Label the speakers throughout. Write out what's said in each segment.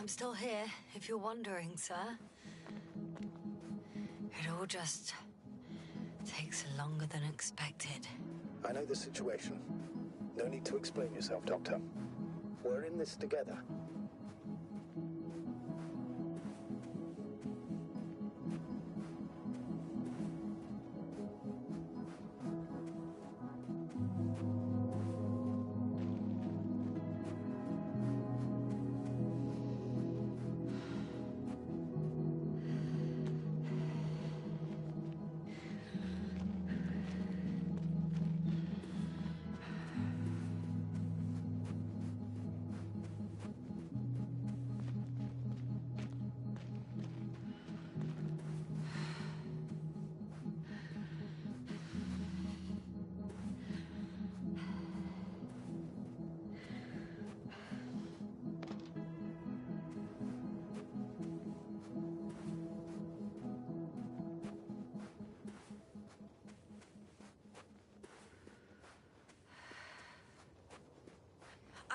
Speaker 1: I'm still here, if you're wondering, sir. It all just takes longer than expected.
Speaker 2: I know the situation. No need to explain yourself, Doctor. We're in this together.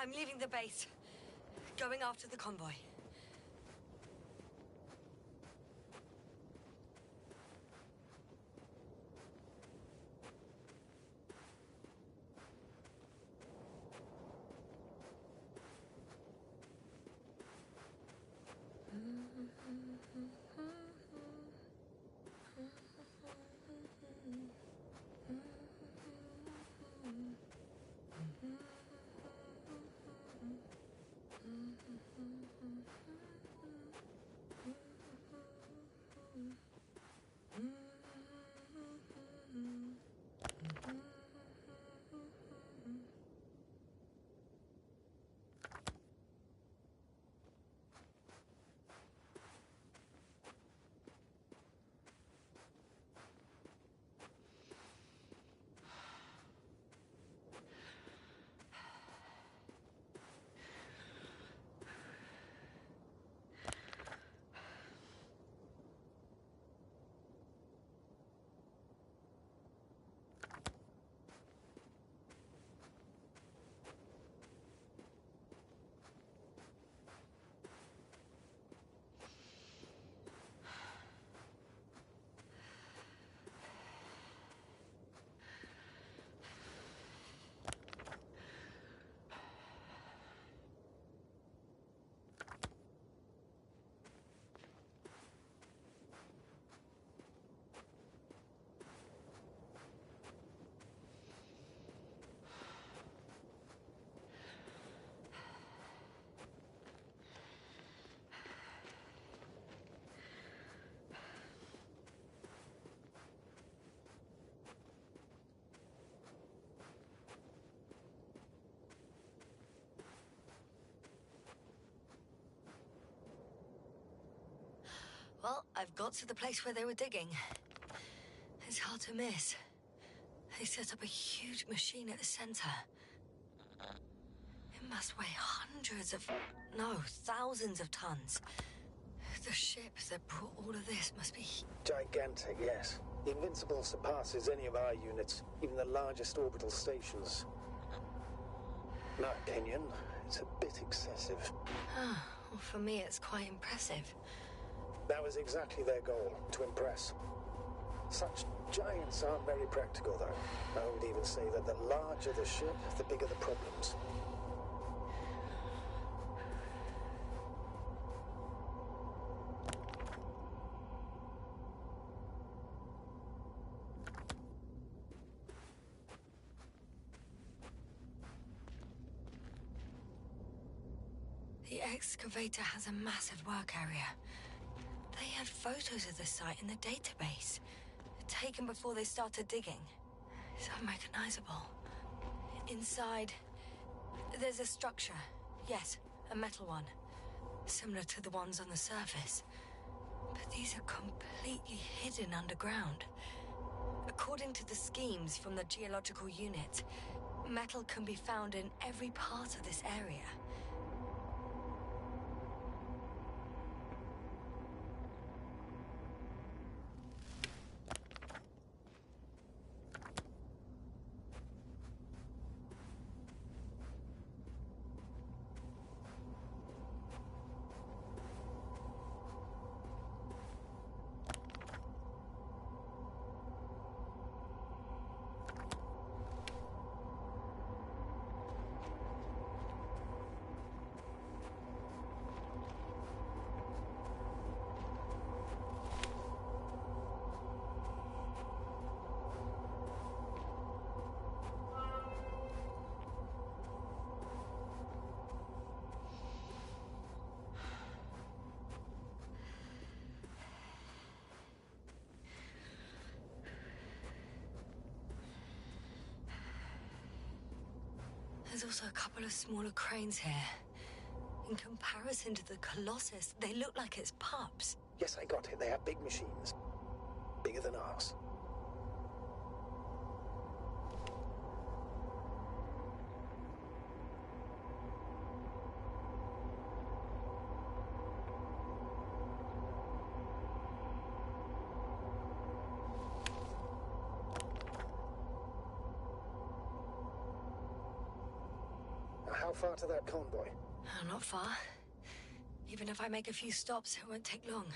Speaker 1: I'm leaving the base. Going after the convoy. Well, I've got to the place where they were digging. It's hard to miss. They set up a huge machine at the center. It must weigh thousands of tons. The ship that brought all of this must be...
Speaker 2: Gigantic, yes. The Invincible surpasses any of our units, even the largest orbital stations. In my opinion, it's a bit excessive.
Speaker 1: Well, for me, it's quite impressive.
Speaker 2: That was exactly their goal, to impress. Such giants aren't very practical, though. I would even say that the larger the ship, the bigger the problems.
Speaker 1: The excavator has a massive work area. They had photos of the site in the database, taken before they started digging. It's unrecognizable. Inside, there's a structure. Yes, a metal one. Similar to the ones on the surface. But these are completely hidden underground. According to the schemes from the geological unit, metal can be found in every part of this area. also a couple of smaller cranes here. In comparison to the Colossus, they look like it's pups.
Speaker 2: Yes, I got it. They are big machines. Bigger than ours. How far to that convoy?
Speaker 1: Oh, not far. Even if I make a few stops, it won't take long.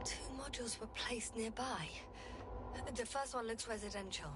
Speaker 1: Two modules were placed nearby. The first one looks residential.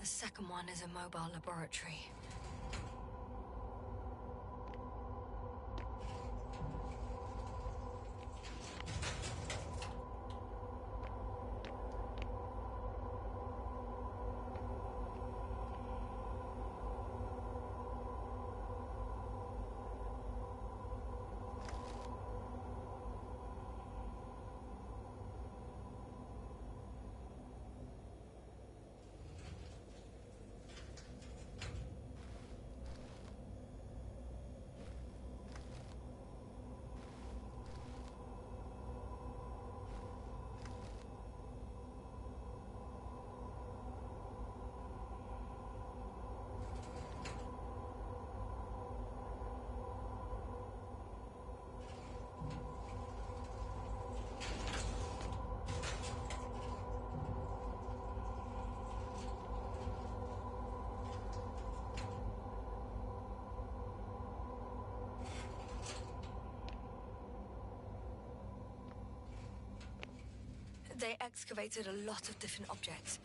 Speaker 1: The second one is a mobile laboratory. They excavated a lot of different objects,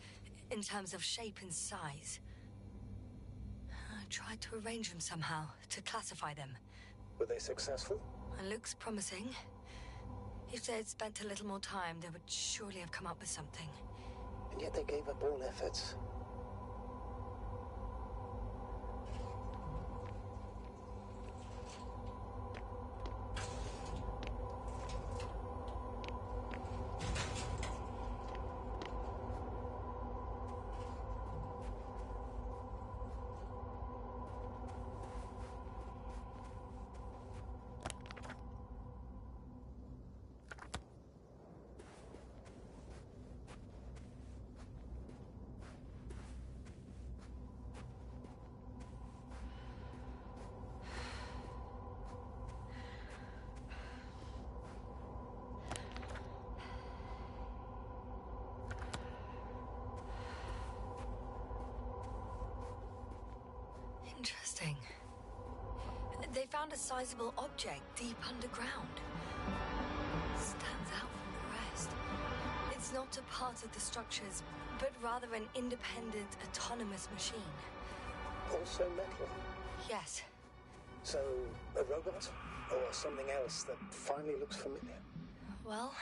Speaker 1: in terms of shape and size. I tried to arrange them somehow, to classify them.
Speaker 2: Were they successful?
Speaker 1: It looks promising. If they had spent a little more time, they would surely have come up with something.
Speaker 2: And yet they gave up all efforts.
Speaker 1: found a sizable object deep underground. Stands out from the rest. It's not a part of the structures, but rather an independent, autonomous machine.
Speaker 2: Also metal?
Speaker 1: Yes.
Speaker 2: So, a robot? Or something else that finally looks familiar?
Speaker 1: Well,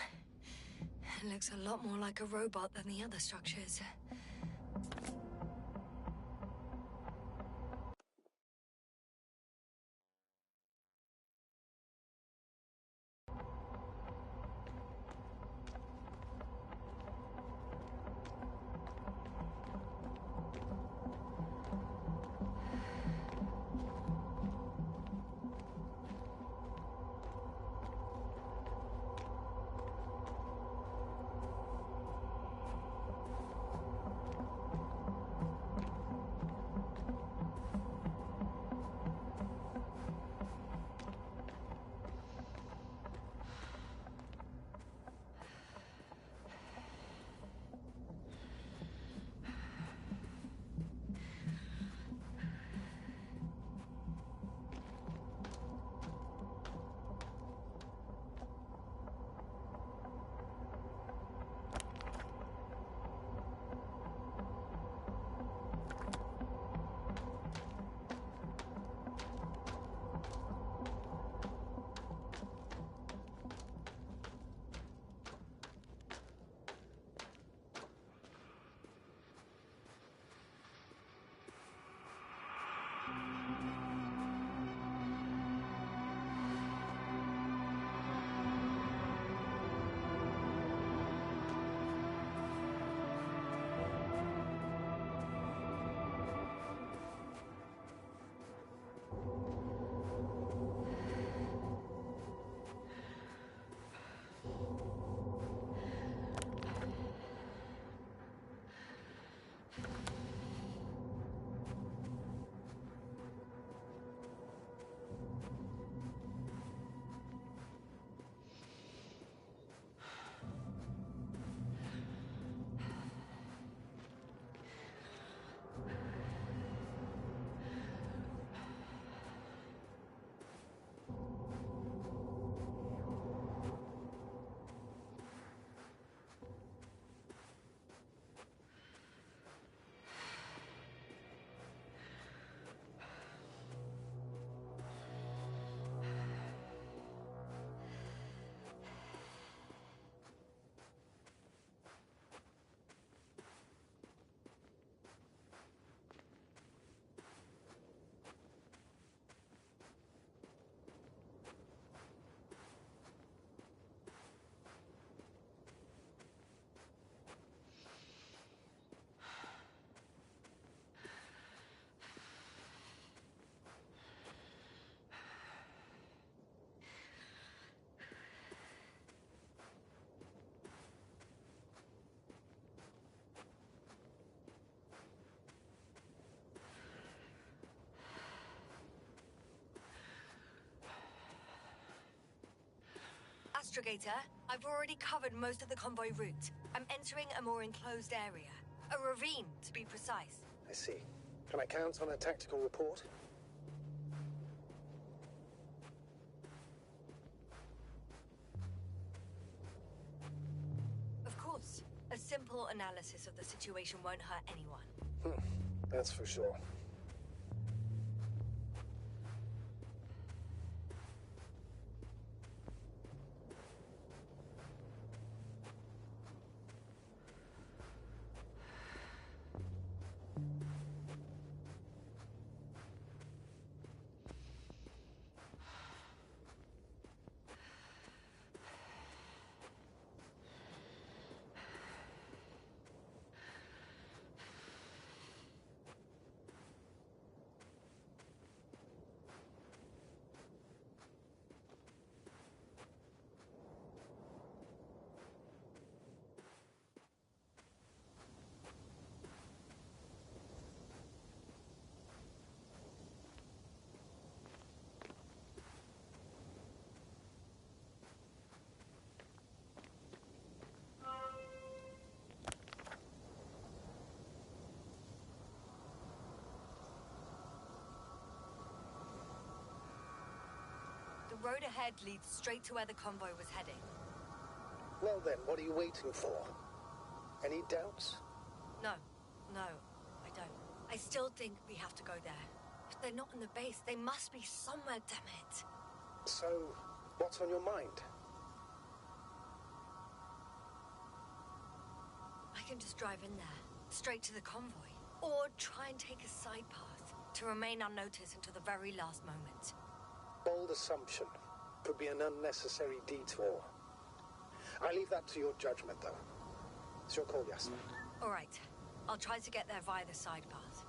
Speaker 1: it looks a lot more like a robot than the other structures. Astrogator, I've already covered most of the convoy route. I'm entering a more enclosed area. A ravine, to be precise.
Speaker 2: I see. Can I count on a tactical report?
Speaker 1: Of course. A simple analysis of the situation won't hurt anyone.
Speaker 2: That's for sure.
Speaker 1: road ahead leads straight to where the convoy was heading.
Speaker 2: Well then, what are you waiting for? Any doubts?
Speaker 1: No, I don't. I still think we have to go there. But they're not in the base. They must be somewhere, damn it.
Speaker 2: So, what's on your mind?
Speaker 1: I can just drive in there, straight to the convoy. Or try and take a side path to remain unnoticed until the very last moment.
Speaker 2: Bold assumption. Could be an unnecessary detour. I leave that to your judgment, though. It's your call, Yasna.
Speaker 1: All right. I'll try to get there via the side path.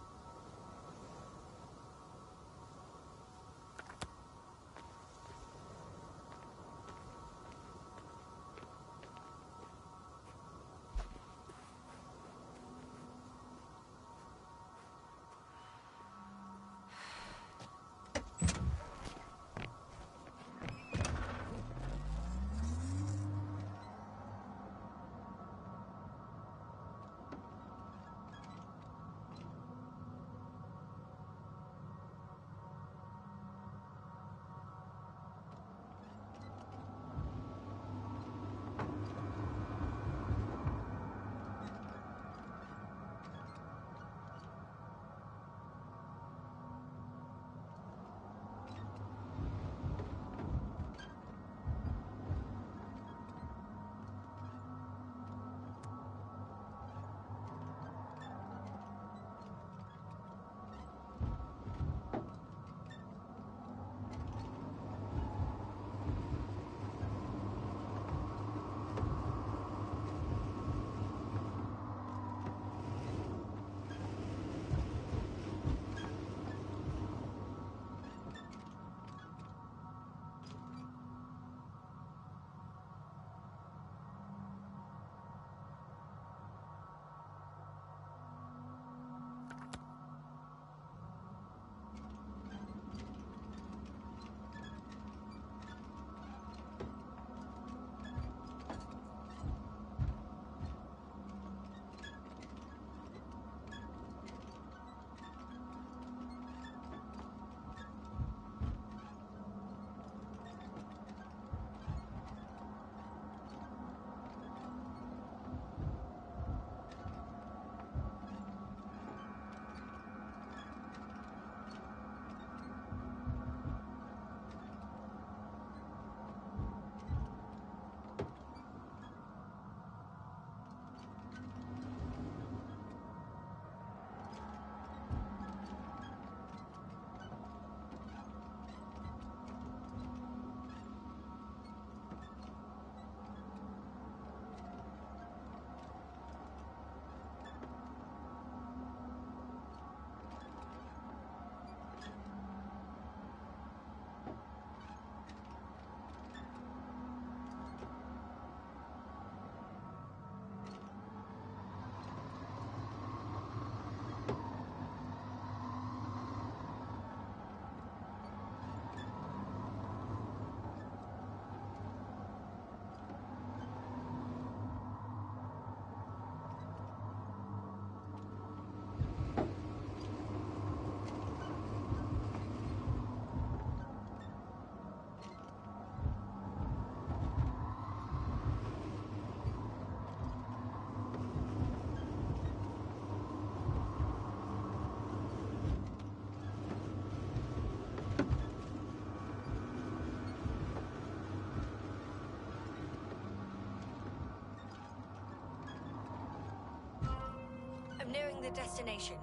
Speaker 1: I'm nearing the destination.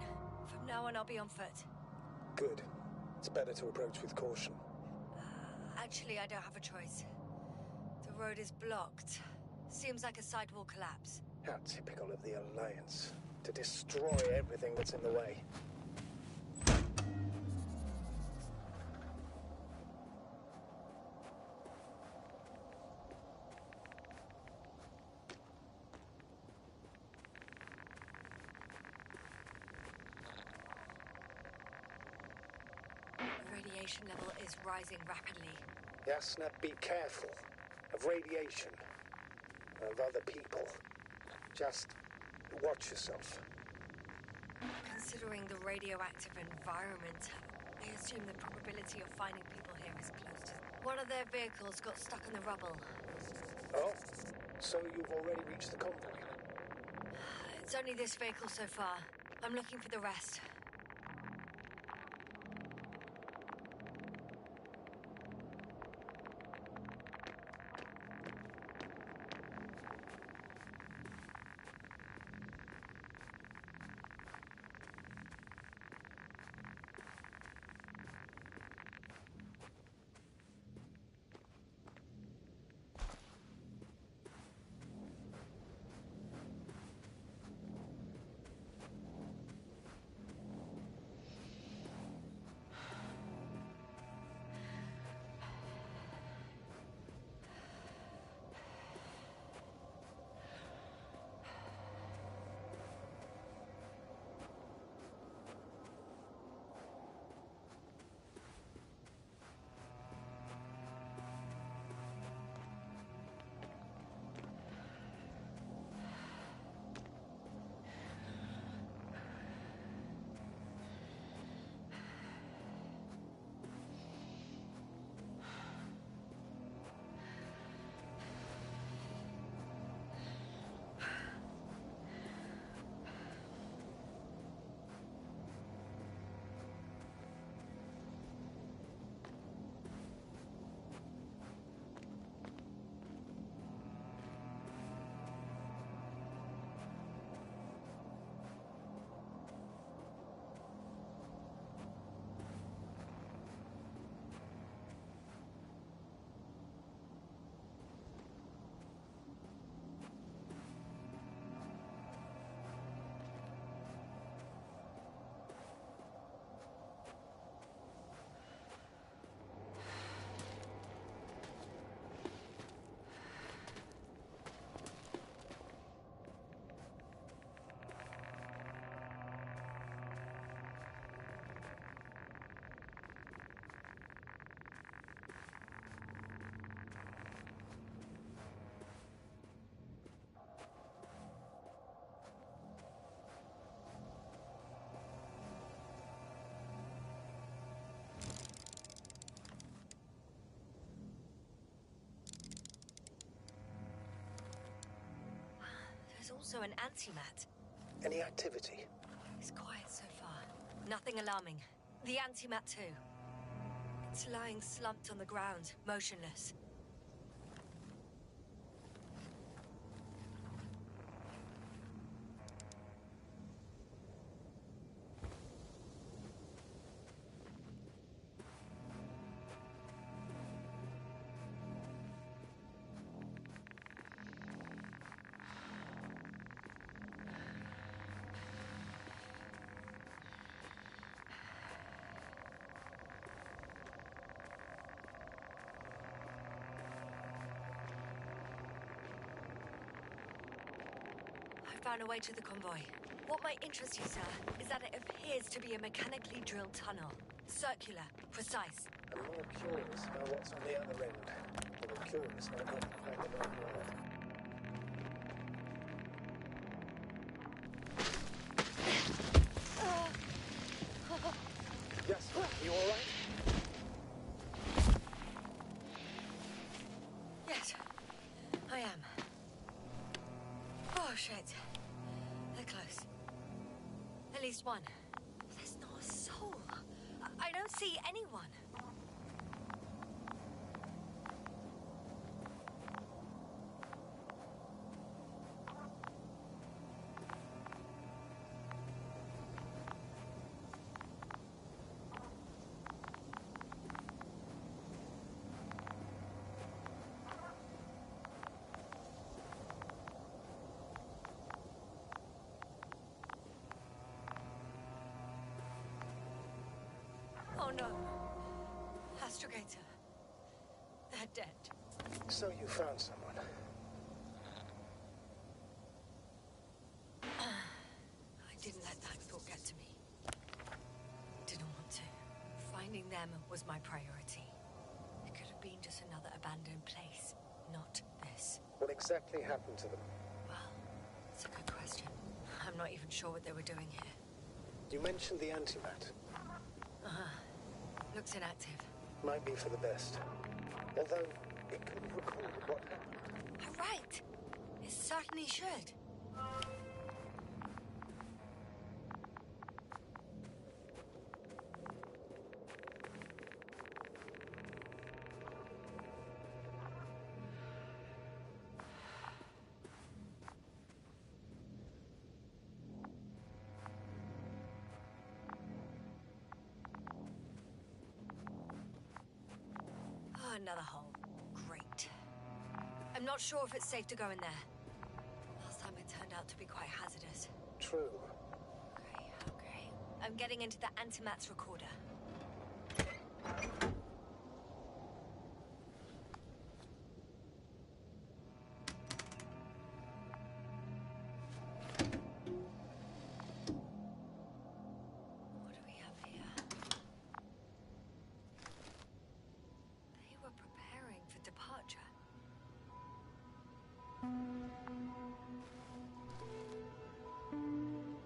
Speaker 1: From now on, I'll be on foot.
Speaker 2: Good. It's better to approach with caution.
Speaker 1: Actually, I don't have a choice. The road is blocked. Seems like a sidewall collapse.
Speaker 2: How typical of the Alliance. To destroy everything that's in the way.
Speaker 1: The radiation level is rising rapidly.
Speaker 2: Yasna, be careful. Of radiation. Of other people. Just watch yourself.
Speaker 1: Considering the radioactive environment, I assume the probability of finding people here is close to One of their vehicles got stuck in the rubble.
Speaker 2: Oh? So you've already reached the convoy?
Speaker 1: It's only this vehicle so far. I'm looking for the rest. There's also an antimat.
Speaker 2: Any activity?
Speaker 1: It's quiet so far. Nothing alarming. The antimat too. It's lying slumped on the ground, motionless. Found a way to the convoy. What might interest you, sir, is that it appears to be a mechanically drilled tunnel. Circular, precise.
Speaker 2: I'm more curious about what's on the other end. I'm curious about what behind the dark wall. Yes, you all right?
Speaker 1: Yes, I am. Oh, shit. They're close. At least one. There's not a soul. I don't see anyone. Oh no. Astrogator. They're dead.
Speaker 2: So you found someone.
Speaker 1: I didn't let that thought get to me. Didn't want to. Finding them was my priority. It could have been just another abandoned place, not this.
Speaker 2: What exactly happened to them?
Speaker 1: Well, it's a good question. I'm not even sure what they were doing here.
Speaker 2: You mentioned the antimat.
Speaker 1: Uh-huh. Looks inactive.
Speaker 2: Might be for the best. Although it couldn't record what happened.
Speaker 1: Right. It certainly should. Oh, another hole. Great. I'm not sure if it's safe to go in there. Last time it turned out to be quite hazardous.
Speaker 2: True.
Speaker 1: Okay. I'm getting into the antimat's recorder. What do we have here? They were preparing for departure.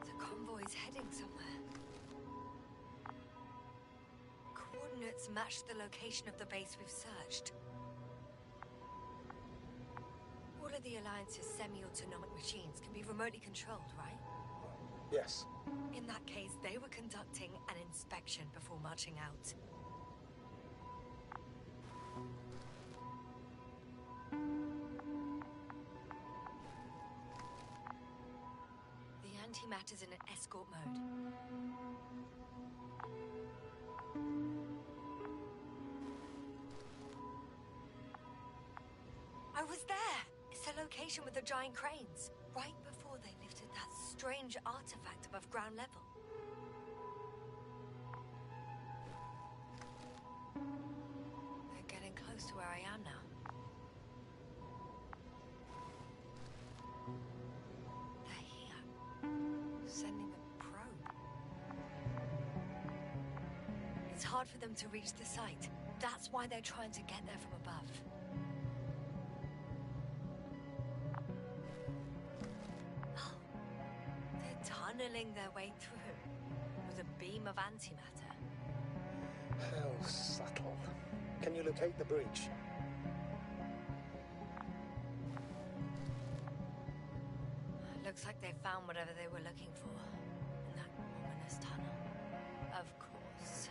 Speaker 1: The convoy's heading somewhere. Coordinates match the location of the base we've searched. All of the Alliance's semi-autonomic machines can be remotely controlled, right?
Speaker 2: Yes.
Speaker 1: In that case, they were conducting an inspection before marching out. The antimat is in an escort mode. I was there! It's the location with the giant cranes. Right before they lifted that strange artifact above ground level. They're getting close to where I am now. They're here. Sending a probe. It's hard for them to reach the site. That's why they're trying to get there from above. Tunneling their way through with a beam of antimatter.
Speaker 2: How subtle. Can you locate the breach?
Speaker 1: Looks like they found whatever they were looking for in that ominous tunnel. Of course.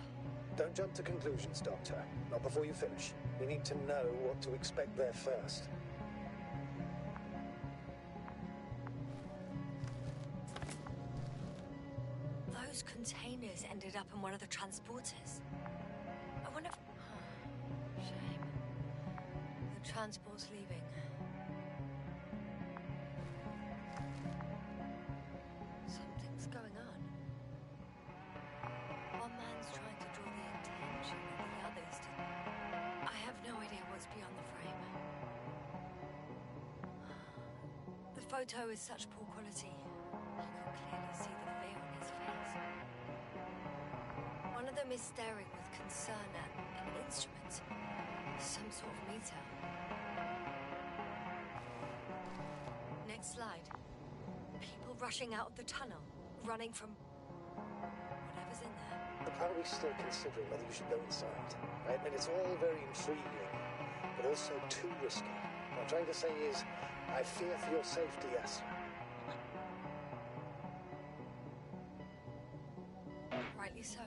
Speaker 2: Don't jump to conclusions, Doctor. Not before you finish. We need to know what to expect there first.
Speaker 1: Those containers ended up in one of the transporters. I wonder if... Shame. The transport's leaving. Something's going on. One man's trying to draw the attention of the others to... I have no idea what's beyond the frame. The photo is such poor quality. You can clearly see the fear on his face. One of them is staring with concern at an instrument. Some sort of meter. Next slide. People rushing out of the tunnel, running from whatever's in there.
Speaker 2: But are we still considering whether you should go inside? I admit it's all very intriguing, but also too risky. What I'm trying to say is, I fear for your safety, yes.
Speaker 1: Rightly so.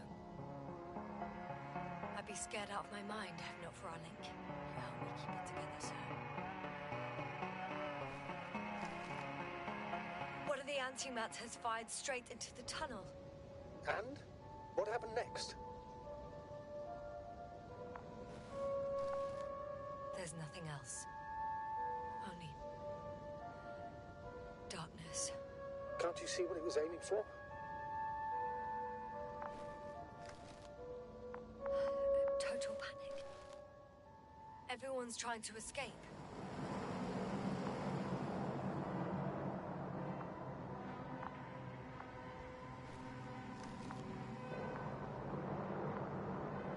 Speaker 1: I'd be scared out of my mind if not for our link. You help me keep it together, sir. One of the antimats has fired straight into the tunnel.
Speaker 2: And? What happened next?
Speaker 1: There's nothing else. Only... darkness.
Speaker 2: Can't you see what it was aiming for?
Speaker 1: Total panic. Everyone's trying to escape.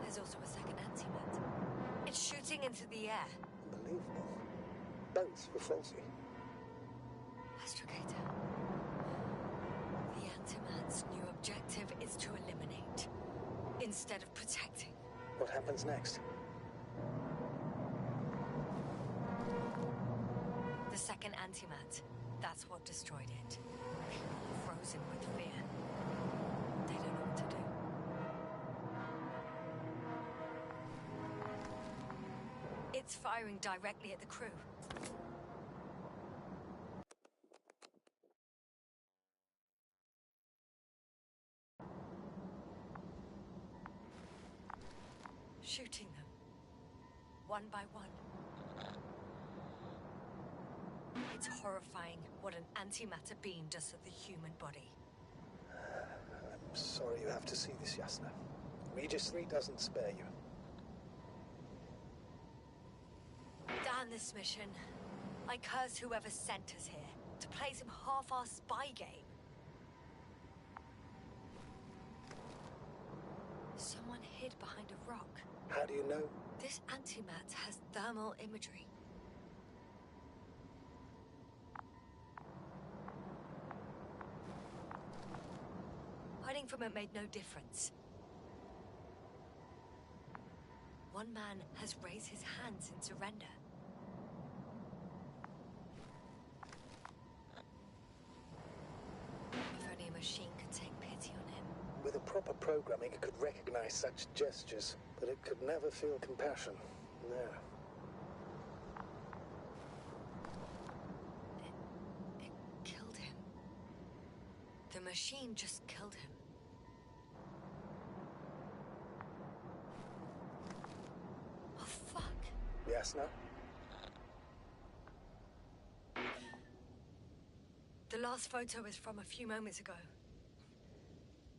Speaker 1: There's also a second antimat. It's shooting into the air.
Speaker 2: Unbelievable. Both were faulty.
Speaker 1: Astrogator. The antimat's new objective is to eliminate, instead of protecting.
Speaker 2: What happens next?
Speaker 1: The second antimat. That's what destroyed it. Frozen with fear. They don't know what to do. It's firing directly at the crew. Shooting them. One by one. It's horrifying what an antimatter beam does to the human body.
Speaker 2: I'm sorry you have to see this, Yasna. Regis 3 doesn't spare you.
Speaker 1: Damn this mission. I curse whoever sent us here to play some half-assed spy game. Someone hid behind a rock.
Speaker 2: How do you know?
Speaker 1: This antimat has thermal imagery. Hiding from it made no difference. One man has raised his hands in surrender. If only a machine could take pity on him.
Speaker 2: With a proper programming, it could recognize such gestures, but it could never feel compassion. No.
Speaker 1: It killed him. The machine just killed him. Oh, fuck.
Speaker 2: Yasna?
Speaker 1: The last photo is from a few moments ago.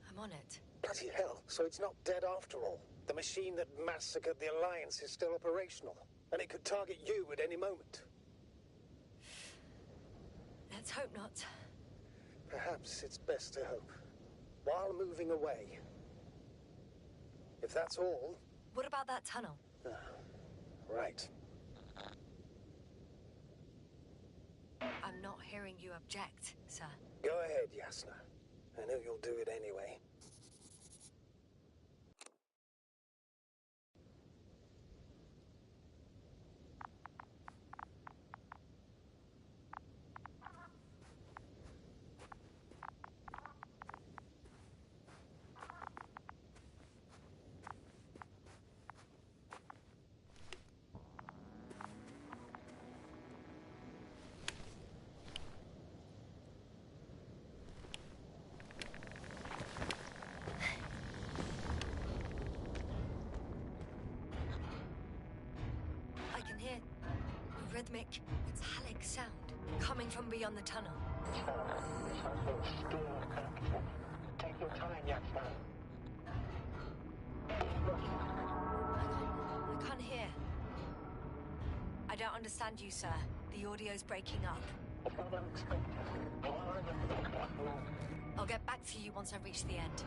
Speaker 1: I'm on it.
Speaker 2: Bloody hell, so it's not dead after all. The machine that massacred the Alliance is still operational, and it could target you at any moment.
Speaker 1: Let's hope not.
Speaker 2: Perhaps it's best to hope. While moving away. If that's all...
Speaker 1: What about that tunnel?
Speaker 2: Right.
Speaker 1: I'm not hearing you object, sir.
Speaker 2: Go ahead, Yasna. I know you'll do it anyway.
Speaker 1: I can hear a rhythmic, metallic sound coming from beyond the tunnel.
Speaker 2: Take your time, Yasna.
Speaker 1: I can't hear. I don't understand you, sir. The audio's breaking up. I'll get back to you once I reach the end.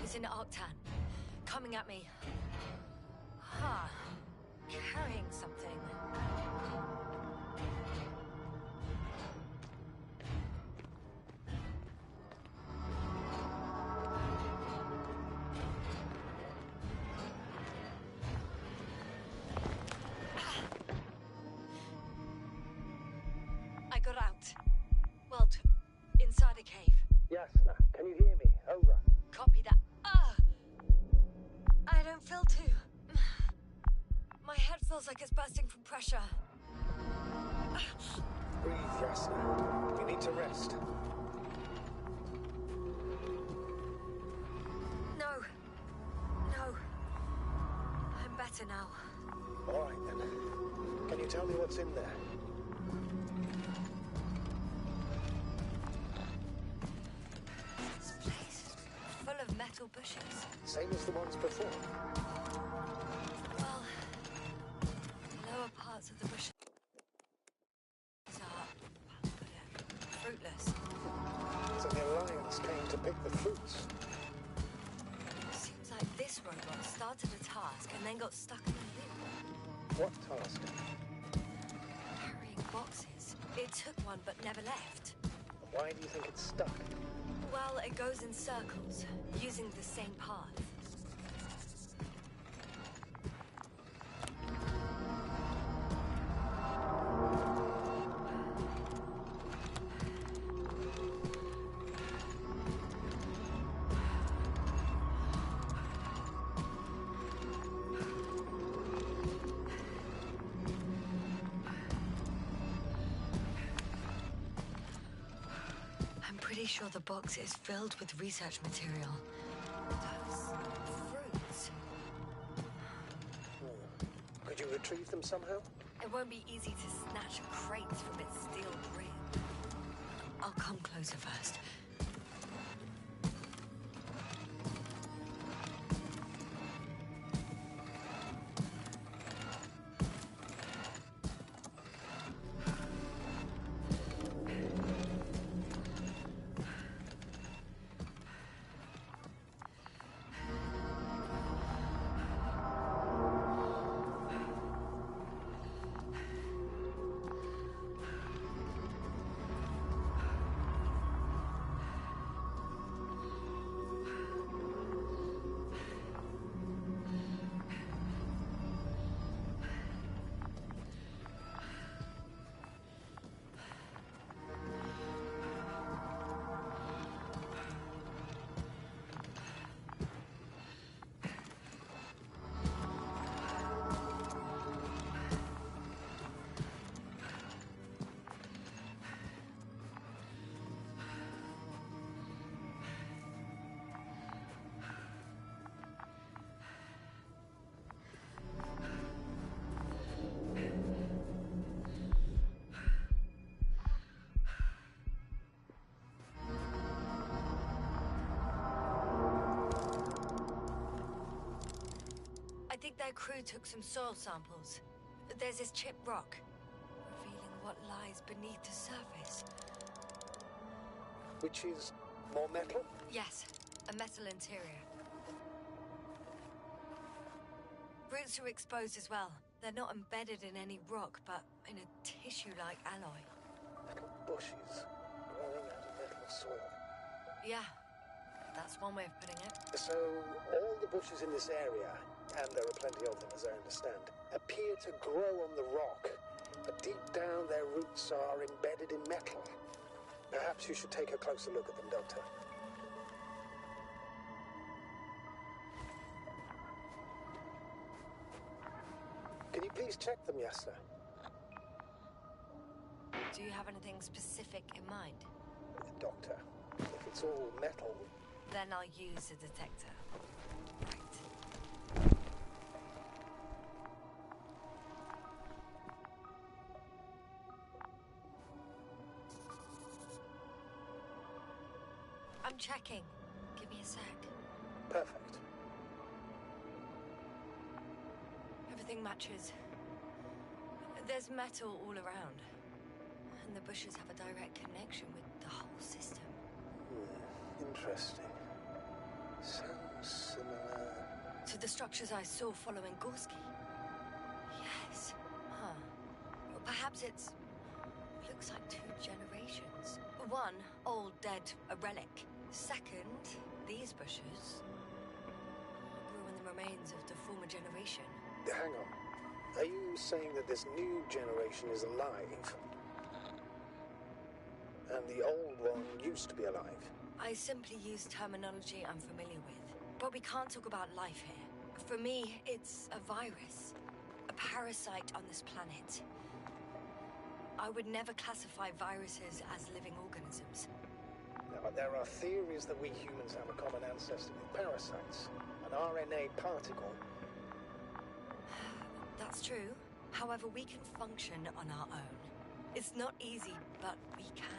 Speaker 1: It's in Arctan. Coming at me. Huh. Carrying something. I got out. Well, inside a cave.
Speaker 2: Yasna, can you hear me? Over.
Speaker 1: Copy that. I don't feel too... My head feels like it's bursting from pressure.
Speaker 2: Breathe, Yasna. You need to rest.
Speaker 1: No. No. I'm better now.
Speaker 2: All right, then. Can you tell me what's in there?
Speaker 1: This place is full of metal bushes.
Speaker 2: Same as the ones before.
Speaker 1: Well, the lower parts of the bushes are
Speaker 2: pick the fruits.
Speaker 1: Seems like this robot started a task and then got stuck in a loop.
Speaker 2: What task?
Speaker 1: Carrying boxes. It took one but never left.
Speaker 2: Why do you think it's stuck?
Speaker 1: Well, it goes in circles, using the same path. Pretty sure the box is filled with research material. Those fruits.
Speaker 2: Could you retrieve them somehow?
Speaker 1: It won't be easy to snatch a crate from its steel ring. I'll come closer first. I think their crew took some soil samples. There's this chipped rock, revealing what lies beneath the surface.
Speaker 2: Which is more metal?
Speaker 1: Yes, a metal interior. Roots are exposed as well. They're not embedded in any rock, but in a tissue-like alloy.
Speaker 2: Metal bushes growing out of metal soil.
Speaker 1: Yeah, that's one way of putting it.
Speaker 2: So, all the bushes in this area, and there are plenty of them as I understand, appear to grow on the rock, but deep down their roots are embedded in metal. Perhaps you should take a closer look at them, Doctor. Can you please check them, Yasser?
Speaker 1: Do you have anything specific in mind?
Speaker 2: Doctor, if it's all metal...
Speaker 1: Then I'll use a detector. Right. I'm checking. Give me a sec.
Speaker 2: Perfect.
Speaker 1: Everything matches. There's metal all around. And the bushes have a direct connection with the whole system.
Speaker 2: Interesting. Sounds similar...
Speaker 1: To the structures I saw following Gorski. Yes. Huh. Well, perhaps it's... looks like 2 generations. One, old, dead, a relic. Second, these bushes grew in the remains of the former generation.
Speaker 2: Hang on. Are you saying that this new generation is alive? And the old one used to be alive?
Speaker 1: I simply use terminology I'm familiar with. But we can't talk about life here. For me, it's a virus. A parasite on this planet. I would never classify viruses as living organisms.
Speaker 2: Now, but there are theories that we humans have a common ancestor with parasites. An RNA particle.
Speaker 1: That's true. However, we can function on our own. It's not easy, but we can.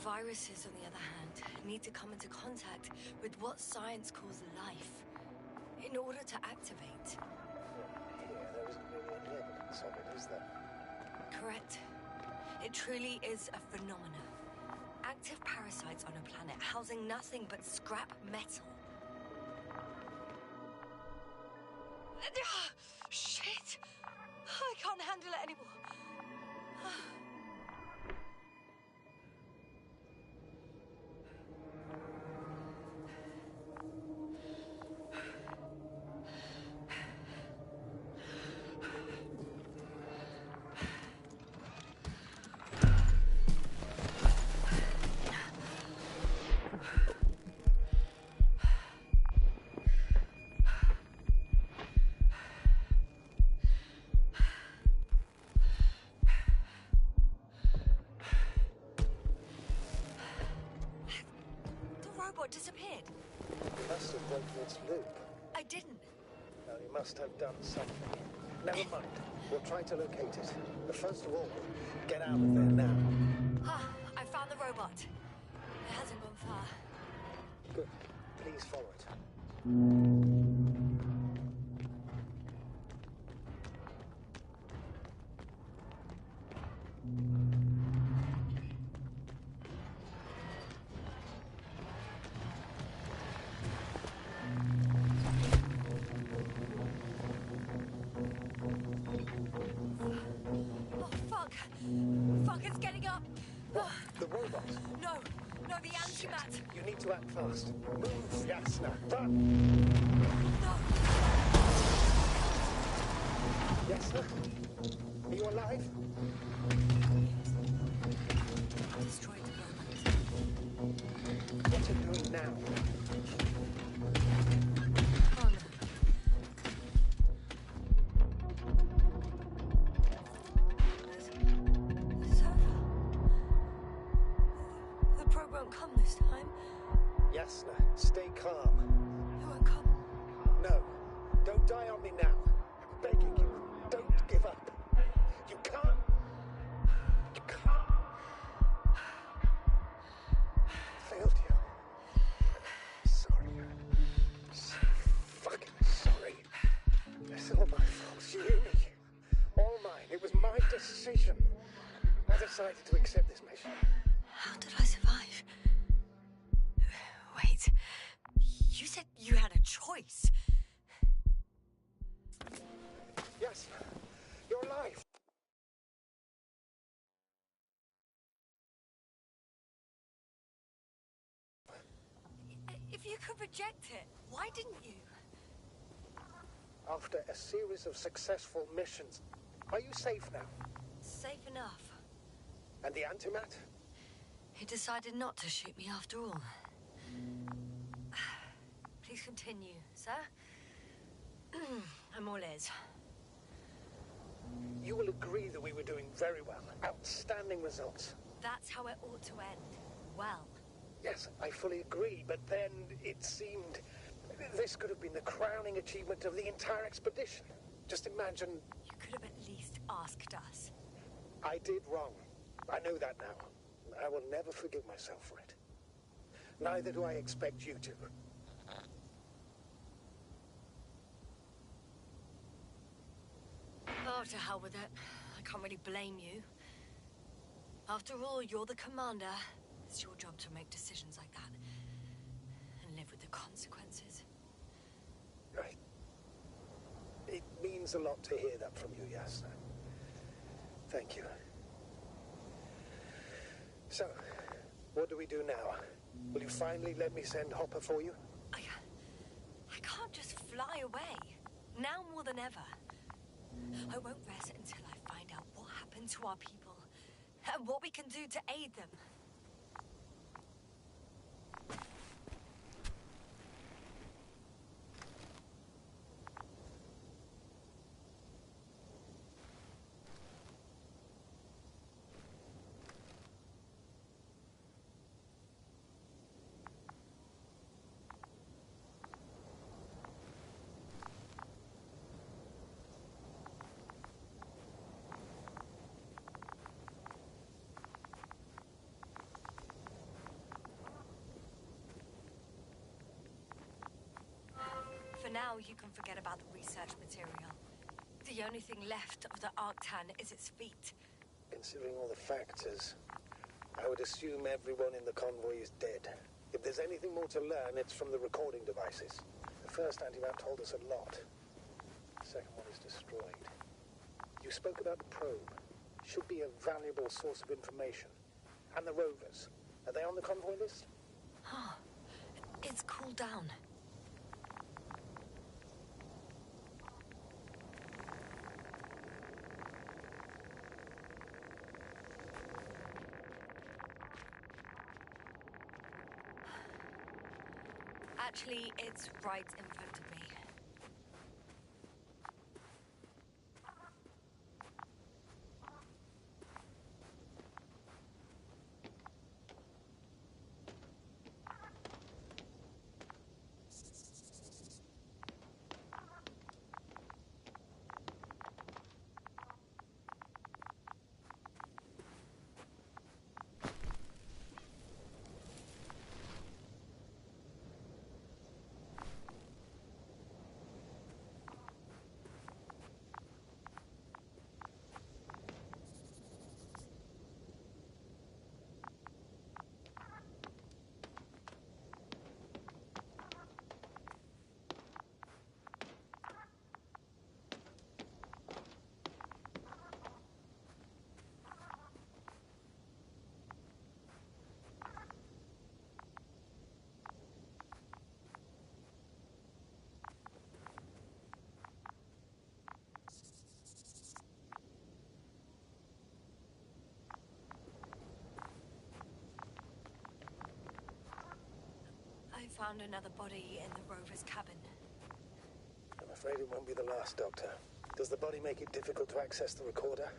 Speaker 1: Viruses, on the other hand, need to come into contact with what science calls life in order to activate.
Speaker 2: Here, there isn't really any evidence of it, is there?
Speaker 1: Correct. It truly is a phenomenon. active parasites on a planet housing nothing but scrap metal. Shit! I can't handle it anymore. What disappeared?
Speaker 2: You must have broken its loop.
Speaker 1: I didn't.
Speaker 2: No, you must have done something. Never mind. We'll try to locate it. But first of all, get out of there now.
Speaker 1: I found the robot. It hasn't gone far.
Speaker 2: Good. Please follow it.
Speaker 1: Fuck, it's getting up!
Speaker 2: The robot?
Speaker 1: No, the antimat!
Speaker 2: You need to act fast. Move, Yasna! Run!
Speaker 1: No!
Speaker 2: Yasna? Are you alive?
Speaker 1: Destroyed the robot.
Speaker 2: What's it doing now?
Speaker 1: Oh no. It's over. The probe won't come this time.
Speaker 2: Yasna, stay calm.
Speaker 1: It won't come.
Speaker 2: No, don't die on me now. I'm begging you, don't give up. You can't. You can't. Failed you. Sorry. So fucking sorry. It's all my fault. You hear me? All mine. It was my decision. I decided to accept this mission.
Speaker 1: How did I survive? Wait. You said you had a choice.
Speaker 2: Yes, you're alive.
Speaker 1: If you could reject it, why didn't you?
Speaker 2: After a series of successful missions, are you safe now?
Speaker 1: Safe enough.
Speaker 2: And the antimat?
Speaker 1: He decided not to shoot me after all. Please continue, sir. I'm all ears.
Speaker 2: You will agree that we were doing very well. Outstanding results.
Speaker 1: That's how it ought to end. Well.
Speaker 2: Yes, I fully agree, but then it seemed this could have been the crowning achievement of the entire expedition. Just imagine...
Speaker 1: You could have at least asked us.
Speaker 2: I did wrong. I know that now. I will never forgive myself for it. Neither do I expect you to.
Speaker 1: Oh, to hell with it. I can't really blame you. After all, you're the commander. It's your job to make decisions like that. And live with the consequences.
Speaker 2: Right. It means a lot to hear that from you, Yasna. Thank you. So, what do we do now? Will you finally let me send Hopper for you?
Speaker 1: I can't just fly away. Now more than ever. I won't rest until I find out what happened to our people. And what we can do to aid them. For now, you can forget about the research material. The only thing left of the Arctan is its feet.
Speaker 2: Considering all the factors, I would assume everyone in the convoy is dead. If there's anything more to learn, it's from the recording devices. The first anti-map told us a lot. The second one is destroyed. You spoke about the probe. Should be a valuable source of information. And the rovers. Are they on the convoy list?
Speaker 1: Oh, it's cooled down. Actually, it's right in front of me. I found another body in the rover's cabin.
Speaker 2: I'm afraid it won't be the last, Doctor. Does the body make it difficult to access the recorder?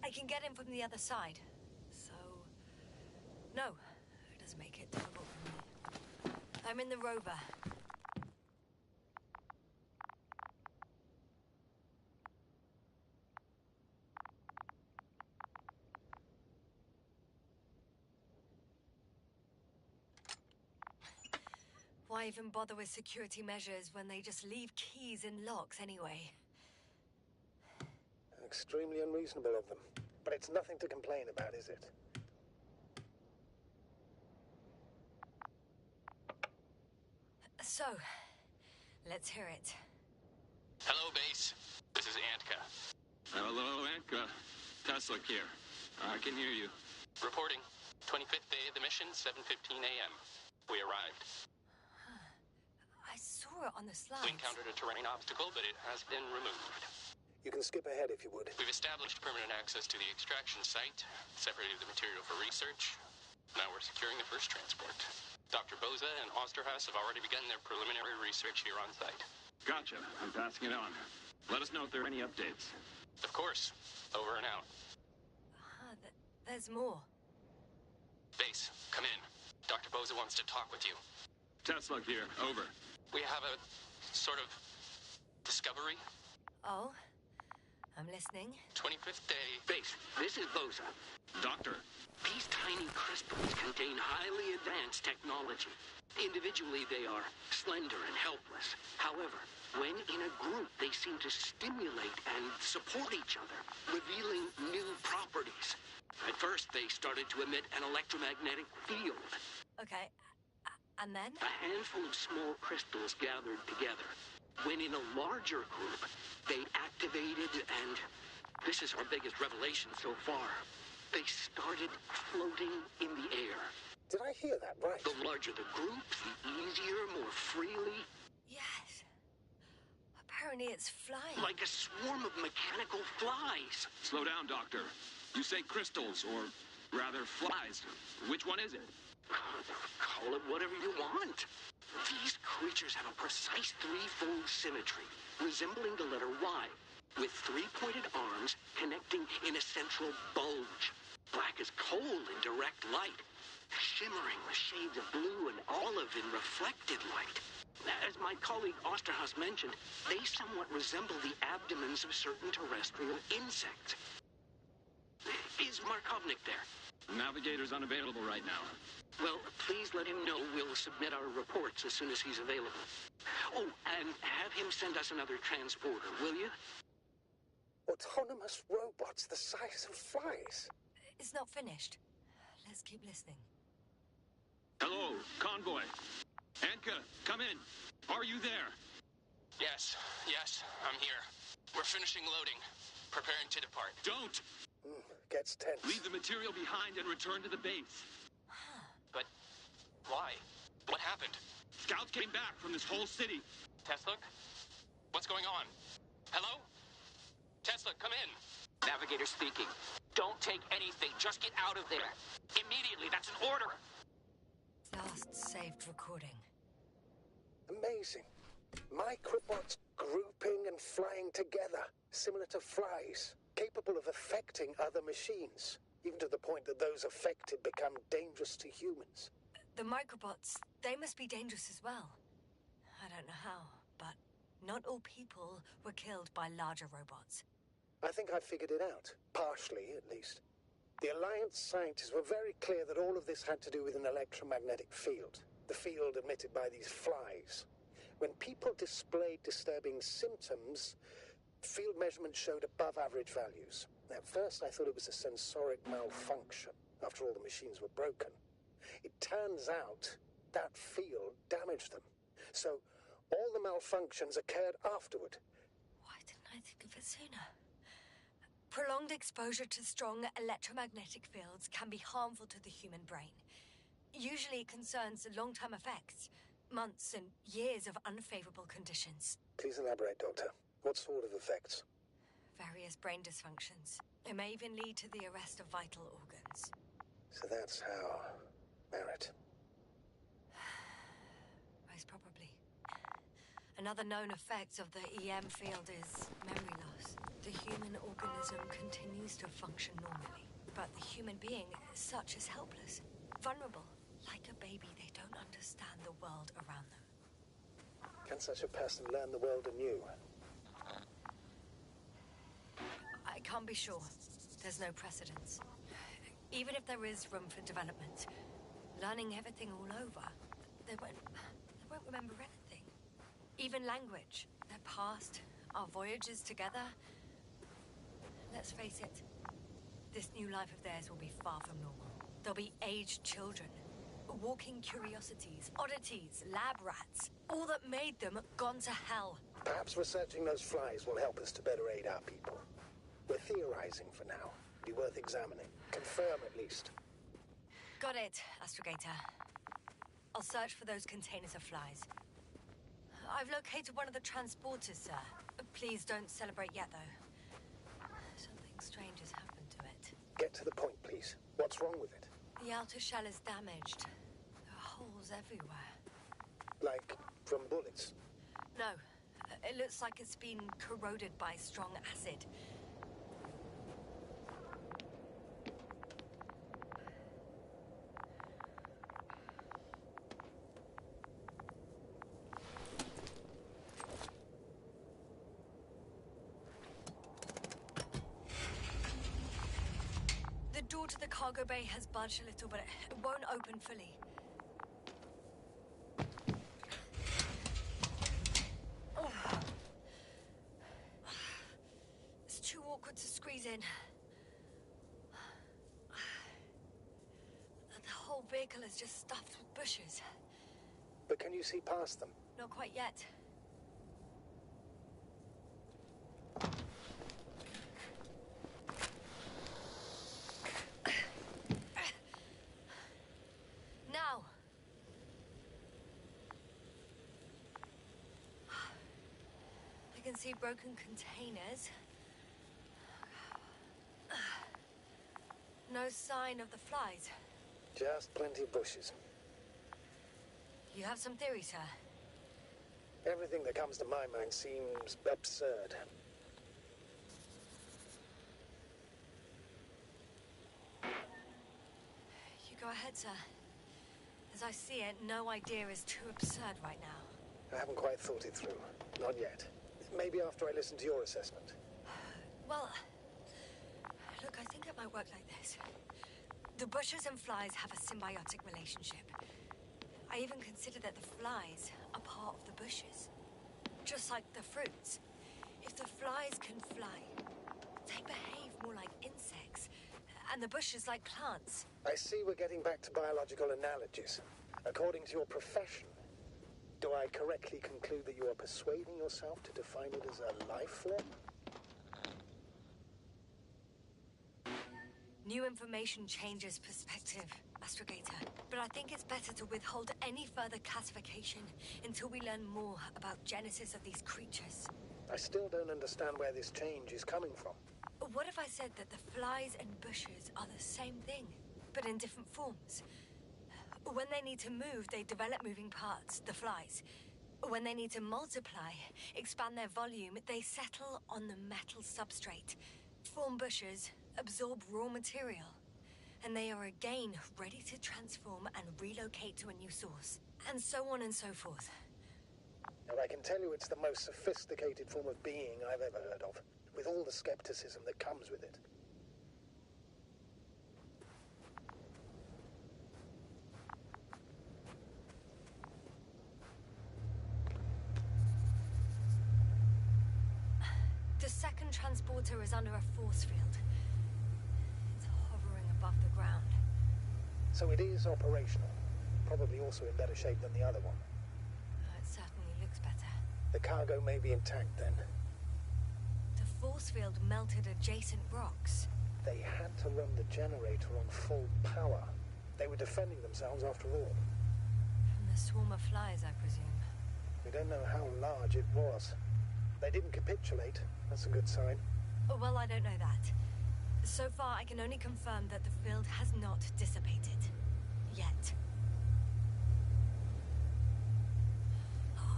Speaker 1: I can get in from the other side. So... no, it doesn't make it difficult for me. I'm in the rover. Why even bother with security measures when they just leave keys in locks anyway?
Speaker 2: Extremely unreasonable of them. But it's nothing to complain about, is it?
Speaker 1: So, let's hear it.
Speaker 3: Hello, base. This is Antka.
Speaker 4: Hello, Antka. Tesla here. I can hear you.
Speaker 3: Reporting. 25th day of the mission, 7:15 a.m. We arrived.
Speaker 1: I saw it on the slides.
Speaker 3: We encountered a terrain obstacle, but it has been removed.
Speaker 2: You can skip ahead if you would.
Speaker 3: We've established permanent access to the extraction site, separated the material for research. Now we're securing the first transport. Dr. Boza and Osterhaus have already begun their preliminary research here on site.
Speaker 4: Gotcha. I'm passing it on. Let us know if there are any updates.
Speaker 3: Of course. Over and out.
Speaker 1: There's more.
Speaker 3: Base, come in. Dr. Boza wants to talk with you.
Speaker 4: Tesla here. Over.
Speaker 3: We have a sort of discovery.
Speaker 1: Oh? I'm listening.
Speaker 3: 25th day.
Speaker 5: Base, this is Boza.
Speaker 4: Doctor.
Speaker 5: These tiny crystals contain highly advanced technology. Individually, they are slender and helpless. However, when in a group, they seem to stimulate and support each other, revealing new properties. At first, they started to emit an electromagnetic field.
Speaker 1: Okay. And then?
Speaker 5: A handful of small crystals gathered together. When in a larger group, they activated and... this is our biggest revelation so far. They started floating in the air.
Speaker 2: Did I hear that right?
Speaker 5: The larger the group, the easier, more freely.
Speaker 1: Yes. Apparently it's flying.
Speaker 5: Like a swarm of mechanical flies.
Speaker 4: Slow down, Doctor. You say crystals, or rather flies. Which one is it?
Speaker 5: Call it whatever you want. These creatures have a precise threefold symmetry, resembling the letter Y, with three-pointed arms connecting in a central bulge. Black as coal in direct light, shimmering with shades of blue and olive in reflected light. As my colleague Osterhaus mentioned, they somewhat resemble the abdomens of certain terrestrial insects. Is Markovnik there?
Speaker 4: Navigator's unavailable right now.
Speaker 5: Well, please let him know we'll submit our reports as soon as he's available. Oh, and have him send us another transporter, will you?
Speaker 2: Autonomous robots the size of flies.
Speaker 1: It's not finished. Let's keep listening.
Speaker 4: Hello, convoy. Anka, come in. Are you there?
Speaker 3: Yes, I'm here. We're finishing loading. Preparing to depart.
Speaker 4: Don't!
Speaker 2: Gets tense.
Speaker 4: Leave the material behind and return to the base.
Speaker 3: But why? What happened?
Speaker 4: Scouts came back from this whole city.
Speaker 3: Tesla? What's going on? Hello? Tesla, come in.
Speaker 5: Navigator speaking. Don't take anything. Just get out of there. Immediately. That's an order.
Speaker 1: Last saved recording.
Speaker 2: Amazing. Microbots grouping and flying together, similar to flies, capable of affecting other machines, even to the point that those affected become dangerous to humans.
Speaker 1: The microbots, they must be dangerous as well. I don't know how, but not all people were killed by larger robots.
Speaker 2: I think I figured it out, partially at least. The Alliance scientists were very clear that all of this had to do with an electromagnetic field, the field emitted by these flies. When people displayed disturbing symptoms, field measurements showed above average values. At first, I thought it was a sensoric malfunction. After all, the machines were broken. It turns out that field damaged them. So all the malfunctions occurred afterward.
Speaker 1: Why didn't I think of it sooner? Prolonged exposure to strong electromagnetic fields can be harmful to the human brain. Usually it concerns long-term effects, months and years of unfavorable conditions.
Speaker 2: Please elaborate, Doctor. What sort of effects?
Speaker 1: Various brain dysfunctions. It may even lead to the arrest of vital organs.
Speaker 2: So that's how... Merit.
Speaker 1: Most probably. Another known effect of the EM field is memory loss. The human organism continues to function normally, but the human being as such is helpless, vulnerable. Like a baby, they don't understand the world around them.
Speaker 2: Can such a person learn the world anew?
Speaker 1: I can't be sure. There's no precedence. Even if there is room for development, learning everything all over, they won't remember anything. Even language, their past, our voyages together. Let's face it, this new life of theirs will be far from normal. They'll be aged children, walking curiosities, oddities, lab rats. All that made them gone to hell.
Speaker 2: Perhaps researching those flies will help us to better aid our people. We're theorizing for now. Be worth examining. Confirm at least.
Speaker 1: Got it, Astrogator. I'll search for those containers of flies. I've located one of the transporters, sir. Please don't celebrate yet, though. Something strange has happened to it.
Speaker 2: Get to the point, please. What's wrong with it?
Speaker 1: The outer shell is damaged. There are holes everywhere.
Speaker 2: Like from bullets?
Speaker 1: No. It looks like it's been corroded by strong acid. The door to the cargo bay has budged a little, but it won't open fully. Oh. It's too awkward to squeeze in. The whole vehicle is just stuffed with bushes.
Speaker 2: But can you see past them?
Speaker 1: Not quite yet. Now. I can see broken containers. No sign of the flies.
Speaker 2: Just plenty of bushes.
Speaker 1: You have some theories, sir?
Speaker 2: Everything that comes to my mind seems absurd.
Speaker 1: You go ahead, sir. As I see it, no idea is too absurd right now.
Speaker 2: I haven't quite thought it through. Not yet. Maybe after I listen to your assessment.
Speaker 1: Well, look, I think it might work like this. The bushes and flies have a symbiotic relationship. I even consider that the flies are part of the bushes. Just like the fruits. If the flies can fly, they behave more like insects, and the bushes like plants.
Speaker 2: I see we're getting back to biological analogies. According to your profession, do I correctly conclude that you are persuading yourself to define it as a life form?
Speaker 1: New information changes perspective, Astrogator. But I think it's better to withhold any further classification until we learn more about genesis of these creatures.
Speaker 2: I still don't understand where this change is coming from.
Speaker 1: What if I said that the flies and bushes are the same thing, but in different forms? When they need to move, they develop moving parts, the flies. When they need to multiply, expand their volume, they settle on the metal substrate, form bushes, absorb raw material, and they are again ready to transform and relocate to a new source, and so on and so forth.
Speaker 2: And I can tell you it's the most sophisticated form of being I've ever heard of, with all the skepticism that comes with it.
Speaker 1: The second transporter is under a force field. It's hovering above the ground.
Speaker 2: So it is operational. Probably also in better shape than the other one.
Speaker 1: It certainly looks better.
Speaker 2: The cargo may be intact then.
Speaker 1: The force field melted adjacent rocks.
Speaker 2: They had to run the generator on full power. They were defending themselves after all.
Speaker 1: From the swarm of flies, I presume.
Speaker 2: We don't know how large it was. They didn't capitulate. That's a good sign.
Speaker 1: Well, I don't know that. So far, I can only confirm that the field has not dissipated. Yet.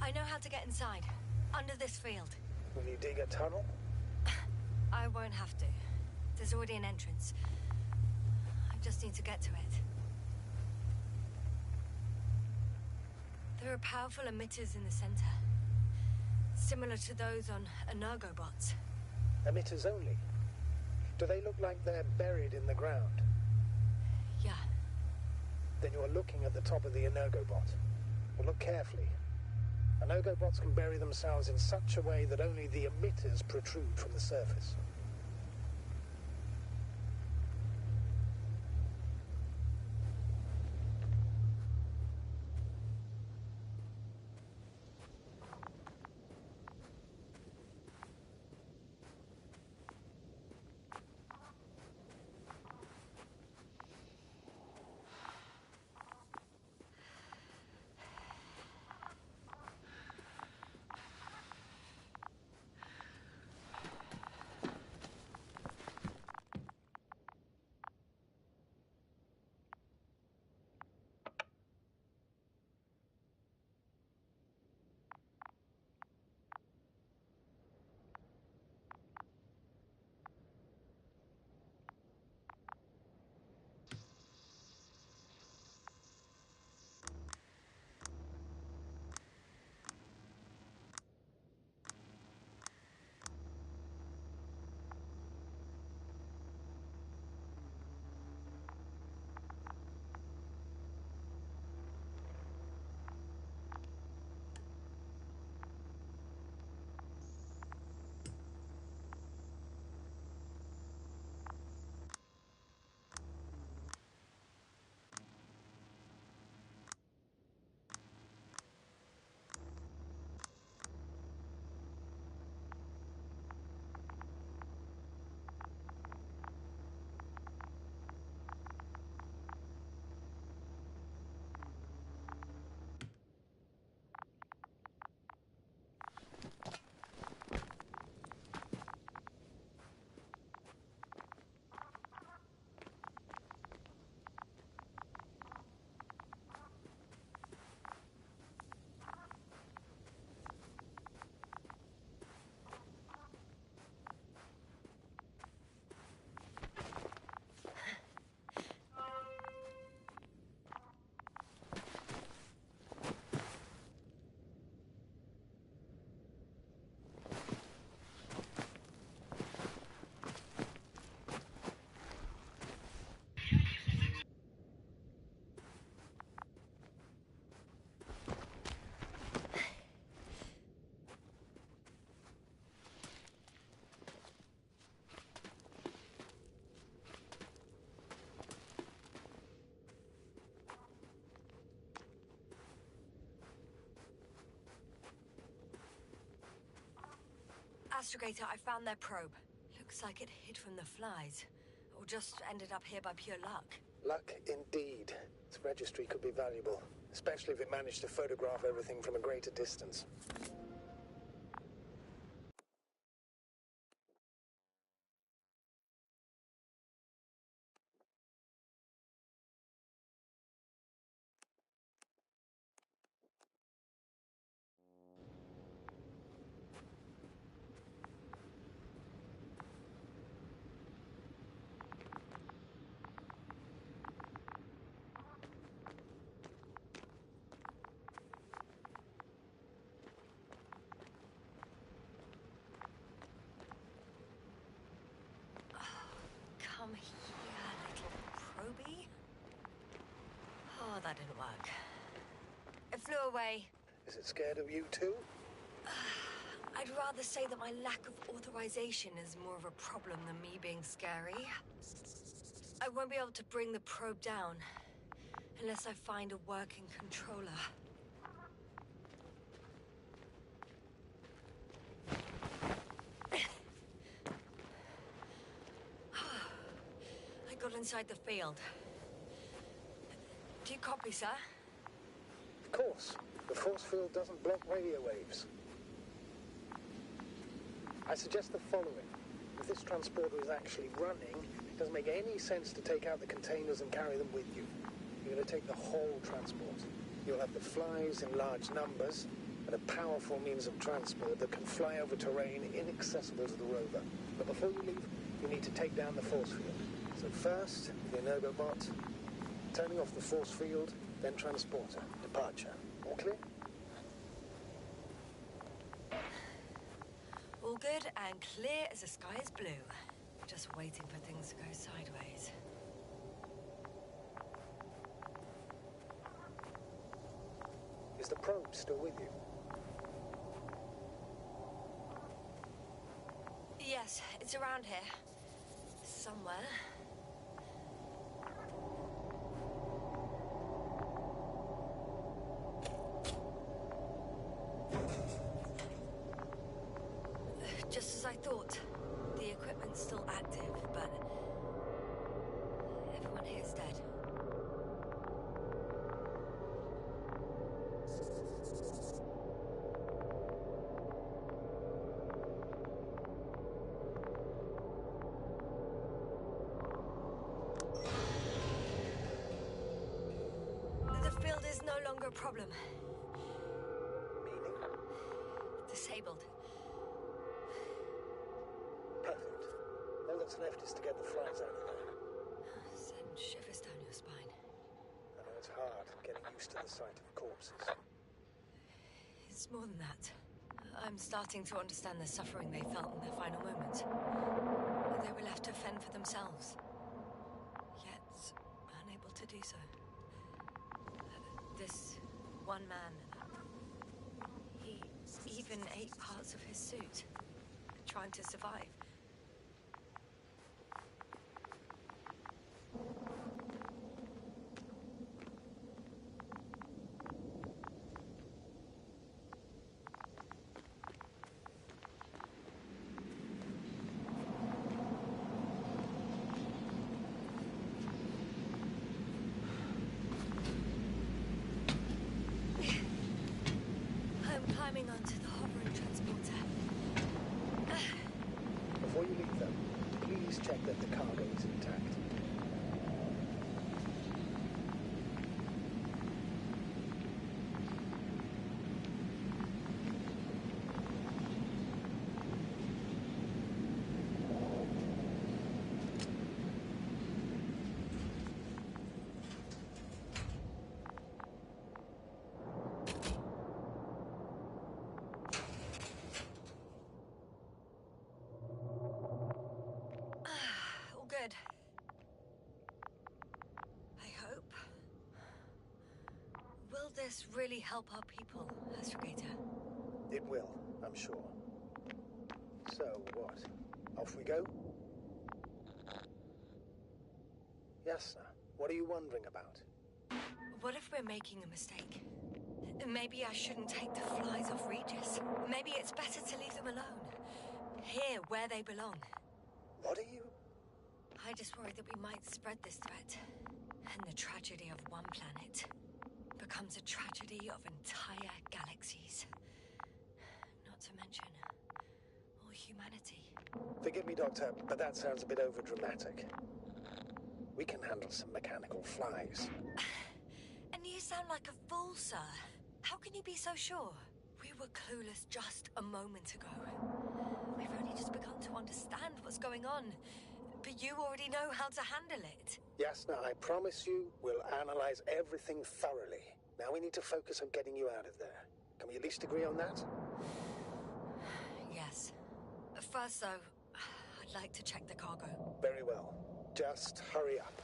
Speaker 1: I know how to get inside. Under this field.
Speaker 2: Will you dig a tunnel?
Speaker 1: I won't have to. There's already an entrance. I just need to get to it. There are powerful emitters in the center. Similar to those on Energobots.
Speaker 2: Emitters only? Do they look like they're buried in the ground?
Speaker 1: Yeah.
Speaker 2: Then you're looking at the top of the Energobot. Well, look carefully. Energobots can bury themselves in such a way that only the emitters protrude from the surface.
Speaker 1: Astrogator, I found their probe. Looks like it hid from the flies. Or just ended up here by pure luck.
Speaker 2: Luck indeed. Its registry could be valuable, especially if it managed to photograph everything from a greater distance.
Speaker 1: Come here, little probie. Oh, that didn't work. It flew away.
Speaker 2: Is it scared of you too?
Speaker 1: I'd rather say that my lack of authorization is more of a problem than me being scary. I won't be able to bring the probe down unless I find a working controller. I got inside the field. Do you copy, sir?
Speaker 2: Of course. The force field doesn't block radio waves. I suggest the following. If this transporter is actually running, it doesn't make any sense to take out the containers and carry them with you. You're going to take the whole transport. You'll have the flies in large numbers and a powerful means of transport that can fly over terrain inaccessible to the rover. But before you leave, you need to take down the force field. So first, the Energobot, turning off the force field, then transporter, departure. All clear?
Speaker 1: All good and clear as the sky is blue. Just waiting for things to go sideways.
Speaker 2: Is the probe still with you?
Speaker 1: Yes, it's around here. Somewhere. Just as I thought. The equipment's still active, but everyone here's dead. The field is no longer a problem.
Speaker 2: Meaning?
Speaker 1: Disabled.
Speaker 2: Perfect. All that's left is to get the flies out of there.
Speaker 1: Send shivers down your spine.
Speaker 2: I know it's hard getting used to the sight of corpses.
Speaker 1: It's more than that. I'm starting to understand the suffering they felt in their final moments. They were left to fend for themselves, yet unable to do so. This one man, he even ate parts of his suit, trying to survive. I'm climbing onto the hovering transporter.
Speaker 2: Before you leave them, please check that the cargo is intact.
Speaker 1: All good. I hope. Will this really help our people, Astrogator?
Speaker 2: It will, I'm sure. So, what? Off we go? Yes, sir. What are you wondering about?
Speaker 1: What if we're making a mistake? Maybe I shouldn't take the flies off Regis. Maybe it's better to leave them alone. Here, where they belong.
Speaker 2: What are you?
Speaker 1: I just worry that we might spread this threat. And the tragedy of one planet becomes a tragedy of entire galaxies. Not to mention all humanity.
Speaker 2: Forgive me, Doctor, but that sounds a bit overdramatic. We can handle some mechanical flies.
Speaker 1: And you sound like a fool, sir. How can you be so sure? We were clueless just a moment ago. We've only just begun to understand what's going on. But you already know how to handle it.
Speaker 2: Yasna, I promise you, we'll analyze everything thoroughly. Now we need to focus on getting you out of there. Can we at least agree on that?
Speaker 1: Yes. First, though, I'd like to check the cargo.
Speaker 2: Very well. Just hurry up.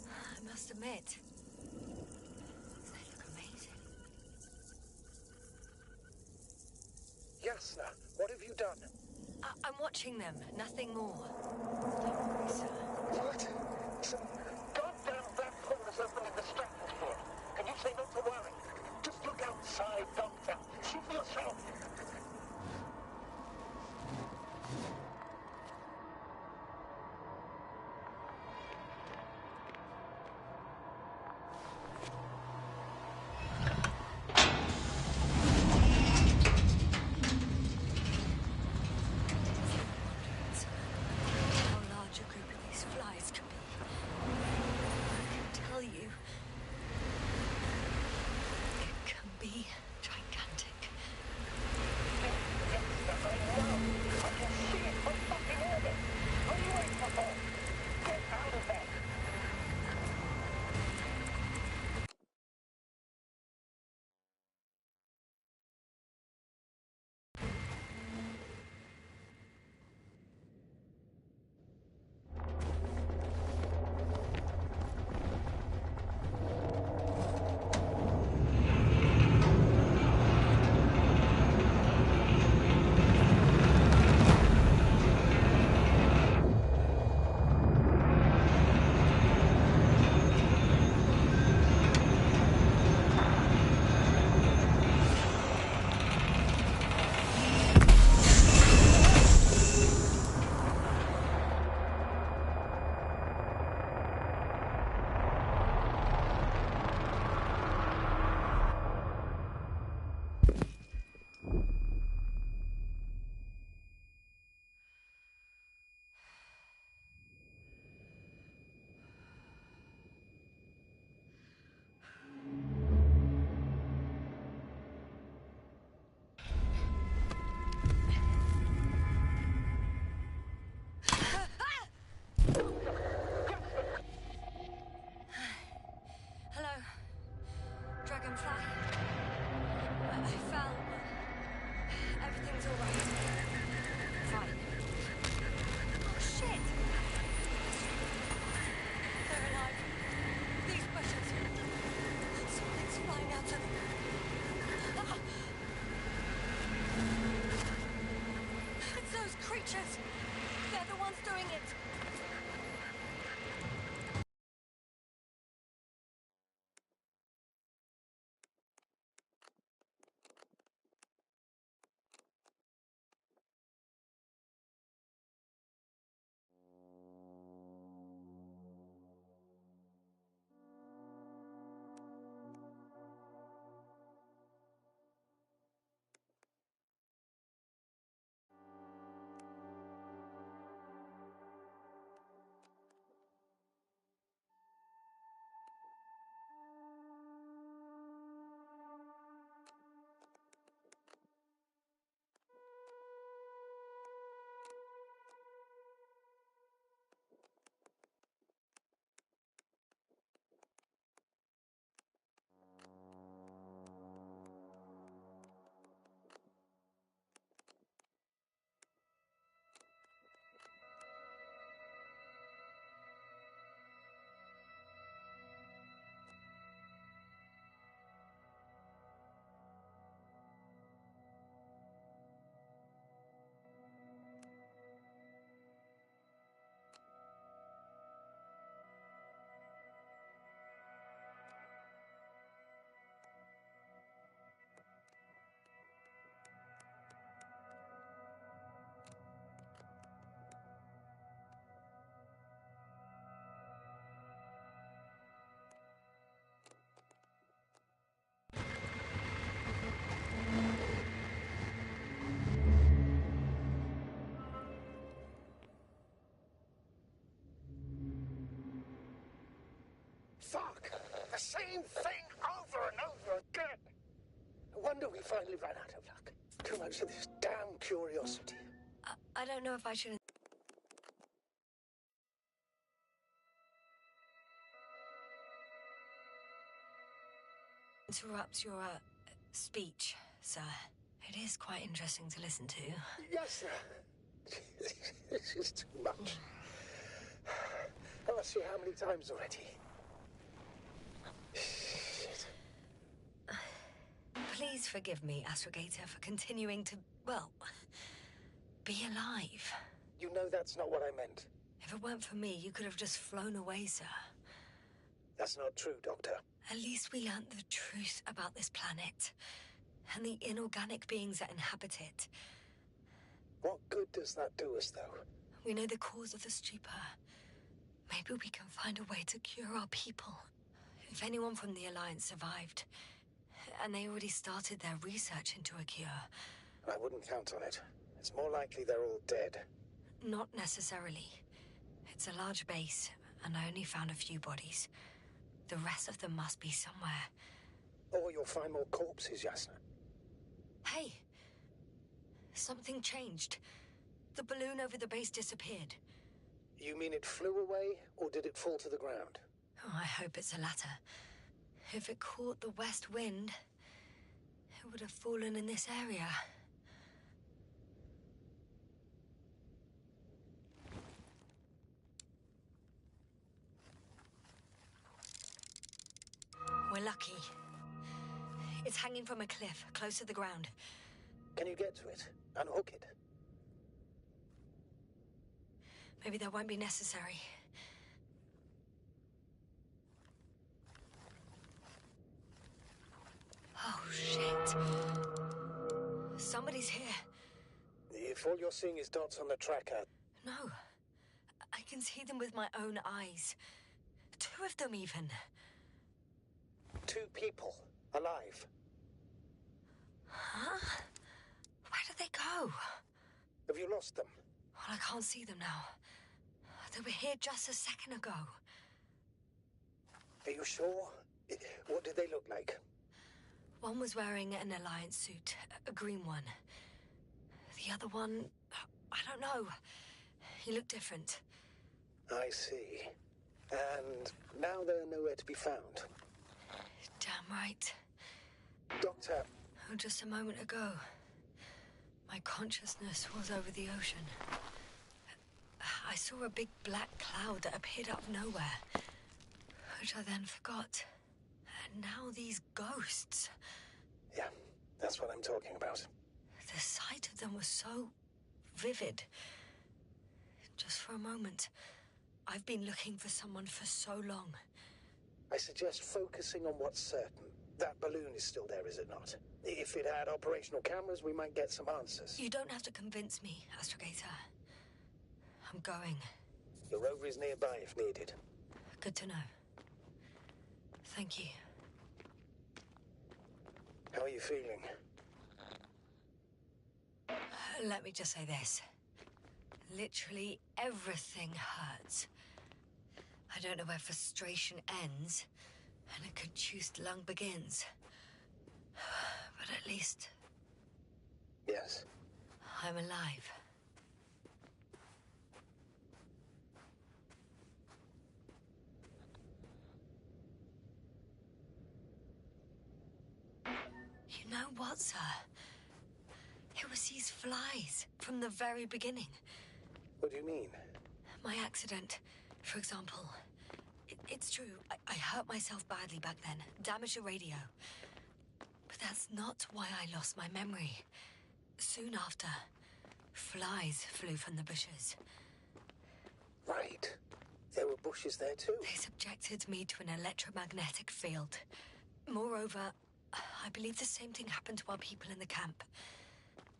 Speaker 1: I must admit, they look amazing.
Speaker 2: Yasna, what have you done?
Speaker 1: I'm watching them, nothing more. Don't worry, sir.
Speaker 2: What? Some goddamn black hole is opening the stratosphere. Can you say not to worry? Just look outside, Doctor. See for yourself.
Speaker 1: How large a group of these flies can be. I can tell you, it can be gigantic. Hello, Dragonfly. I found one. Everything's all right. Fine. Oh, shit! They're alive. These bushes. Something's flying out of them. Ah! It's those creatures. They're the ones doing it.
Speaker 2: Fuck! The same thing over and over again! No wonder we finally ran out of luck. Too much of this damn curiosity.
Speaker 1: I don't know if I should interrupt your speech, sir. It is quite interesting to listen to.
Speaker 2: Yes, sir. This is too much. I've asked you how many times already? Shit.
Speaker 1: Please forgive me, Astrogator, for continuing to, well, be alive.
Speaker 2: You know that's not what I meant.
Speaker 1: If it weren't for me, you could have just flown away, sir.
Speaker 2: That's not true, Doctor.
Speaker 1: At least we learned the truth about this planet and the inorganic beings that inhabit it.
Speaker 2: What good does that do us, though?
Speaker 1: We know the cause of the stupor. Maybe we can find a way to cure our people. If anyone from the Alliance survived, and they already started their research into a cure.
Speaker 2: I wouldn't count on it. It's more likely they're all dead.
Speaker 1: Not necessarily. It's a large base, and I only found a few bodies. The rest of them must be somewhere.
Speaker 2: Or you'll find more corpses, Yasna.
Speaker 1: Hey! Something changed. The balloon over the base disappeared.
Speaker 2: You mean it flew away, or did it fall to the ground?
Speaker 1: Oh, I hope it's the latter. If it caught the west wind, it would have fallen in this area. We're lucky. It's hanging from a cliff, close to the ground.
Speaker 2: Can you get to it? Unhook it?
Speaker 1: Maybe that won't be necessary. Oh, shit. Somebody's here.
Speaker 2: If all you're seeing is dots on the tracker...
Speaker 1: No. I can see them with my own eyes. 2 of them, even.
Speaker 2: 2 people. Alive.
Speaker 1: Huh? Where did they go?
Speaker 2: Have you lost them?
Speaker 1: Well, I can't see them now. They were here just a second ago.
Speaker 2: Are you sure? What did they look like?
Speaker 1: One was wearing an Alliance suit, a green one. The other one, I don't know. He looked different.
Speaker 2: I see. And now they're nowhere to be found.
Speaker 1: Damn right.
Speaker 2: Doctor...
Speaker 1: Oh, just a moment ago, my consciousness was over the ocean. I saw a big black cloud that appeared out of nowhere, which I then forgot. And now these ghosts.
Speaker 2: Yeah, that's what I'm talking about.
Speaker 1: The sight of them was so vivid. Just for a moment. I've been looking for someone for so long.
Speaker 2: I suggest focusing on what's certain. That balloon is still there, is it not? If it had operational cameras, we might get some answers.
Speaker 1: You don't have to convince me, Astrogator. I'm going.
Speaker 2: The rover is nearby if needed.
Speaker 1: Good to know. Thank you.
Speaker 2: How are you feeling?
Speaker 1: Let me just say this. Literally everything hurts. I don't know where frustration ends and a contused lung begins. But at least
Speaker 2: Yes.
Speaker 1: I'm alive. You know what, sir? It was these flies from the very beginning.
Speaker 2: What do you mean?
Speaker 1: My accident, for example. It's true, I hurt myself badly back then, damaged the radio. But that's not why I lost my memory. Soon after, flies flew from the bushes.
Speaker 2: Right. There were bushes there too.
Speaker 1: They subjected me to an electromagnetic field. Moreover, I believe the same thing happened to our people in the camp.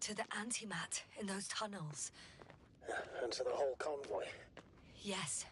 Speaker 1: To the antimat in those tunnels.
Speaker 2: And to the whole convoy.
Speaker 1: Yes.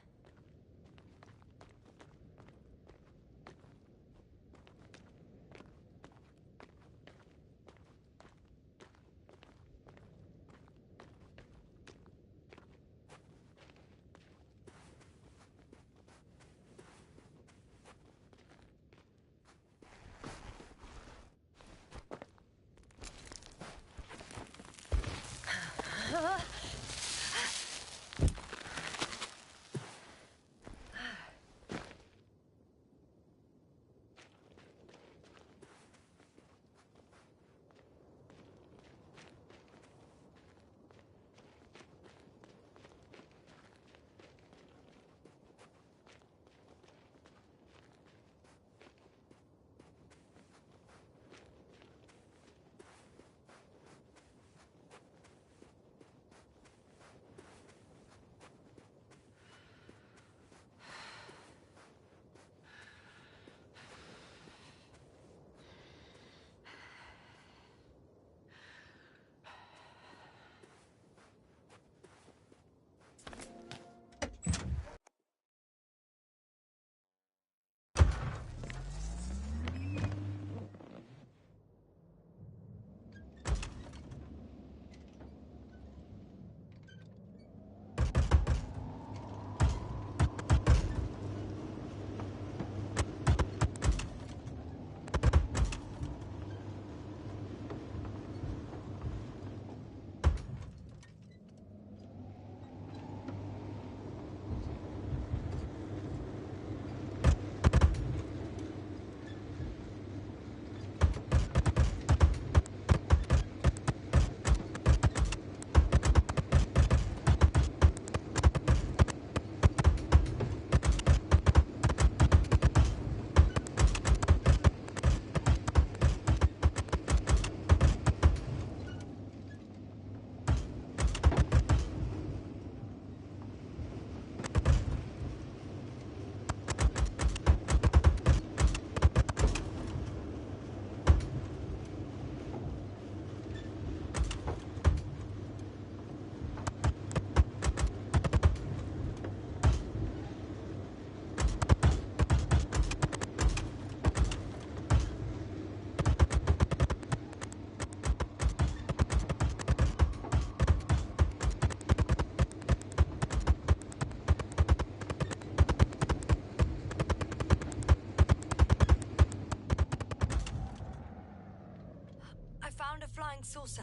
Speaker 1: Saucer.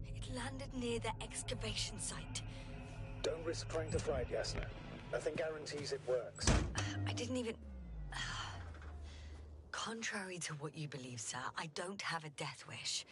Speaker 1: It landed near the excavation site.
Speaker 2: Don't risk trying to fly it, Yasna. Nothing guarantees it works.
Speaker 1: I didn't even... Contrary to what you believe, sir, I don't have a death wish.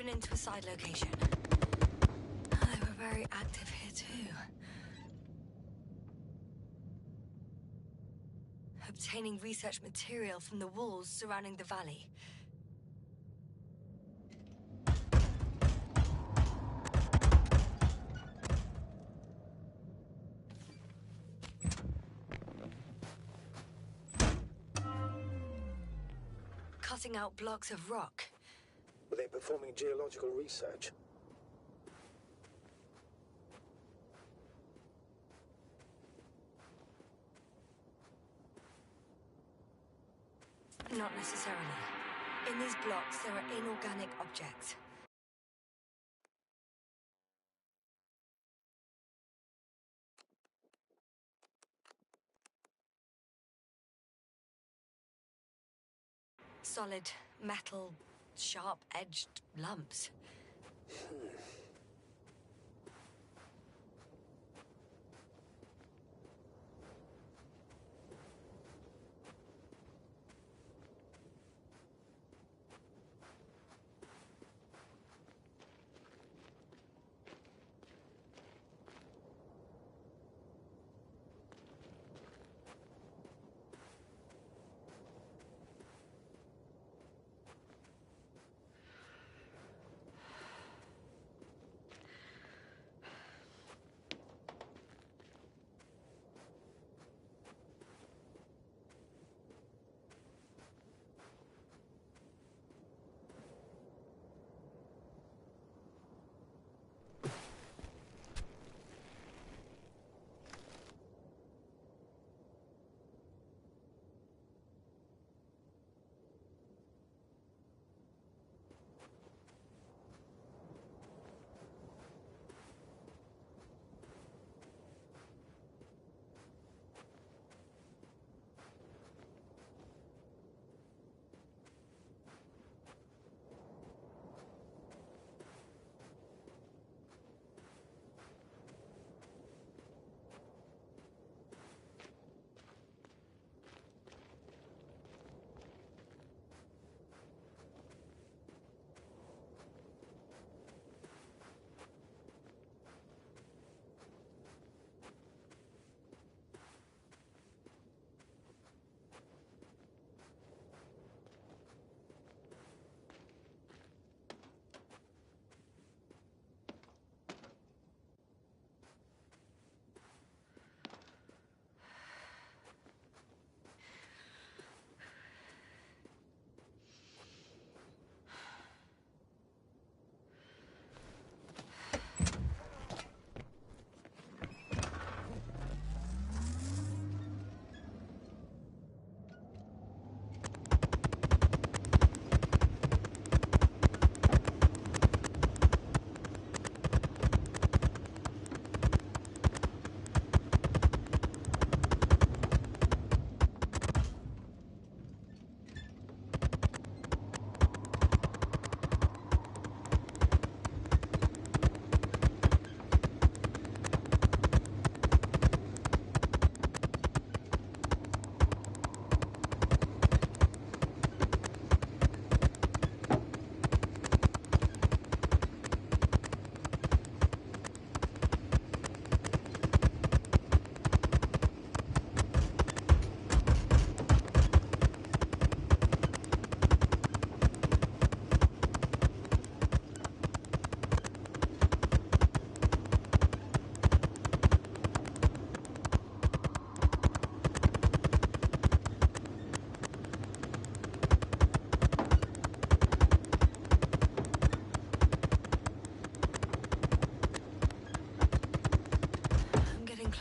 Speaker 1: Into a side location. They were very active here too. Obtaining research material from the walls surrounding the valley. Cutting out blocks of rock.
Speaker 2: Were they performing geological research?
Speaker 1: Not necessarily. In these blocks, there are inorganic objects. Solid, metal, sharp-edged lumps.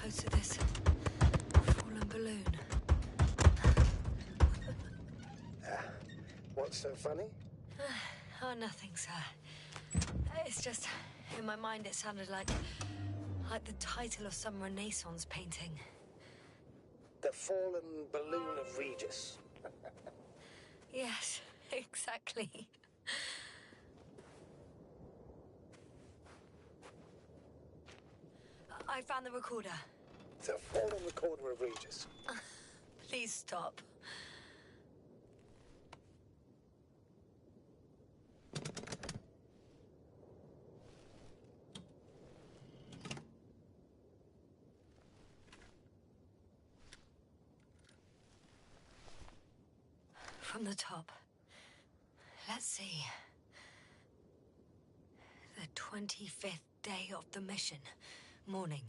Speaker 1: Close to this fallen balloon.
Speaker 2: What's so funny?
Speaker 1: Oh, nothing, sir. It's just, in my mind it sounded like the title of some Renaissance painting.
Speaker 2: The fallen balloon of Regis.
Speaker 1: Yes, exactly. I found the recorder.
Speaker 2: The fallen recorder of Regis.
Speaker 1: Please stop. From the top. Let's see. The 25th day of the mission. Morning.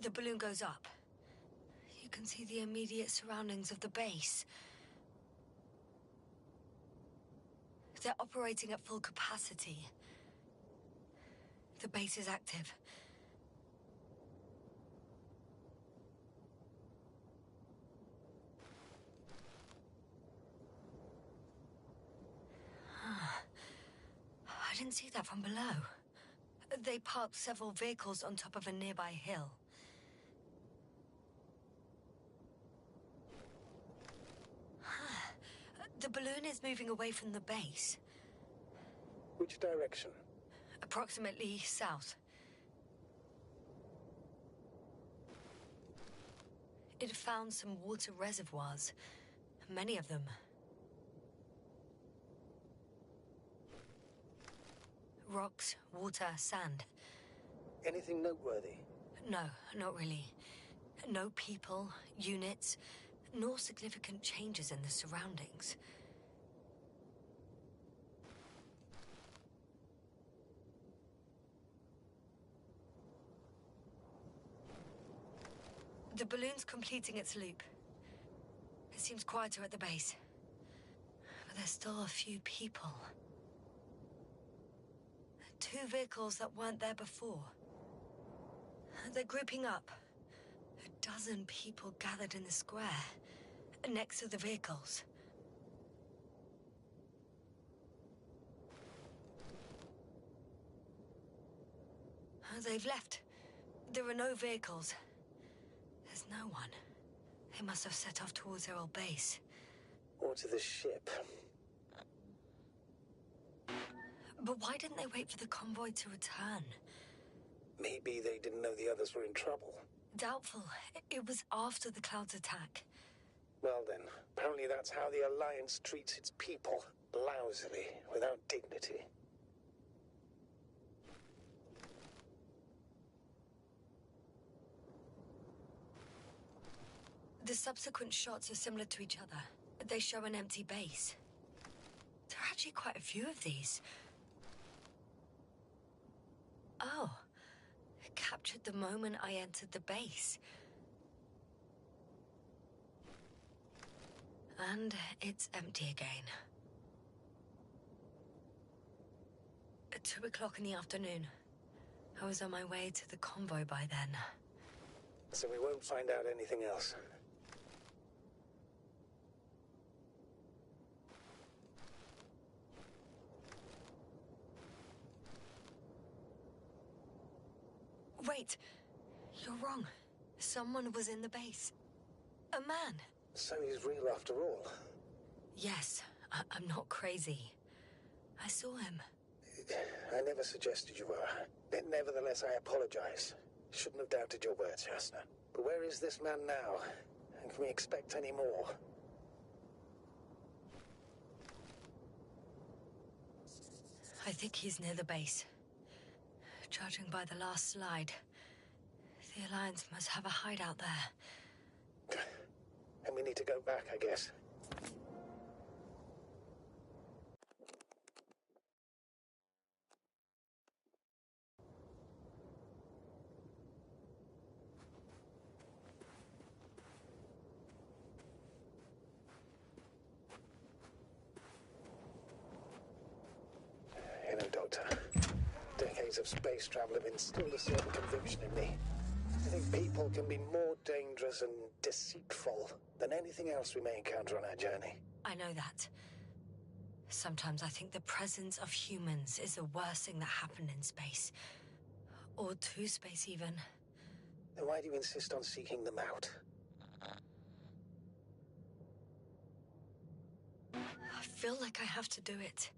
Speaker 1: The balloon goes up. You can see the immediate surroundings of the base. They're operating at full capacity. The base is active. I didn't see that from below. They parked several vehicles on top of a nearby hill. The balloon is moving away from the base.
Speaker 2: Which direction?
Speaker 1: Approximately south. It found some water reservoirs. Many of them. Rocks, water, sand.
Speaker 2: Anything noteworthy?
Speaker 1: No, not really. No people, units, nor significant changes in the surroundings. The balloon's completing its loop. It seems quieter at the base. But there's still a few people. 2 vehicles that weren't there before. They're grouping up. A dozen people gathered in the square, next to the vehicles. They've left. There are no vehicles. There's no one. They must have set off towards their old base.
Speaker 2: Or to the ship.
Speaker 1: But why didn't they wait for the convoy to return?
Speaker 2: Maybe they didn't know the others were in trouble.
Speaker 1: Doubtful. It was after the Cloud's attack.
Speaker 2: Well then, apparently that's how the Alliance treats its people. Lousily, without dignity.
Speaker 1: The subsequent shots are similar to each other. They show an empty base. There are actually quite a few of these. Oh. It captured the moment I entered the base. And it's empty again. At 2 o'clock in the afternoon. I was on my way to the convoy by then.
Speaker 2: So we won't find out anything else.
Speaker 1: Wait, you're wrong. Someone was in the base. A man.
Speaker 2: So he's real after all.
Speaker 1: Yes, I'm not crazy. I saw him.
Speaker 2: I never suggested you were. Nevertheless, I apologize. Shouldn't have doubted your words, Jasna. But where is this man now? And can we expect any more?
Speaker 1: I think he's near the base. Judging by the last slide, the Alliance must have a hideout there.
Speaker 2: And we need to go back, I guess. You know, Doctor, decades of space travel have instilled a certain conviction in me. I think people can be more dangerous and deceitful than anything else we may encounter on our journey.
Speaker 1: I know that. Sometimes I think the presence of humans is the worst thing that happened in space. Or to space, even.
Speaker 2: Then why do you insist on seeking them out?
Speaker 1: I feel like I have to do it.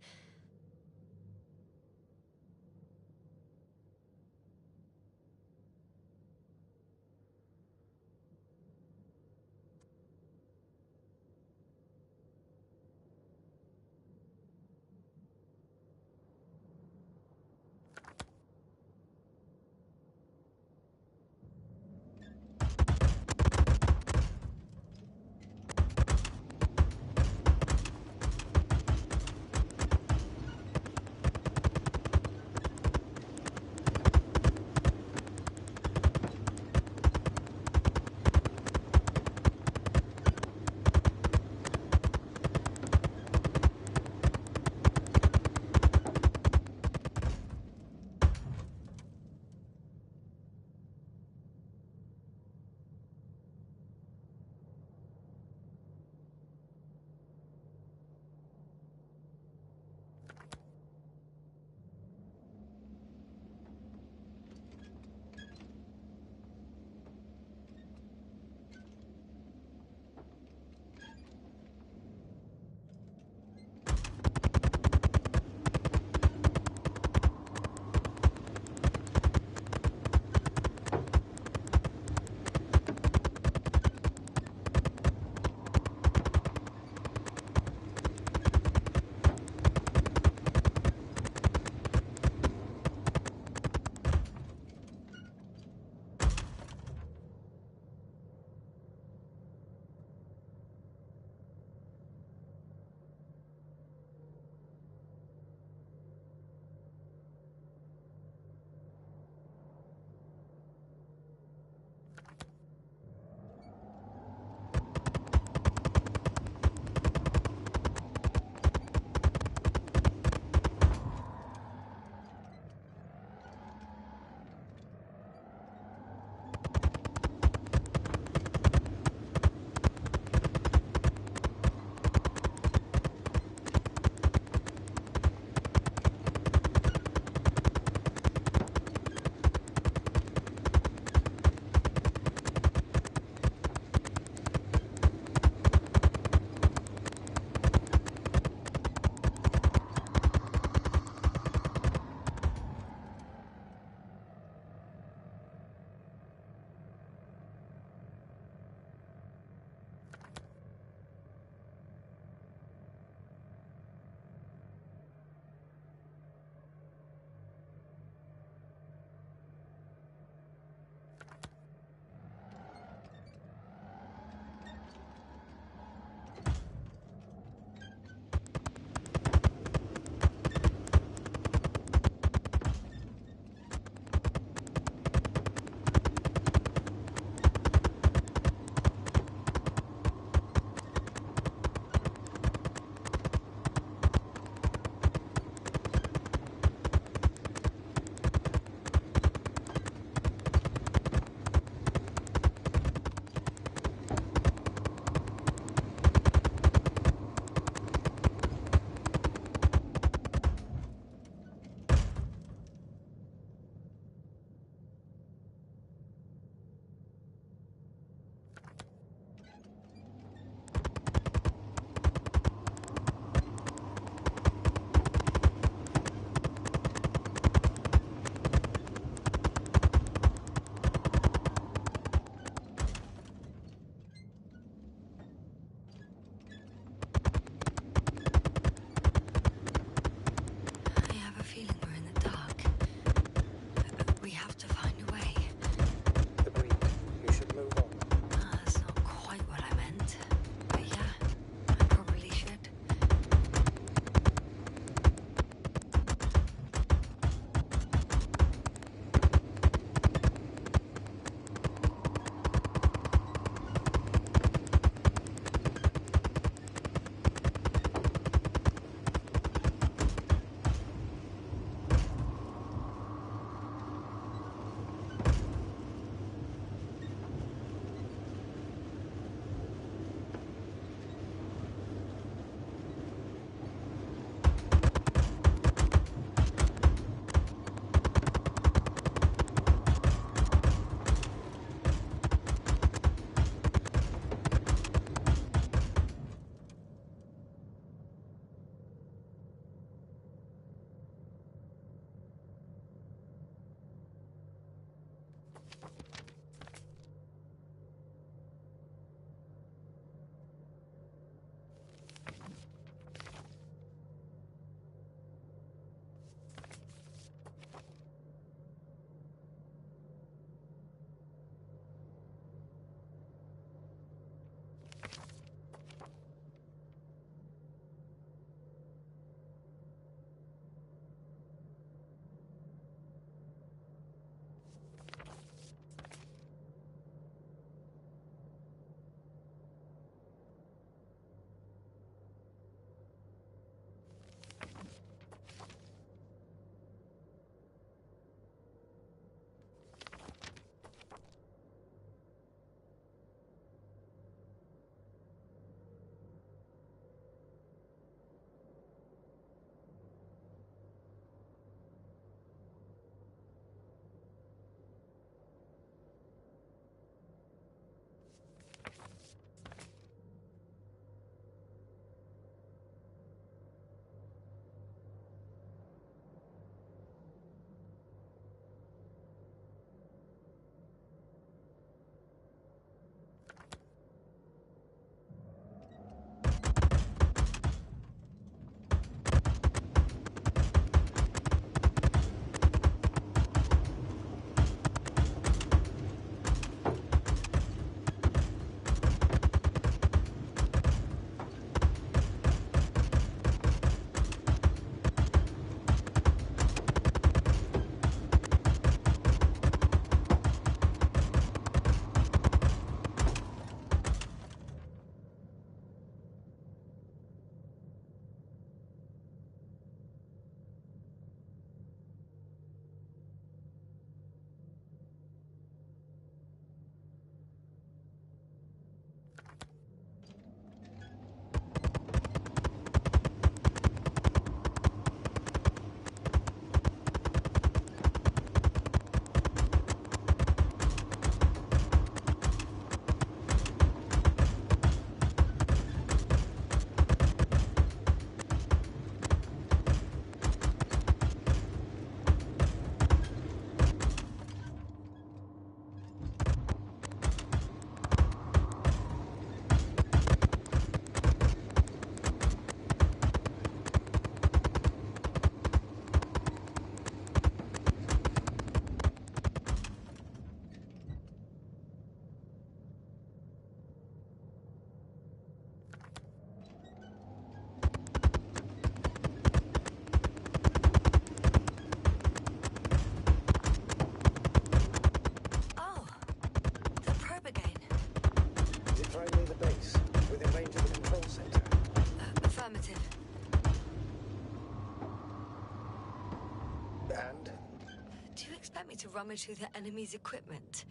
Speaker 1: Me to rummage through the enemy's equipment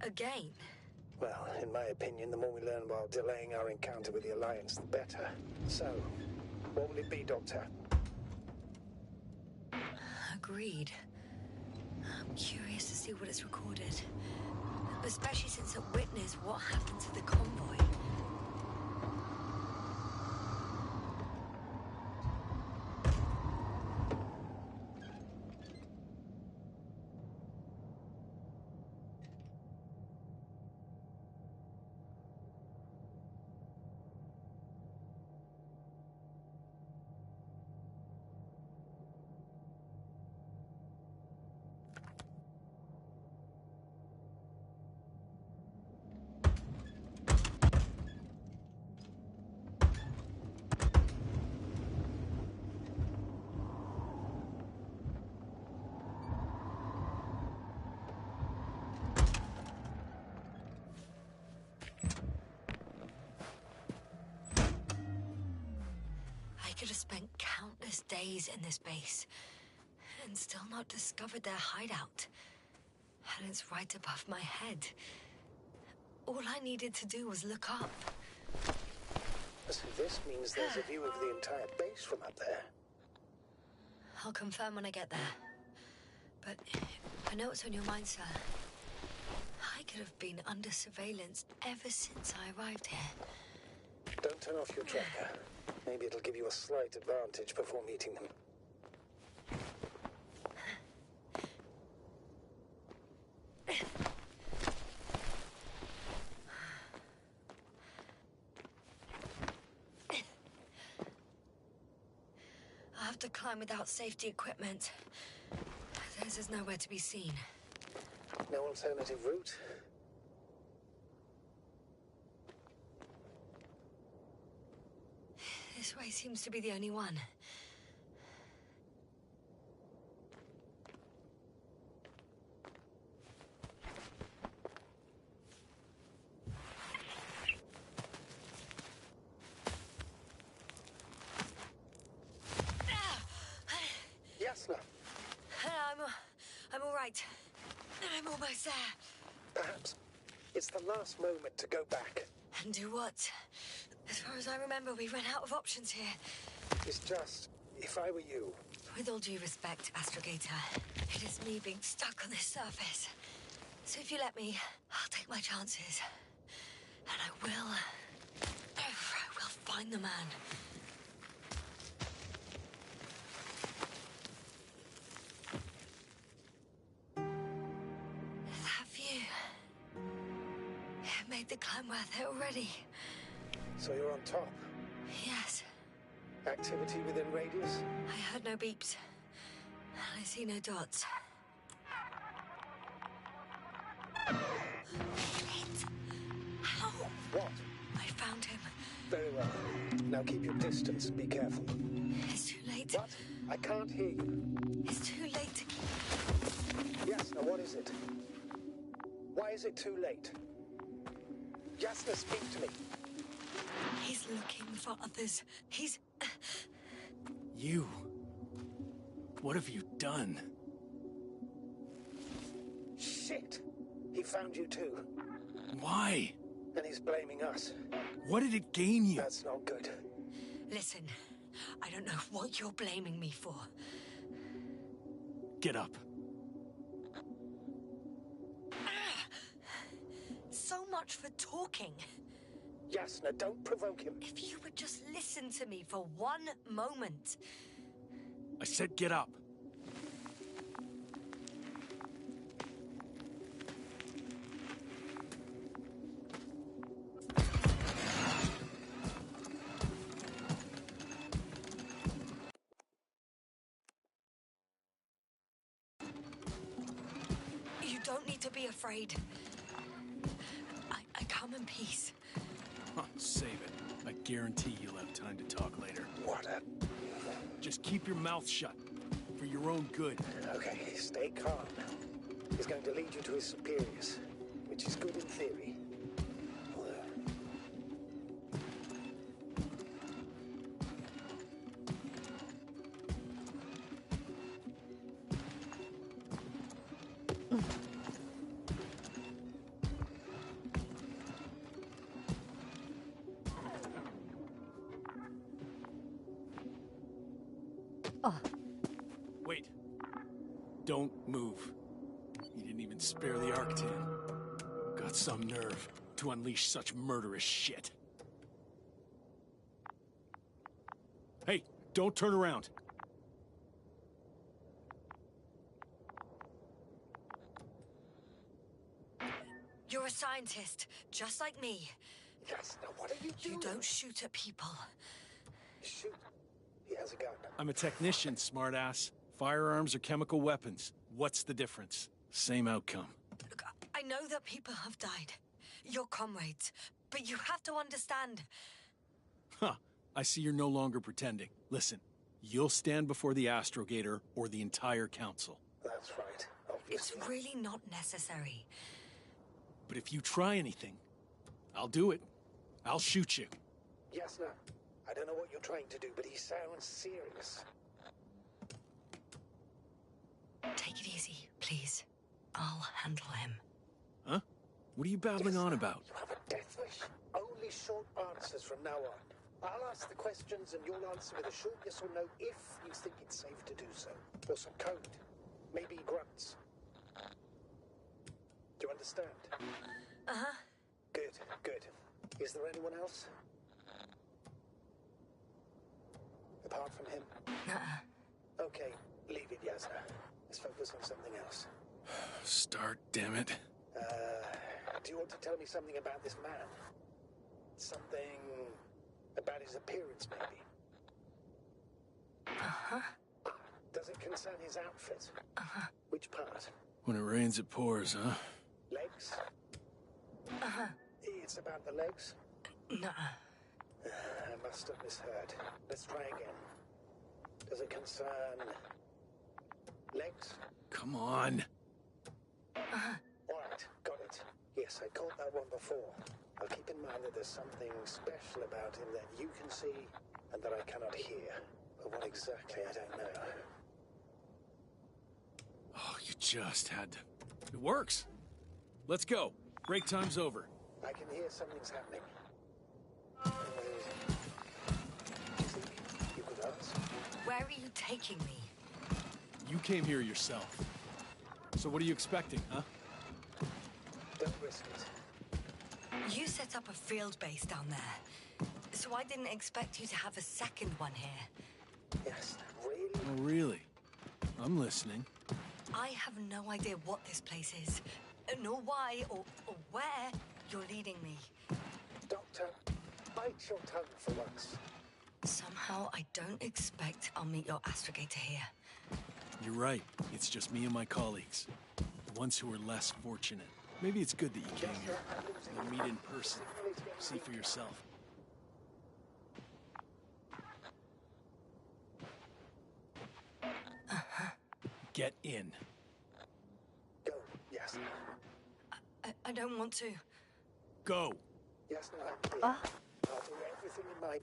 Speaker 1: again.
Speaker 2: Well, in my opinion, the more we learn while delaying our encounter with the Alliance, the better. So, what will it be, Doctor?
Speaker 1: Agreed. I'm curious to see what it's recorded, especially since it witnessed what happened to the convoy. I could have spent countless days in this base and still not discovered their hideout. And it's right above my head. All I needed to do was look up.
Speaker 2: So this means there's a view of the entire base from up there.
Speaker 1: I'll confirm when I get there. But I know what's on your mind, sir. I could have been under surveillance ever since I arrived here.
Speaker 2: Don't turn off your tracker. Maybe it'll give you a slight advantage before meeting them.
Speaker 1: have to climb without safety equipment. There's nowhere to be seen.
Speaker 2: No alternative route?
Speaker 1: This way seems to be the only one.
Speaker 2: Yasna,
Speaker 1: I'm all right. I'm almost there.
Speaker 2: perhaps it's the last moment to go back.
Speaker 1: And do what? As far as I remember, we ran out of options here.
Speaker 2: It's just, if I were you,
Speaker 1: With all due respect, Astrogator, it is me being stuck on this surface. So if you let me, I'll take my chances. And I will find the man. That view. It made the climb worth it already.
Speaker 2: so you're on top.
Speaker 1: Yes,
Speaker 2: Activity within radius?
Speaker 1: I heard no beeps. I see no dots. Shit! How?
Speaker 2: What?
Speaker 1: I found him.
Speaker 2: Very well. Now keep your distance and be careful.
Speaker 1: It's too late.
Speaker 2: What? I can't hear you.
Speaker 1: It's too late to keep...
Speaker 2: Yasna, what is it? Why is it too late? Yasna, speak to me.
Speaker 1: He's looking for others. He's...
Speaker 6: You. What have you done?
Speaker 2: Shit! He found you too.
Speaker 6: Why?
Speaker 2: And he's blaming us.
Speaker 6: What did it gain you?
Speaker 2: That's not good.
Speaker 1: Listen, I don't know what you're blaming me for.
Speaker 6: Get up.
Speaker 1: So much for talking.
Speaker 2: Yasna, don't provoke him.
Speaker 1: If you would just listen to me for one moment.
Speaker 6: I said get up.
Speaker 1: You don't need to be afraid. I come in peace.
Speaker 6: Huh, save it. I guarantee you'll have time to talk later.
Speaker 2: What a...
Speaker 6: Just keep your mouth shut. For your own good.
Speaker 2: Okay, stay calm. He's going to lead you to his superiors, which is good in theory.
Speaker 6: Wait. Don't move. You didn't even spare the Arctan. Got some nerve to unleash such murderous shit. Hey, don't turn around.
Speaker 1: You're a scientist, just like me.
Speaker 2: Yasna, what are you doing?
Speaker 1: You don't shoot at people.
Speaker 2: Shoot. He has a gun.
Speaker 6: I'm a technician, smartass. Firearms or chemical weapons. What's the difference? Same outcome.
Speaker 1: Look, I know that people have died. Your comrades. But you have to understand.
Speaker 6: Huh. I see you're no longer pretending. Listen, you'll stand before the Astrogator or the entire council.
Speaker 2: That's right,
Speaker 1: It's
Speaker 2: obviously.
Speaker 1: really not necessary.
Speaker 6: But if you try anything, I'll do it. I'll shoot you.
Speaker 2: Yasna, I don't know what you're trying to do, but he sounds serious.
Speaker 1: Take it easy, please. I'll handle him.
Speaker 6: Huh? What are you babbling on
Speaker 2: Yasna,
Speaker 6: about?
Speaker 2: You have a death wish. Only short answers from now on. I'll ask the questions and you'll answer with a short yes or no if you think it's safe to do so. Or some code. Maybe grunts. Do you understand?
Speaker 1: Uh-huh.
Speaker 2: Good, good. Is there anyone else? Apart from him?
Speaker 1: Nuh-uh.
Speaker 2: Okay, leave it, Yasna. Let's focus on something else.
Speaker 6: Start, damn it.
Speaker 2: Do you want to tell me something about this man? Something about his appearance, maybe? Does it concern his outfit? Which part?
Speaker 6: When it rains, it pours, huh?
Speaker 2: Legs? It's about the legs?
Speaker 1: Nuh-uh.
Speaker 2: I must have misheard. Let's try again. Does it concern... legs?
Speaker 6: Come on.
Speaker 2: Alright, got it. Yes, I caught that one before. I'll keep in mind that there's something special about him that you can see and that I cannot hear. But what exactly, I don't know.
Speaker 6: Oh, you just had to... It works. Let's go. Break time's over.
Speaker 2: I can hear something's happening. Do you think you could ask?
Speaker 1: Where are you taking me?
Speaker 6: You came here yourself. So what are you expecting, huh?
Speaker 2: Don't risk it.
Speaker 1: You set up a field base down there, so I didn't expect you to have a second one here.
Speaker 2: Yes, really?
Speaker 6: Oh, really? I'm listening.
Speaker 1: I have no idea what this place is, nor why or where you're leading me.
Speaker 2: Doctor, bite your tongue for once.
Speaker 1: Somehow I don't expect I'll meet your astrogator here.
Speaker 6: You're right. It's just me and my colleagues. The ones who are less fortunate. Maybe it's good that you came here. You'll meet in person. See for yourself. Get in.
Speaker 2: Go. Yes.
Speaker 1: I don't want to.
Speaker 6: Go.
Speaker 2: Yes, no, I'm here. I'll do everything in my...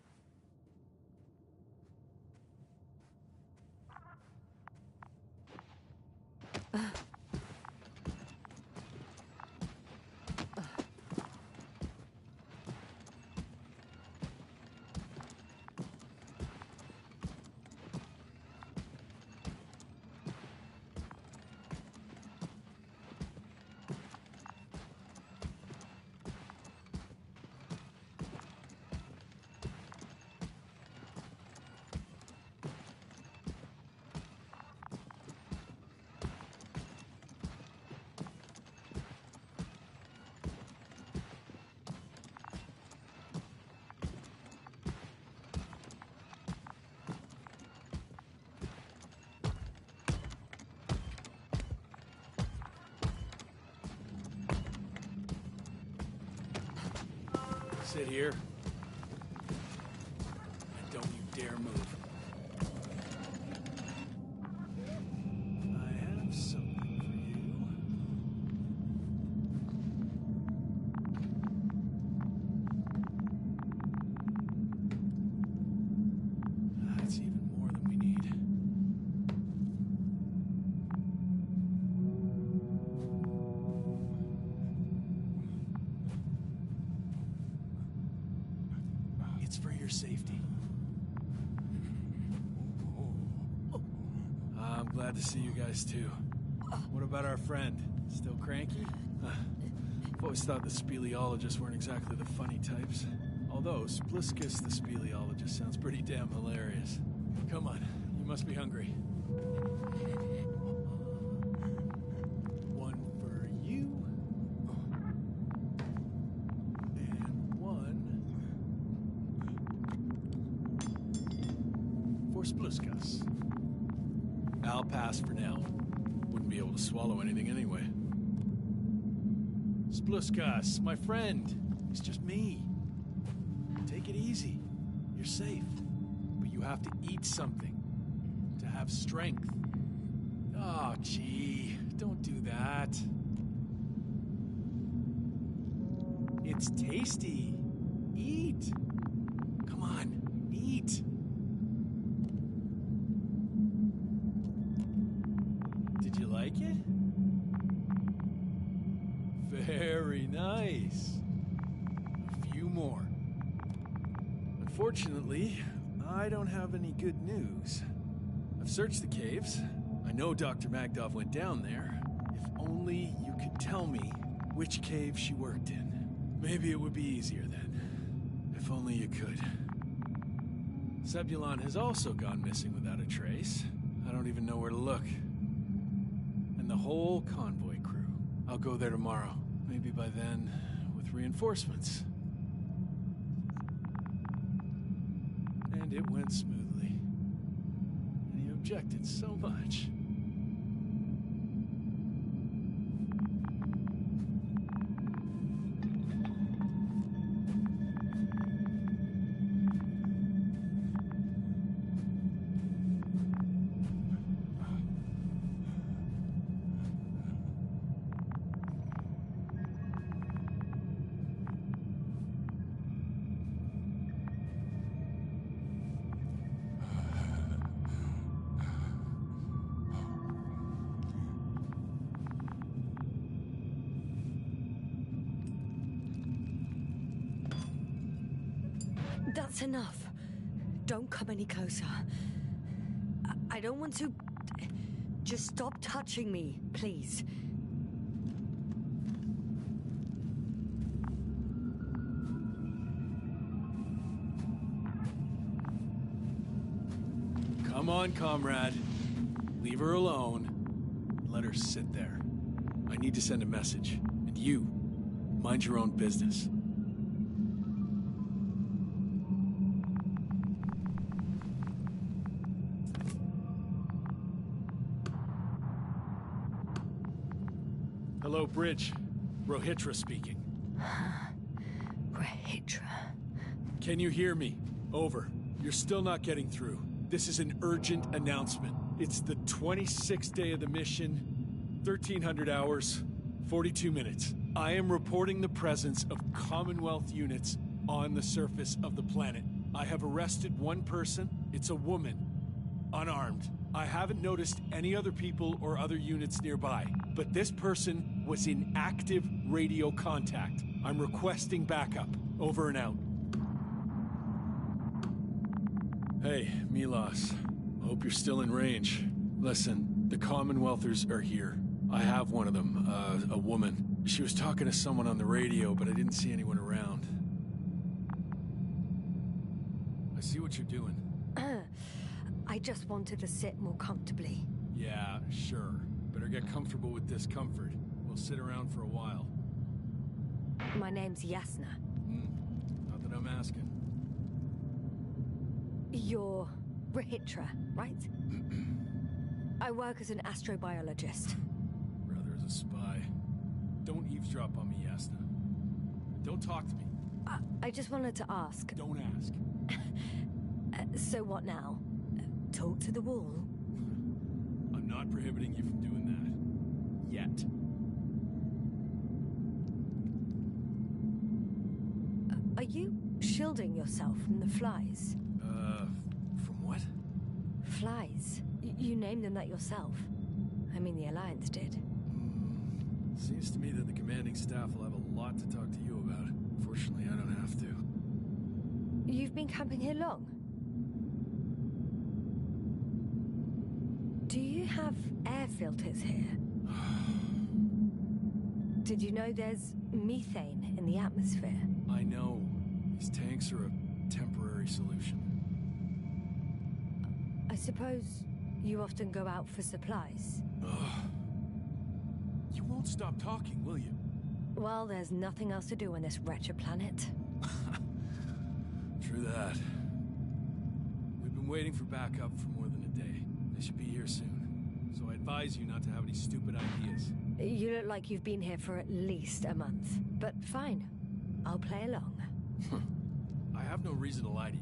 Speaker 6: Sit here. And don't you dare move. I have something for you. That's even more than we need. It's for your safety. I'm glad to see you guys too. What about our friend? Still cranky? I've always thought the speleologists weren't exactly the funny types. Although Spliskus the speleologist sounds pretty damn hilarious. Come on, you must be hungry. One for you. And one for Spliskus. I'll pass for now. Wouldn't be able to swallow anything anyway. Spliskus, my friend. It's just me. Take it easy. You're safe. But you have to eat something to have strength. Oh, gee. Don't do that. It's tasty. Eat. Come on, eat. Did you like it? Very nice. A few more. Unfortunately, I don't have any good news. I've searched the caves. I know Dr. Magdov went down there. If only you could tell me which cave she worked in. Maybe it would be easier then. If only you could. Zebulon has also gone missing without a trace. I don't even know where to look. And the whole convoy crew. I'll go there tomorrow. Maybe by then, with reinforcements. And it went smoothly. Any objected so much.
Speaker 1: That's enough. Don't come any closer. I don't want to... Just stop touching me, please.
Speaker 6: Come on, comrade. Leave her alone. Let her sit there. I need to send a message. And you, mind your own business. Hello, Bridge. Rohitra speaking.
Speaker 1: Rohitra.
Speaker 6: Can you hear me? Over. You're still not getting through. This is an urgent announcement. It's the 26th day of the mission, 1300 hours, 42 minutes. I am reporting the presence of Commonwealth units on the surface of the planet. I have arrested one person. It's a woman, unarmed. I haven't noticed any other people or other units nearby, but this person was in active radio contact. I'm requesting backup. Over and out. Hey, Milos. Hope you're still in range. Listen, the Commonwealthers are here. I have one of them, a woman. She was talking to someone on the radio, but I didn't see anyone around. I see what you're doing.
Speaker 1: I just wanted to sit more comfortably.
Speaker 6: Yeah, sure. Better get comfortable with discomfort. We'll sit around for a while.
Speaker 1: My name's Yasna.
Speaker 6: Not that I'm asking.
Speaker 1: You're Rohitra, right? I work as an astrobiologist.
Speaker 6: Rather as a spy. Don't eavesdrop on me, Yasna. Don't talk to me.
Speaker 1: I just wanted to ask.
Speaker 6: Don't ask.
Speaker 1: So what now? Talk to the wall?
Speaker 6: I'm not prohibiting you from doing that. Yet.
Speaker 1: Are you shielding yourself from the flies?
Speaker 6: From what?
Speaker 1: Flies. You named them that yourself. I mean, the Alliance did.
Speaker 6: Seems to me that the commanding staff will have a lot to talk to you about. Fortunately, I don't have to.
Speaker 1: You've been camping here long? Do you have air filters here? Did you know there's methane in the atmosphere?
Speaker 6: I know. These tanks are a temporary solution.
Speaker 1: I suppose you often go out for supplies?
Speaker 6: You won't stop talking, will you?
Speaker 1: Well, there's nothing else to do on this wretched planet.
Speaker 6: True that. We've been waiting for backup for more than a day. They should be here soon. So I advise you not to have any stupid ideas.
Speaker 1: You look like you've been here for at least a month. But fine. I'll play along.
Speaker 6: I have no reason to lie to you.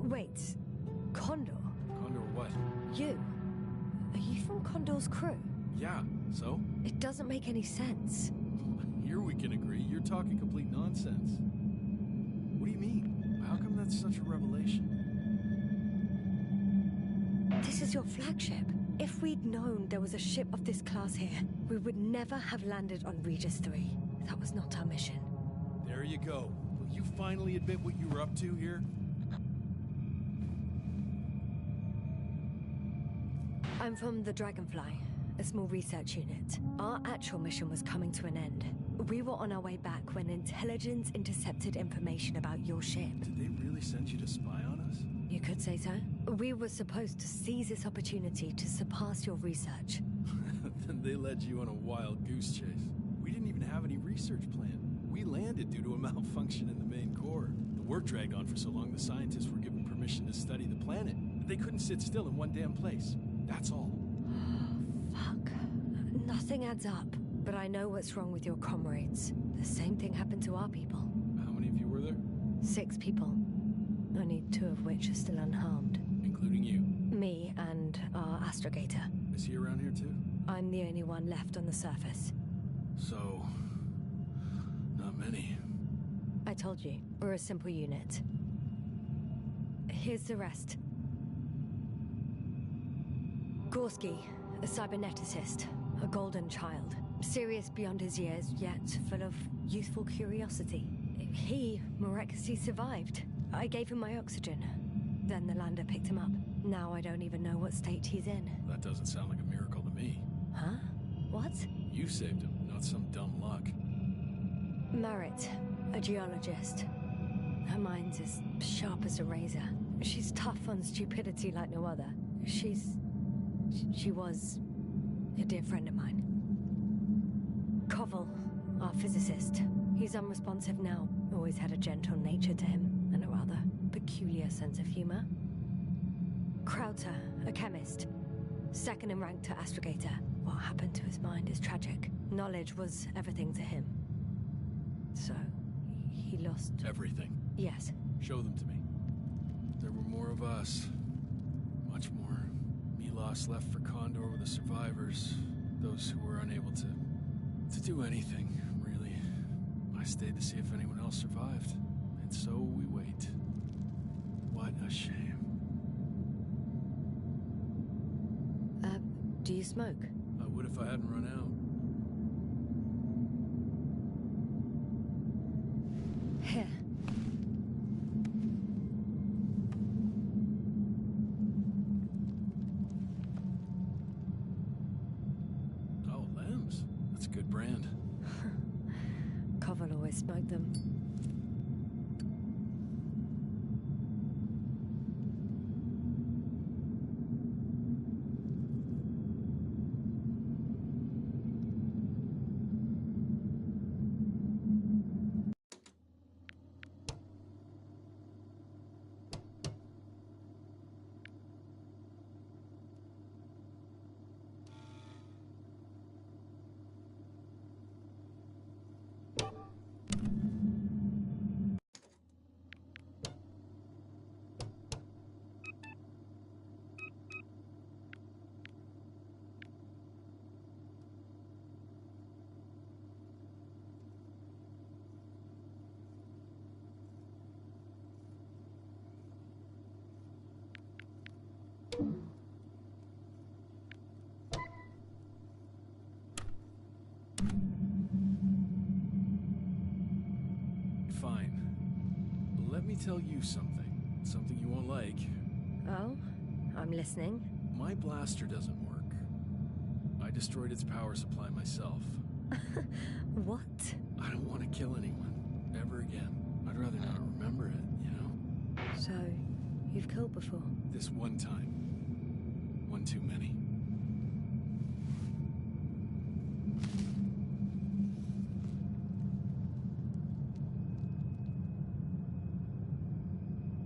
Speaker 1: Wait. Condor?
Speaker 6: Condor what?
Speaker 1: You? Are you from Condor's crew?
Speaker 6: Yeah, so?
Speaker 1: It doesn't make any sense.
Speaker 6: Here we can agree. You're talking complete nonsense. What do you mean? How come that's such a revelation?
Speaker 1: This is your flagship. If we'd known there was a ship of this class here, we would never have landed on Regis 3. That was not our mission.
Speaker 6: There you go. Will you finally admit what you were up to here?
Speaker 1: I'm from the Dragonfly, a small research unit. Our actual mission was coming to an end. We were on our way back when intelligence intercepted information about your ship.
Speaker 6: Did they really send you to spy on us?
Speaker 1: You could say so. We were supposed to seize this opportunity to surpass your research.
Speaker 6: Then they led you on a wild goose chase. We didn't even have any research plan. We landed due to a malfunction in the main core. The work dragged on for so long the scientists were given permission to study the planet. They couldn't sit still in one damn place. That's all.
Speaker 1: Fuck. Nothing adds up. But I know what's wrong with your comrades. The same thing happened to our people.
Speaker 6: How many of you were there?
Speaker 1: 6 people. Only 2 of which are still unharmed.
Speaker 6: Including you.
Speaker 1: Me and our astrogator.
Speaker 6: Is he around here too?
Speaker 1: I'm the only one left on the surface.
Speaker 6: So... not many.
Speaker 1: I told you, we're a simple unit. Here's the rest. Gorski, a cyberneticist, a golden child. Serious beyond his years, yet full of youthful curiosity. He miraculously survived. I gave him my oxygen. Then the lander picked him up. Now I don't even know what state he's in.
Speaker 6: That doesn't sound like a miracle to me.
Speaker 1: Huh? What?
Speaker 6: You saved him, not some dumb luck.
Speaker 1: Marit, a geologist. Her mind's as sharp as a razor. She's tough on stupidity like no other. She was a dear friend of mine. Koval, our physicist. He's unresponsive now. Always had a gentle nature to him, and a rather peculiar sense of humor. Krauter, a chemist. Second in rank to astrogator. What happened to his mind is tragic. Knowledge was everything to him. So, he lost...
Speaker 6: Everything?
Speaker 1: Yes.
Speaker 6: Show them to me. There were more of us. Much more. Milos left for Condor with the survivors. Those who were unable to do anything, really. I stayed to see if anyone else survived. And so we wait. What a shame.
Speaker 1: Do you smoke?
Speaker 6: I would if I hadn't run out.
Speaker 1: Here.
Speaker 6: Oh, Lems. That's a good brand.
Speaker 1: Koval always smoked them.
Speaker 6: Fine. Let me tell you something. Something you won't like.
Speaker 1: Oh? I'm listening.
Speaker 6: My blaster doesn't work. I destroyed its power supply myself.
Speaker 1: What?
Speaker 6: I don't want to kill anyone. Ever again. I'd rather not remember it, you know?
Speaker 1: So, you've killed before?
Speaker 6: This one time. One too many.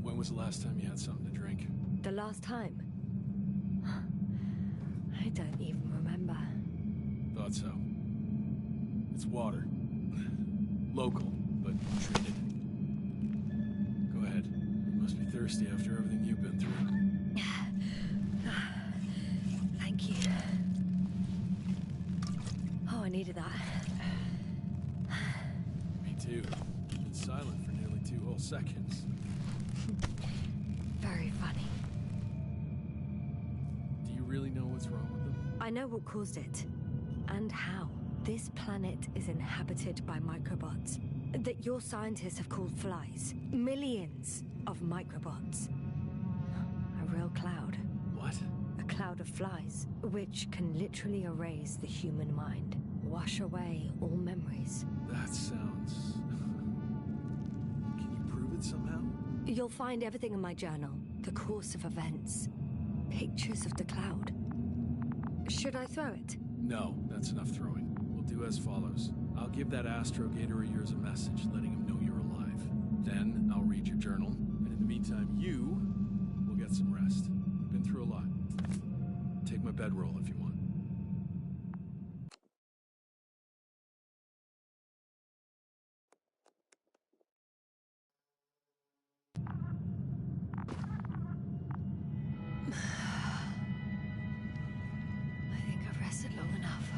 Speaker 6: When was the last time you had something to drink?
Speaker 1: The last time? I don't even remember.
Speaker 6: Thought so. It's water. Local, but treated. Go ahead. You must be thirsty after everything you've been through.
Speaker 1: Thank you. Oh, I needed that.
Speaker 6: Me too. Been silent for nearly 2 whole seconds.
Speaker 1: Very funny.
Speaker 6: Do you really know what's wrong with them?
Speaker 1: I know what caused it. And how. This planet is inhabited by microbots that your scientists have called flies. Millions of microbots. A real cloud.
Speaker 6: What?
Speaker 1: A cloud of flies, which can literally erase the human mind. Wash away all memories.
Speaker 6: That sounds... Can you prove it somehow?
Speaker 1: You'll find everything in my journal. The course of events. Pictures of the cloud. Should I throw it?
Speaker 6: No, that's enough throwing. We'll do as follows. I'll give that astrogator of yours a message, letting him know you're alive. Then I'll read your journal, and in the meantime, you will get some rest. bedroll if you want.
Speaker 1: I think I've rested long enough.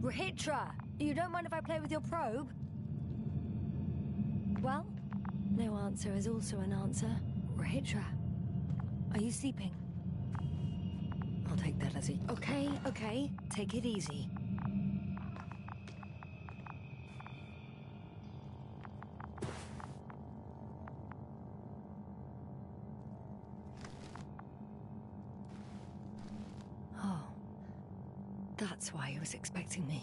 Speaker 1: Rahitra, you don't mind if I play with your probe? Well, no answer is also an answer. Rahitra, are you sleeping? I'll take that as a... Okay, take it easy. Oh, that's why he was expecting me.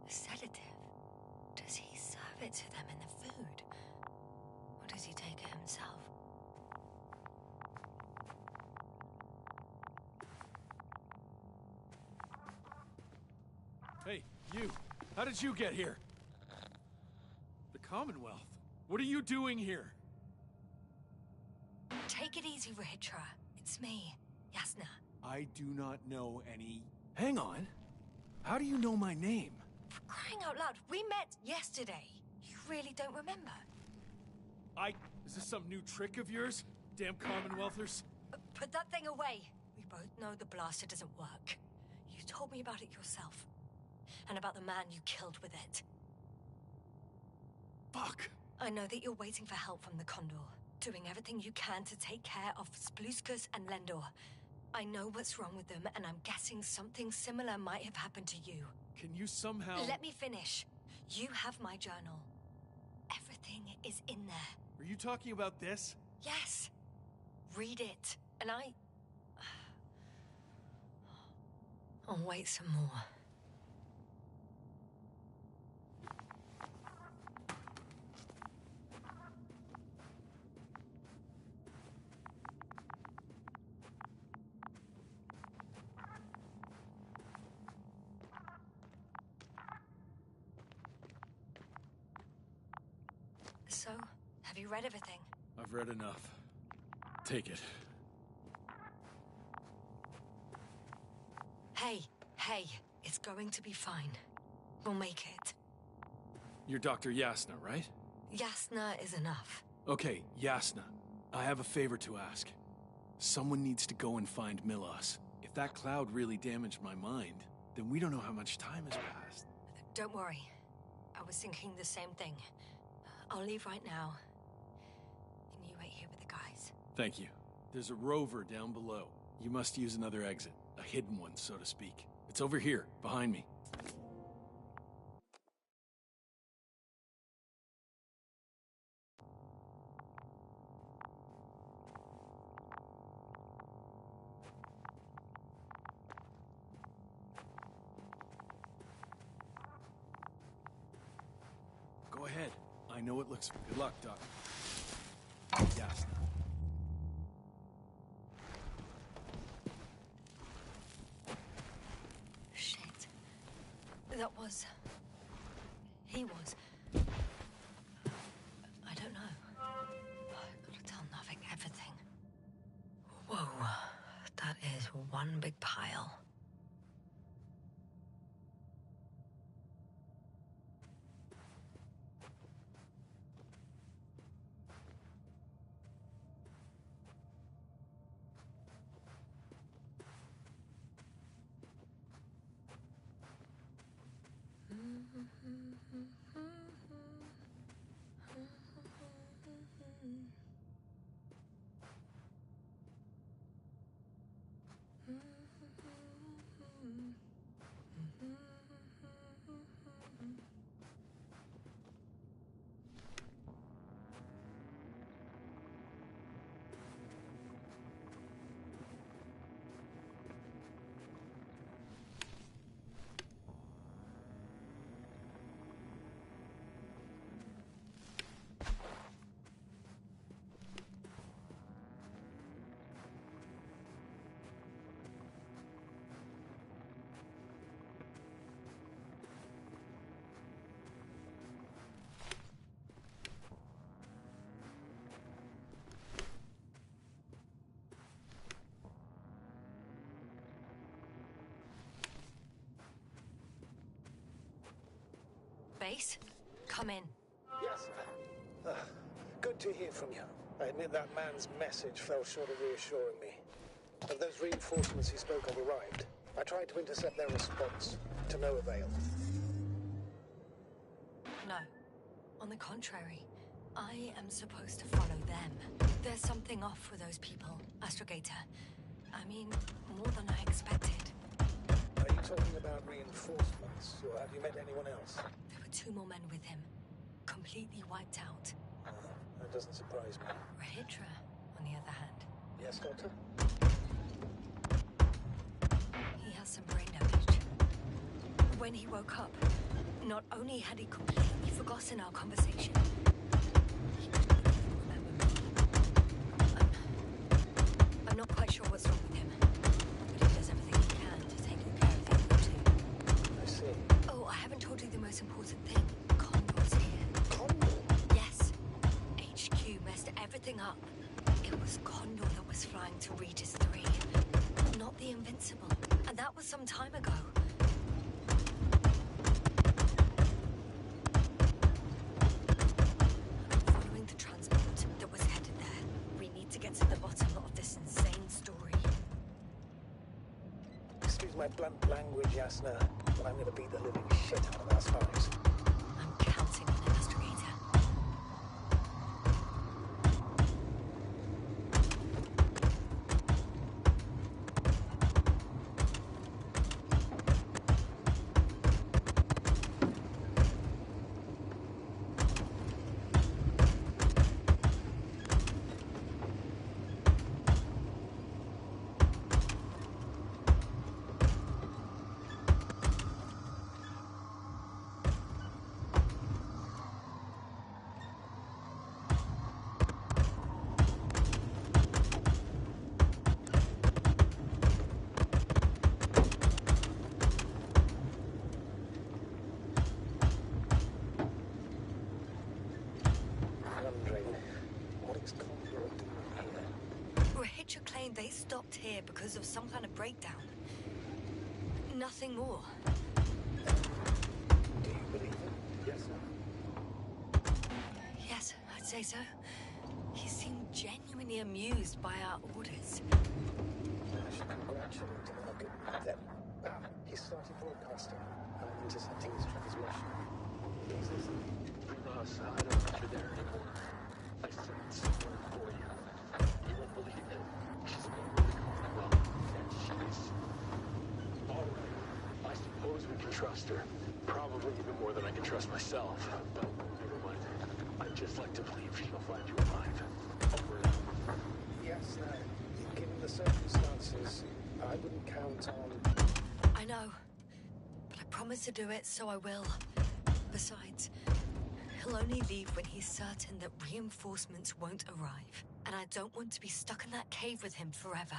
Speaker 1: Sedative. Does he serve it to them in the food? Or does he take it himself?
Speaker 6: Hey, you. How did you get here? The Commonwealth. What are you doing here?
Speaker 1: Take it easy, Rahitra. It's me, Yasna.
Speaker 6: I do not know any... Hang on. How do you know my name?
Speaker 1: For crying out loud, we met yesterday. You really don't remember?
Speaker 6: Is this some new trick of yours? Damn Commonwealthers.
Speaker 1: Put that thing away. We both know the blaster doesn't work. You told me about it yourself. And about the man you killed with it.
Speaker 6: Fuck.
Speaker 1: I know that you're waiting for help from the Condor. Doing everything you can to take care of Spluskus and Lendor. I know what's wrong with them, and I'm guessing something similar might have happened to you.
Speaker 6: Can you somehow...
Speaker 1: Let me finish. You have my journal. Everything is in there.
Speaker 6: Are you talking about this?
Speaker 1: Yes. Read it. And I'll wait some more. So, have you read everything?
Speaker 6: I've read enough. Take it.
Speaker 1: Hey, it's going to be fine. We'll make it.
Speaker 6: You're Dr. Yasna, right?
Speaker 1: Yasna is enough.
Speaker 6: Okay, Yasna. I have a favor to ask. Someone needs to go and find Milos. If that cloud really damaged my mind, then we don't know how much time has passed.
Speaker 1: Don't worry. I was thinking the same thing. I'll leave right now. And you wait here with the guys.
Speaker 6: Thank you. There's a rover down below. You must use another exit. A hidden one, so to speak. It's over here, behind me. Go ahead. I know it looks... Good luck, Doc. Yes.
Speaker 1: Shit. That was... He was... I don't know. I've got to tell nothing, everything. Whoa. That is one big pile. Base, come in.
Speaker 2: Yes. Good to hear from you. I admit that man's message fell short of reassuring me. Have those reinforcements he spoke of arrived? I tried to intercept their response, to no avail.
Speaker 1: No. On the contrary, I am supposed to follow them. There's something off with those people, Astrogator. I mean, more than I expected.
Speaker 2: Are you talking about reinforcements, or have you met anyone else?
Speaker 1: There were 2 more men with him, completely wiped out.
Speaker 2: That doesn't surprise me.
Speaker 1: Rahitra, on the other hand.
Speaker 2: Yes, Doctor?
Speaker 1: He has some brain damage. When he woke up, not only had he completely forgotten our conversation, he couldn't even remember me. I'm not quite sure what's wrong with him, but he does everything he can to take care of the other 2.
Speaker 2: I see.
Speaker 1: Oh, I haven't told you the most important thing. Condor's here.
Speaker 2: Condor?
Speaker 1: Yes. HQ messed everything up. It was Condor that was flying to Regis 3, not the Invincible. And that was some time ago. I'm following the transport.
Speaker 2: my blunt language, Yasna, but I'm gonna beat the living shit out of our spies.
Speaker 1: I'm counting on it, Astragator. They stopped here because of some kind of breakdown. Nothing more.
Speaker 2: Do you believe it? Yes, sir.
Speaker 1: Yes, I'd say so. He seemed genuinely amused by our orders.
Speaker 2: I should congratulate him on a good them. He started broadcasting. I'm intercepting his transmission. Please listen.
Speaker 5: Ross, I don't know if you're there anymore. I sent someone for you. You won't believe it. She's been really going well, and she's all right. I suppose we can trust her. Probably even more than I can trust myself. But never mind. I'd just like to believe she'll find you alive. Over and out.
Speaker 2: Yes, given the circumstances, I wouldn't count on...
Speaker 1: I know. But I promised to do it, so I will. Besides, he'll only leave when he's certain that reinforcements won't arrive. And I don't want to be stuck in that cave with him forever.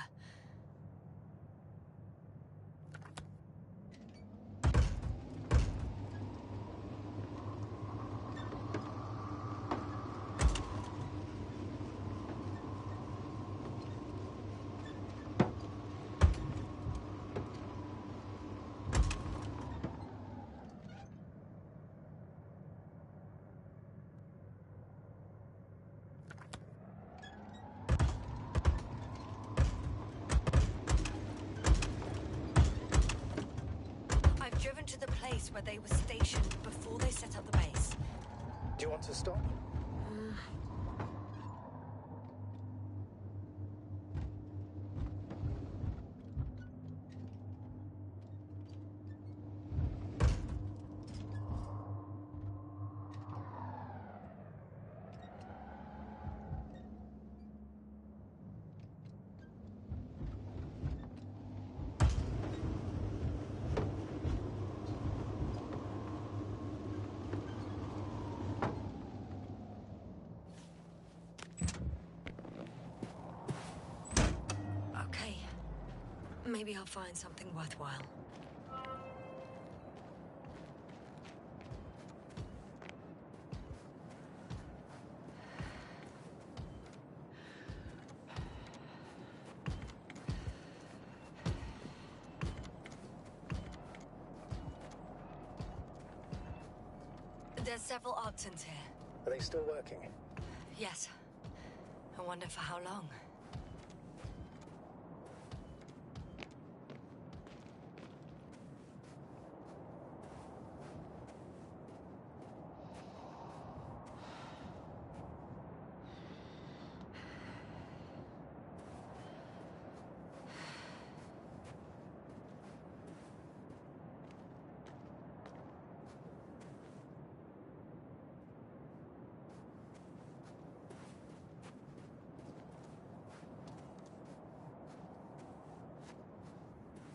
Speaker 1: Driven to the place where they were stationed before they set up the base.
Speaker 2: Do you want to stop?
Speaker 1: Maybe I'll find something worthwhile. There's several options here.
Speaker 2: Are they still working?
Speaker 1: Yes. I wonder for how long.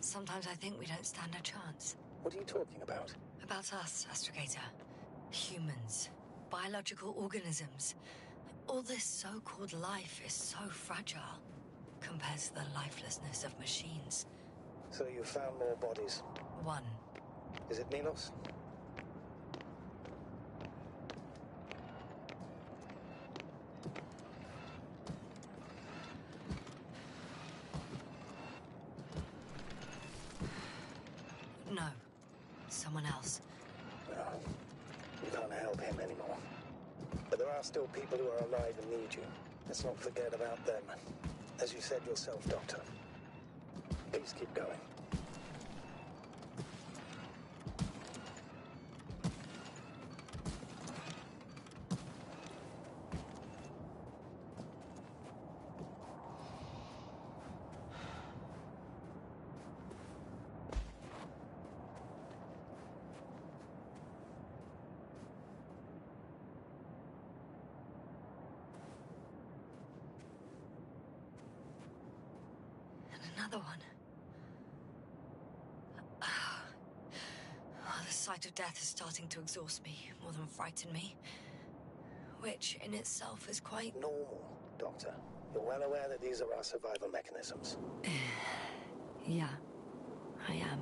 Speaker 1: Sometimes I think we don't stand a chance.
Speaker 2: What are you talking about?
Speaker 1: About us, Astrogator. Humans. Biological organisms. All this so-called life is so fragile compared to the lifelessness of machines.
Speaker 2: So you found more bodies?
Speaker 1: One.
Speaker 2: Is it Milos?
Speaker 1: No. Someone else.
Speaker 2: No. You can't help him anymore. But there are still people who are alive and need you. Let's not forget about them. As you said yourself, Doctor. Please keep going.
Speaker 1: And another one. The sight of death is starting to exhaust me more than frighten me. Which, in itself, is quite
Speaker 2: normal, Doctor. You're well aware that these are our survival mechanisms.
Speaker 1: Yeah, I am.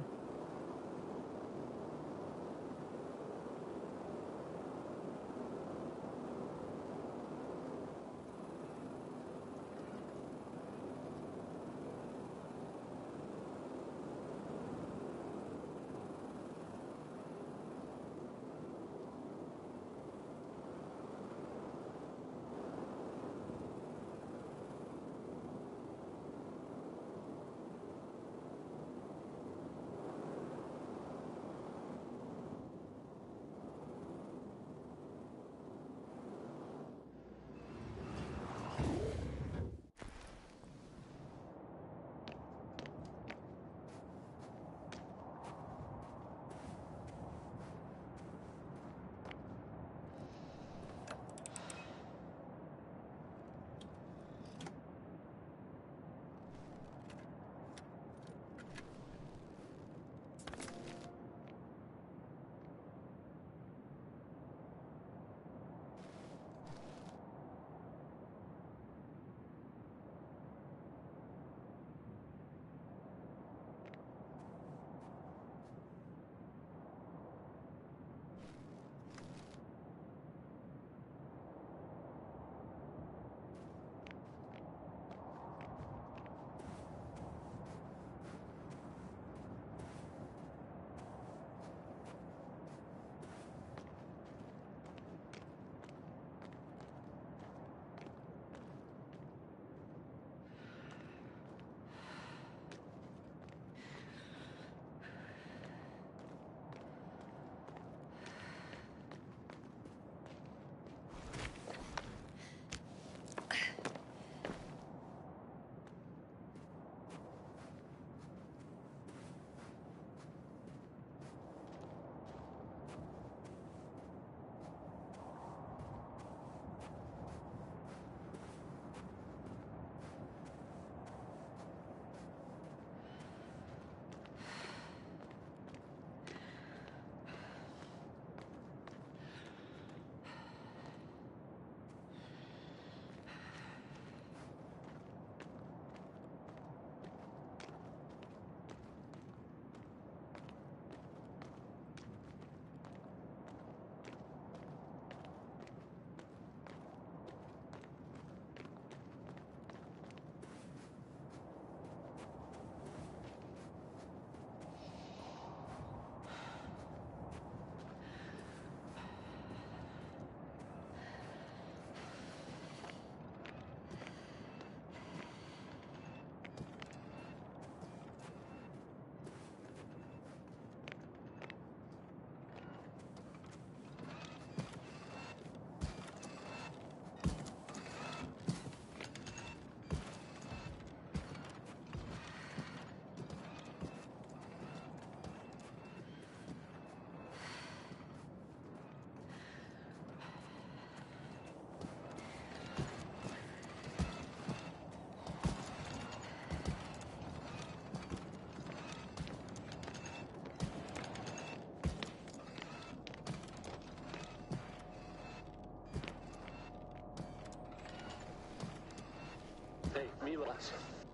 Speaker 5: Hey, Milas,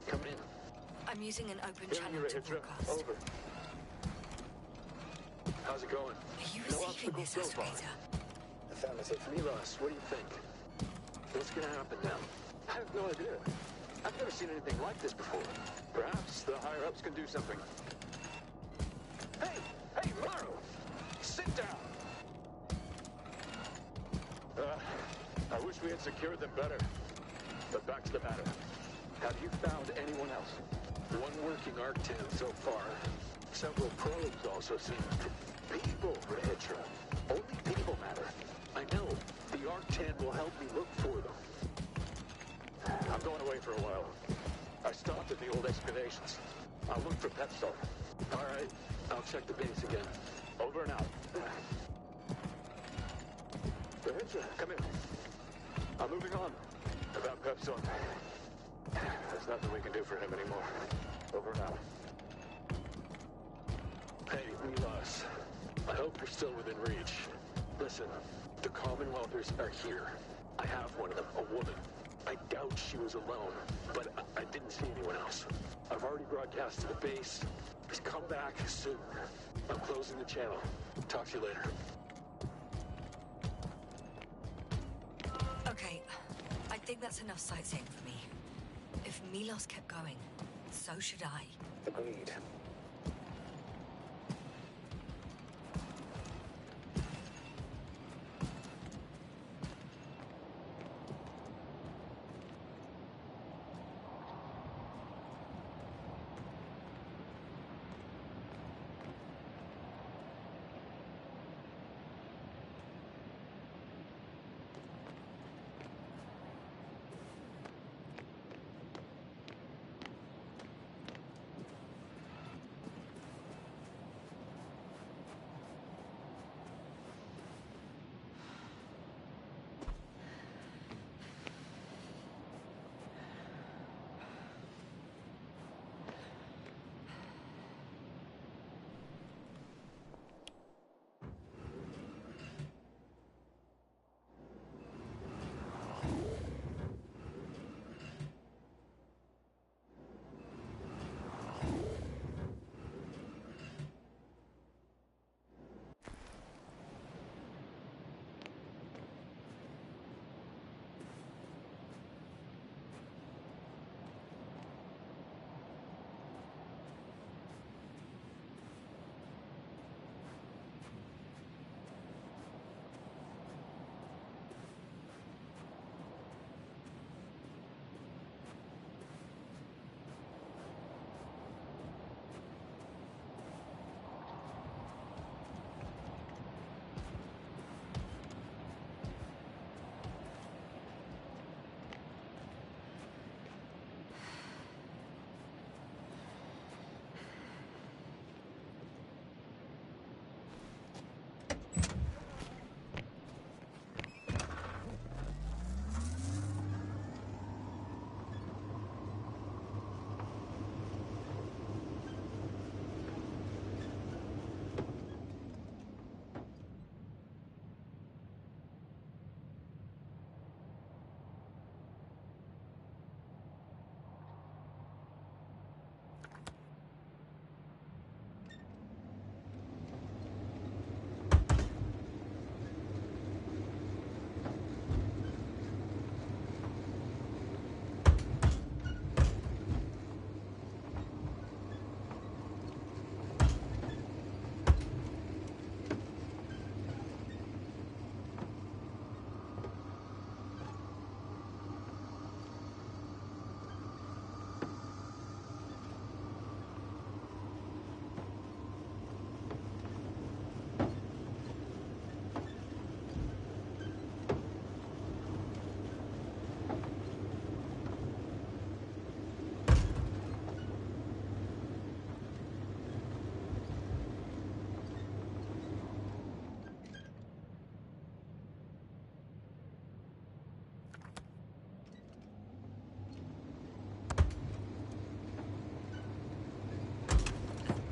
Speaker 5: come in.
Speaker 1: I'm using an open
Speaker 5: Hearing
Speaker 1: channel
Speaker 5: you,
Speaker 1: to
Speaker 5: Hydra.
Speaker 1: broadcast.
Speaker 5: Over. How's it going?
Speaker 1: Are you
Speaker 5: No
Speaker 1: receiving
Speaker 5: obstacles
Speaker 1: this,
Speaker 5: so far.
Speaker 1: Osprey?
Speaker 2: Affirmative.
Speaker 5: Milas, what do you think? What's gonna happen now? I have no idea. I've never seen anything like this before. Perhaps the higher-ups can do something. Hey, Morrow! Sit down!
Speaker 7: I wish we had secured them better. But back to the matter.
Speaker 5: Have you found anyone else?
Speaker 7: One working Arc-10 so far. Several probes also seem
Speaker 5: People, Hydra. Only people matter. I know. The Arc-10 will help me look for them.
Speaker 7: I'm going away for a while. I stopped at the old excavations. I'll look for pep salt.
Speaker 5: All right. I'll check the base again.
Speaker 7: Over and out.
Speaker 5: Hydra, come here.
Speaker 7: I'm moving on. About Pepson. There's nothing we can do for him anymore. Over and out. Hey, Milos. I hope you're still within reach. Listen, the Commonwealthers are here. I have one of them, a woman. I doubt she was alone, but I didn't see anyone else. I've already broadcast to the base. Just come back soon. I'm closing the channel. Talk to you later.
Speaker 1: Okay, I think that's enough sightseeing for me. If Milos kept going, so should I.
Speaker 2: Agreed.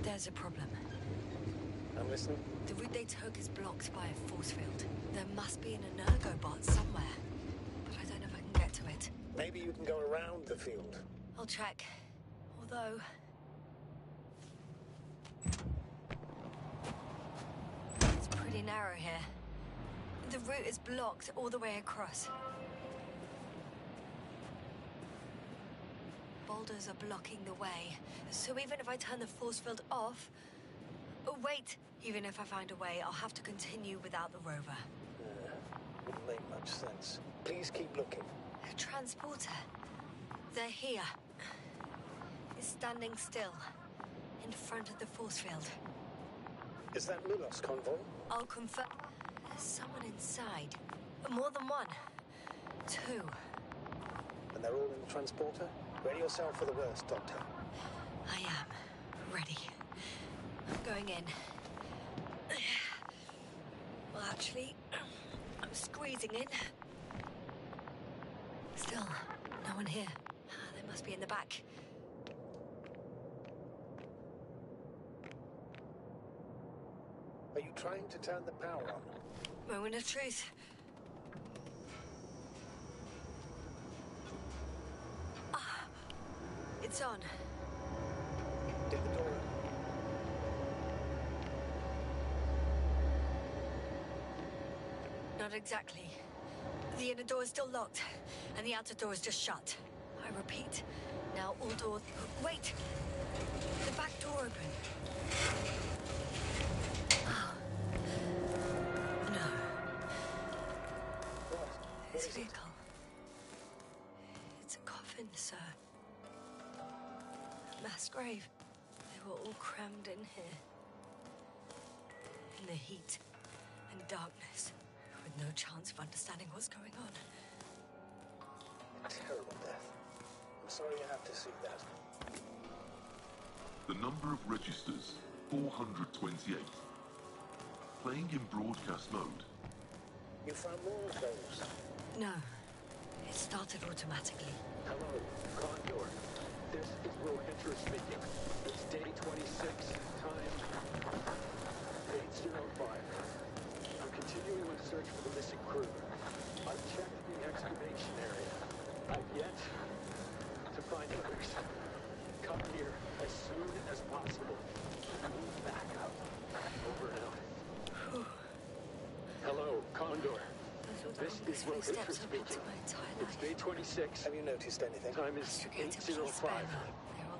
Speaker 1: There's a problem.
Speaker 2: I'm listening.
Speaker 1: The route they took is blocked by a force field. There must be an energobot somewhere, but I don't know if I can get to it.
Speaker 2: Maybe you can go around the field.
Speaker 1: I'll check. Although... it's pretty narrow here. The route is blocked all the way across. Boulders are blocking the way, so even if I turn the force field off... Oh, wait! Even if I find a way, I'll have to continue without the rover.
Speaker 2: Wouldn't make much sense. Please keep looking.
Speaker 1: A transporter. They're here. It's standing still, in front of the force field.
Speaker 2: Is that Milos convoy?
Speaker 1: I'll confirm. There's someone inside. More than one. Two.
Speaker 2: And they're all in the transporter? Ready yourself for the worst, Doctor.
Speaker 1: I am. Ready. I'm going in. Well, actually, I'm squeezing in. Still, no one here. They must be in the back.
Speaker 2: trying to turn the power on.
Speaker 1: Moment of truth. Ah, it's on.
Speaker 2: Did the door...
Speaker 1: Not exactly. The inner door is still locked, and the outer door is just shut. I repeat, now all doors... Wait! The back door open. Oh. No.
Speaker 2: What?
Speaker 1: This
Speaker 2: What is it?
Speaker 1: vehicle. It's a coffin, sir. A mass grave. They were all crammed in here. In the heat and darkness, with no chance of understanding what's going on.
Speaker 2: A terrible death. I'm sorry you have to see that.
Speaker 8: The number of registers, 428. Playing in broadcast mode.
Speaker 2: You found more of those?
Speaker 1: No. It started automatically.
Speaker 7: Hello, Condor. This is Rohitra speaking. It's day 26, time 8:05. I'm continuing my search for the missing crew. I've checked the excavation area. I've yet to find others. Come here as soon as possible. Back up. Over and out. Hello, Condor. This is Rohitra speaking. It's day 26.
Speaker 2: Have you noticed anything?
Speaker 7: Time is 8:05.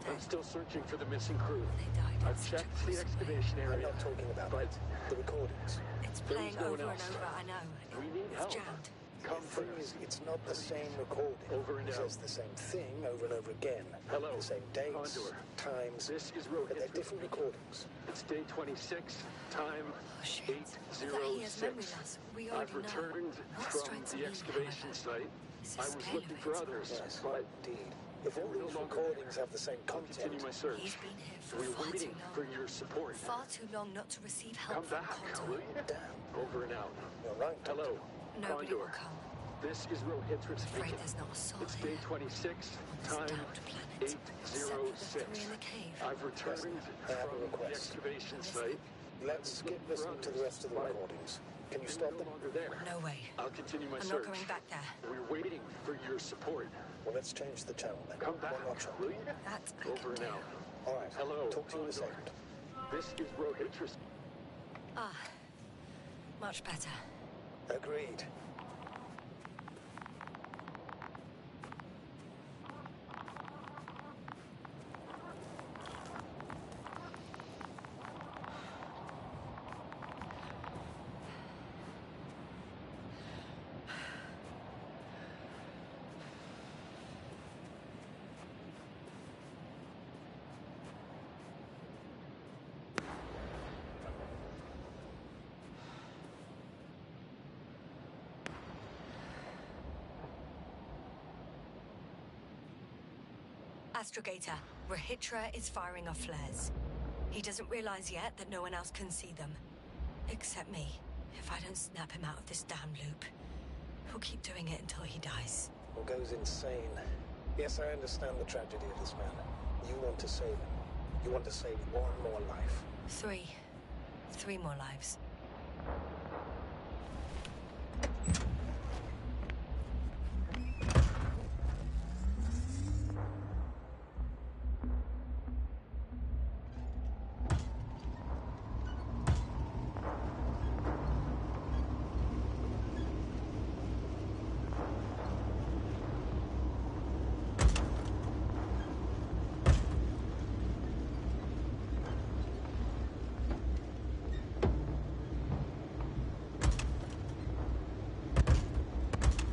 Speaker 7: I'm still searching for the missing crew.
Speaker 1: They died.
Speaker 7: I've checked the excavation
Speaker 2: I'm
Speaker 7: area,
Speaker 2: not talking about
Speaker 7: but
Speaker 2: the recordings.
Speaker 1: It's
Speaker 7: There
Speaker 1: playing
Speaker 7: was no
Speaker 1: over
Speaker 7: one
Speaker 1: and
Speaker 7: else.
Speaker 1: over, I know.
Speaker 7: we need
Speaker 1: It's
Speaker 7: help.
Speaker 1: jammed.
Speaker 7: Come
Speaker 2: The
Speaker 7: for
Speaker 2: thing
Speaker 7: us.
Speaker 2: is, it's not the same recording.
Speaker 7: Over and
Speaker 2: It
Speaker 7: out.
Speaker 2: says the same thing over and over again.
Speaker 7: Hello,
Speaker 2: The same dates,
Speaker 7: Condor.
Speaker 2: times,
Speaker 7: This is
Speaker 2: but they're
Speaker 7: Rohitra
Speaker 2: different
Speaker 7: speaking.
Speaker 2: recordings.
Speaker 7: It's day 26, time
Speaker 1: Oh, shit. That he has
Speaker 7: 8:06.
Speaker 1: memory loss. We already
Speaker 7: I've
Speaker 1: know.
Speaker 7: returned
Speaker 1: What
Speaker 7: from
Speaker 1: strikes
Speaker 7: the
Speaker 1: me,
Speaker 7: excavation
Speaker 1: however,
Speaker 7: site.
Speaker 1: is
Speaker 7: I
Speaker 1: the
Speaker 7: was
Speaker 1: scale
Speaker 7: looking
Speaker 1: of
Speaker 7: for
Speaker 1: it.
Speaker 7: others,
Speaker 2: Yes,
Speaker 7: but
Speaker 2: indeed. If all
Speaker 7: we're no
Speaker 2: these
Speaker 7: longer
Speaker 2: recordings have the same
Speaker 7: I'll continue
Speaker 2: content,
Speaker 7: my search.
Speaker 1: He's been here for
Speaker 7: We're
Speaker 1: far too
Speaker 7: waiting
Speaker 1: long.
Speaker 7: for your support.
Speaker 1: Far too long not to receive help
Speaker 7: Come
Speaker 1: from
Speaker 7: back,
Speaker 1: Condor.
Speaker 7: will you?
Speaker 2: damn,
Speaker 7: Over and out.
Speaker 2: you're right.
Speaker 7: Hello,
Speaker 1: Nobody will
Speaker 7: Condor.
Speaker 1: come.
Speaker 7: This is Rohitra
Speaker 1: Afraid
Speaker 7: speaking.
Speaker 1: there's not a soul
Speaker 7: It's
Speaker 1: here.
Speaker 7: day 26,
Speaker 1: On this
Speaker 7: time
Speaker 1: damned planet. Except for the
Speaker 7: 8:06.
Speaker 1: three in the cave.
Speaker 7: I've returned
Speaker 2: I have a
Speaker 7: from the
Speaker 2: request.
Speaker 7: excavation site.
Speaker 2: Let's skip listening to the rest of the recordings. Can you stop
Speaker 7: We're no
Speaker 2: them?
Speaker 7: longer there.
Speaker 1: No way.
Speaker 7: I'll continue my
Speaker 1: I'm
Speaker 7: search.
Speaker 1: not going back there.
Speaker 7: We're waiting for your support.
Speaker 2: Well, let's change the channel then.
Speaker 7: Come back,
Speaker 2: One notch up.
Speaker 7: will you?
Speaker 1: That I
Speaker 7: Over
Speaker 1: can
Speaker 7: and
Speaker 1: do.
Speaker 7: out.
Speaker 2: All right.
Speaker 7: Hello,
Speaker 2: Talk to you in a
Speaker 7: Condor.
Speaker 2: second.
Speaker 7: This is Rohitra.
Speaker 1: Ah, much better.
Speaker 2: Agreed.
Speaker 1: Astrogator, Rohitra is firing off flares. He doesn't realize yet that no one else can see them. Except me. If I don't snap him out of this damn loop, he'll keep doing it until he dies.
Speaker 2: Or goes insane. Yes, I understand the tragedy of this man. You want to save him. You want to save one more life.
Speaker 1: Three more lives.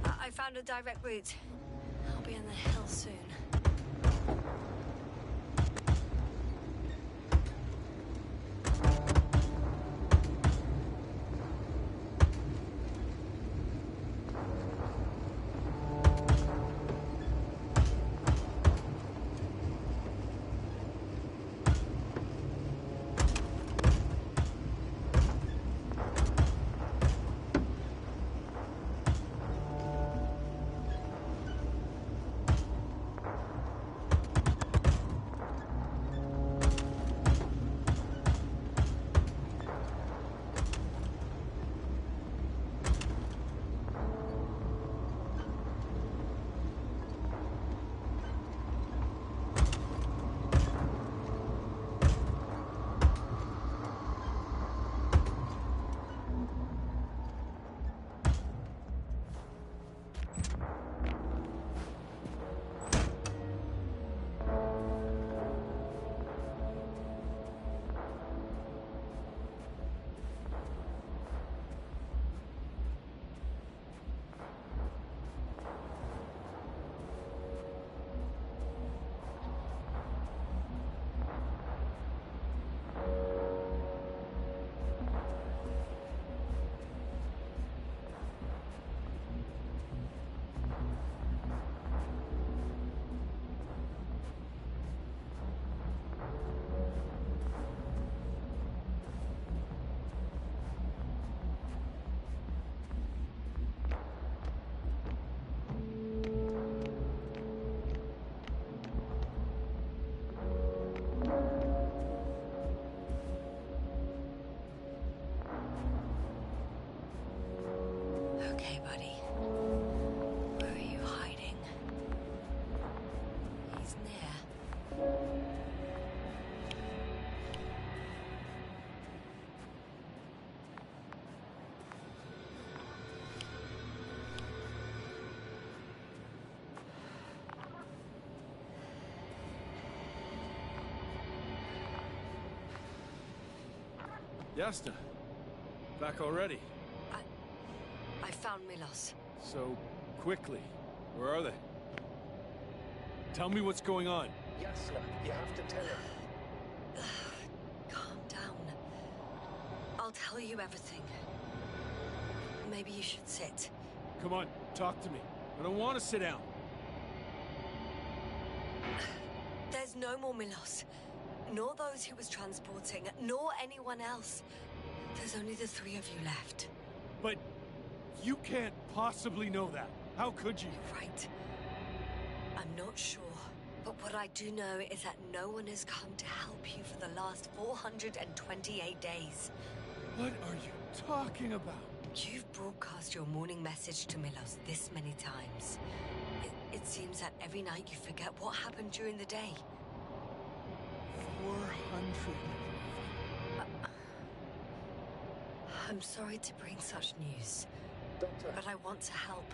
Speaker 1: I found a direct route. I'll be in the hills soon.
Speaker 6: Yasna, back already.
Speaker 1: I found Milos.
Speaker 6: So quickly. Where are they? Tell me what's going on.
Speaker 2: Yasna, you have to tell her.
Speaker 1: Calm down. I'll tell you everything. Maybe you should sit.
Speaker 6: Come on, talk to me. I don't want to sit down.
Speaker 1: There's no more Milos. Nor those he was transporting, nor anyone else. There's only the three of you left.
Speaker 6: But you can't possibly know that. How could you?
Speaker 1: Right. I'm not sure. But what I do know is that no one has come to help you for the last 428 days.
Speaker 6: What are you talking about?
Speaker 1: You've broadcast your morning message to Milos this many times. It seems that every night you forget what happened during the day.
Speaker 6: 400.
Speaker 1: I'm sorry to bring such news,
Speaker 2: Doctor,
Speaker 1: but I want to help.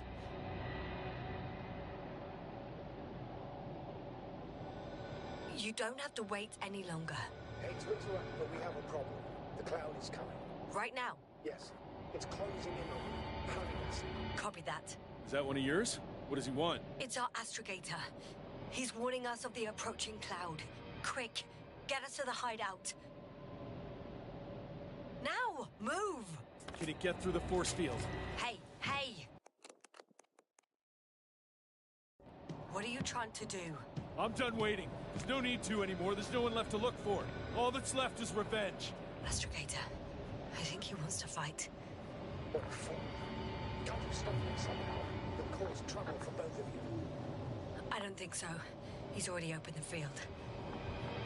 Speaker 1: You don't have to wait any longer.
Speaker 2: hate to interrupt, but we have a problem. The cloud is coming.
Speaker 1: Right now.
Speaker 2: Yes, it's closing in on you. Hurry us.
Speaker 1: Copy that.
Speaker 6: Is that one of yours? What does he want?
Speaker 1: It's our astrogator. He's warning us of the approaching cloud. Quick, get us to the hideout. Now, move!
Speaker 6: Can he get through the force field?
Speaker 1: Hey, hey! What are you trying to do?
Speaker 6: I'm done waiting. There's no need to anymore. There's no one left to look for. All that's left is revenge.
Speaker 1: Astrogator, I think he wants to fight.
Speaker 2: What for? Can't you stop him somehow? It'll cause trouble for both of you.
Speaker 1: I don't think so. He's already opened the field.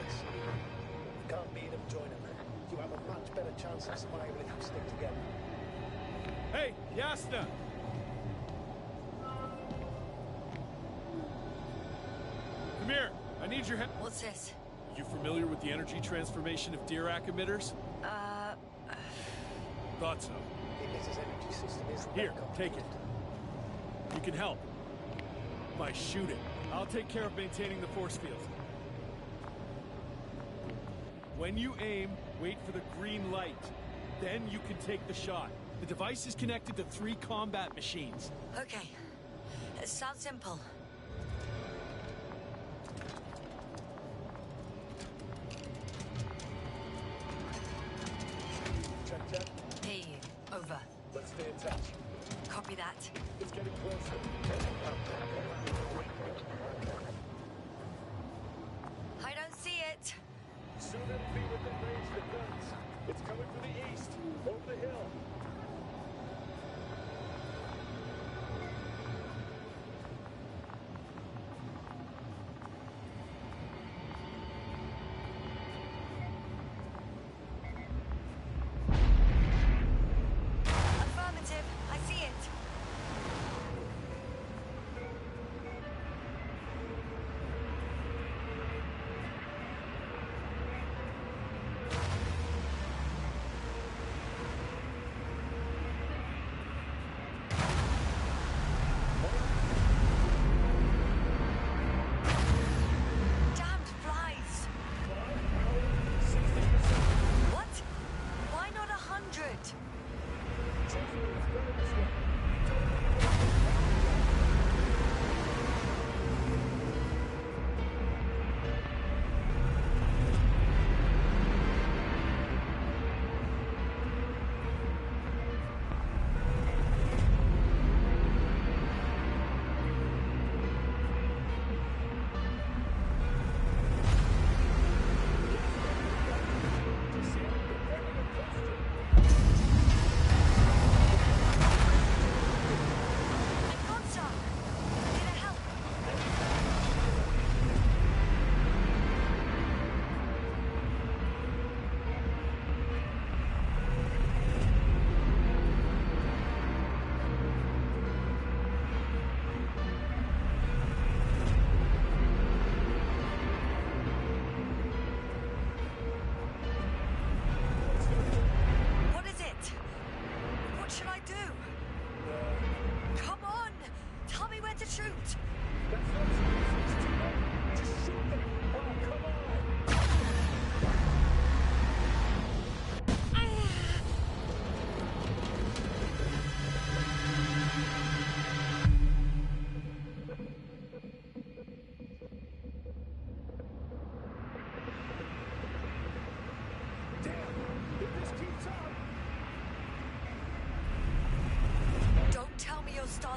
Speaker 2: Listen, you can't beat him, join him. You have a much better chance of survival if you stick together.
Speaker 6: Hey, Yasna! Come here. I need your help.
Speaker 1: What's this?
Speaker 6: You familiar with the energy transformation of Dirac emitters? Thought so.
Speaker 2: The emitter's energy system isn't
Speaker 6: Here,
Speaker 2: that
Speaker 6: take
Speaker 2: complicated.
Speaker 6: it. You can help. By shooting. I'll take care of maintaining the force field. When you aim, wait for the green light. Then you can take the shot. The device is connected to 3 combat machines.
Speaker 1: Okay. It sounds simple.
Speaker 2: Check.
Speaker 1: Hey, over.
Speaker 2: Let's stay in touch.
Speaker 1: Copy that.
Speaker 2: It's getting closer.
Speaker 1: I don't see it.
Speaker 2: Soon it'll be within range of the guns. It's coming from the east, over the hill.
Speaker 1: Affirmative. I see it. Damned flies. What? Why not 100? I got some. Need a help. What is it? What should I do? Come on! Tell me where to shoot!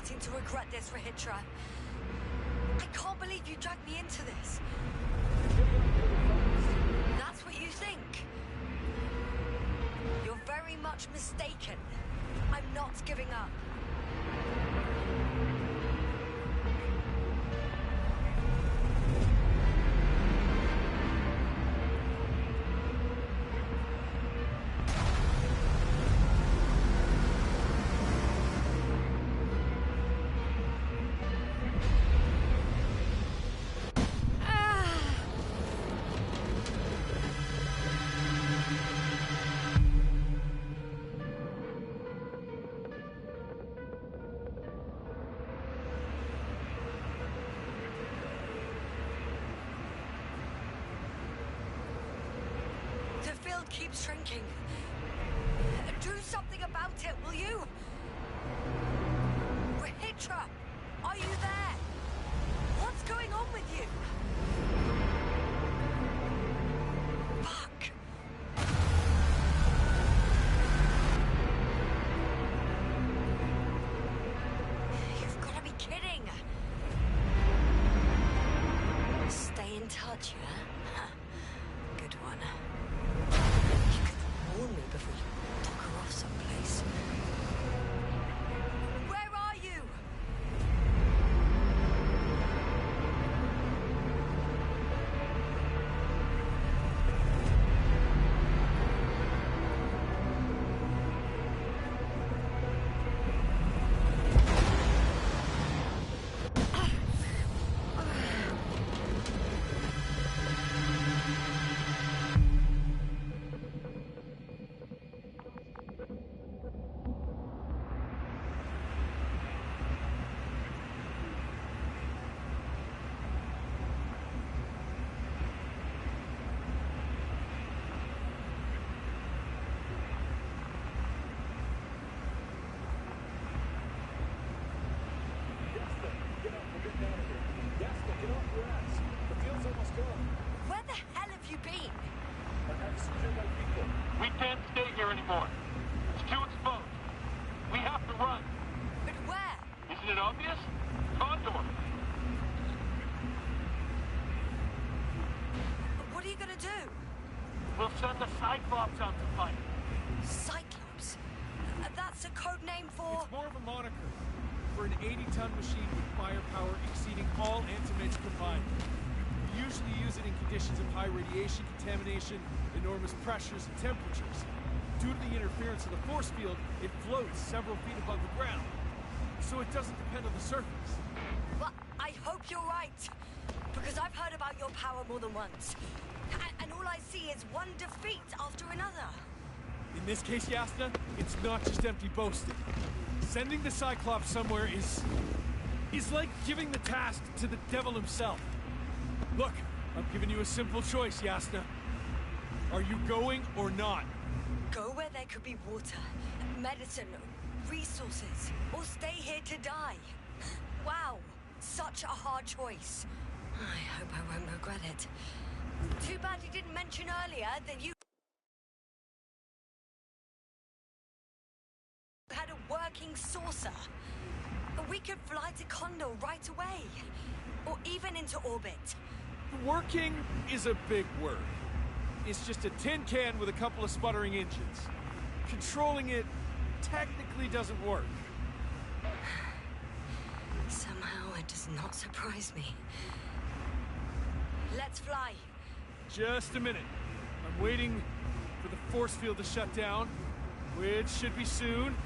Speaker 1: starting to regret this, Rahitra. I can't believe you dragged me into this. That's what you think? You're very much mistaken. I'm not giving up. Keeps shrinking. Do something about it, will you? Rahitra, are you there? What's going on with you? Fuck. You've got to be kidding. Stay in touch, yeah? Good one. Warn me before you knock her off someplace. Where are you? Where the hell have you been?
Speaker 9: We can't stay here anymore. It's too exposed. We have to run.
Speaker 1: But where?
Speaker 9: Isn't it obvious? Condor.
Speaker 1: What are you gonna do?
Speaker 9: We'll send the Cyclops out to fight.
Speaker 1: Cyclops? That's a code name for...
Speaker 6: It's more of a moniker for an 80-ton machine with firepower exceeding all antimates combined. We usually use it in conditions of high radiation contamination, enormous pressures and temperatures. Due to the interference of the force field, it floats several feet above the ground, so it doesn't depend on the surface.
Speaker 1: Well, I hope you're right, because I've heard about your power more than once. And all I see is one defeat after another.
Speaker 6: In this case, Yasna, it's not just empty boasting. Sending the Cyclops somewhere is like giving the task to the devil himself. Look, I'm giving you a simple choice, Yasna. Are you going or not?
Speaker 1: Go where there could be water, medicine, resources, or stay here to die. Wow, such a hard choice. I hope I won't regret it. Too bad you didn't mention earlier that you had a working saucer. We could fly to Condor right away, or even into orbit.
Speaker 6: Working is a big word. It's just a tin can with a couple of sputtering engines. Controlling it technically doesn't work.
Speaker 1: Somehow it does not surprise me. Let's fly.
Speaker 6: Just a minute. I'm waiting for the force field to shut down, which should be soon.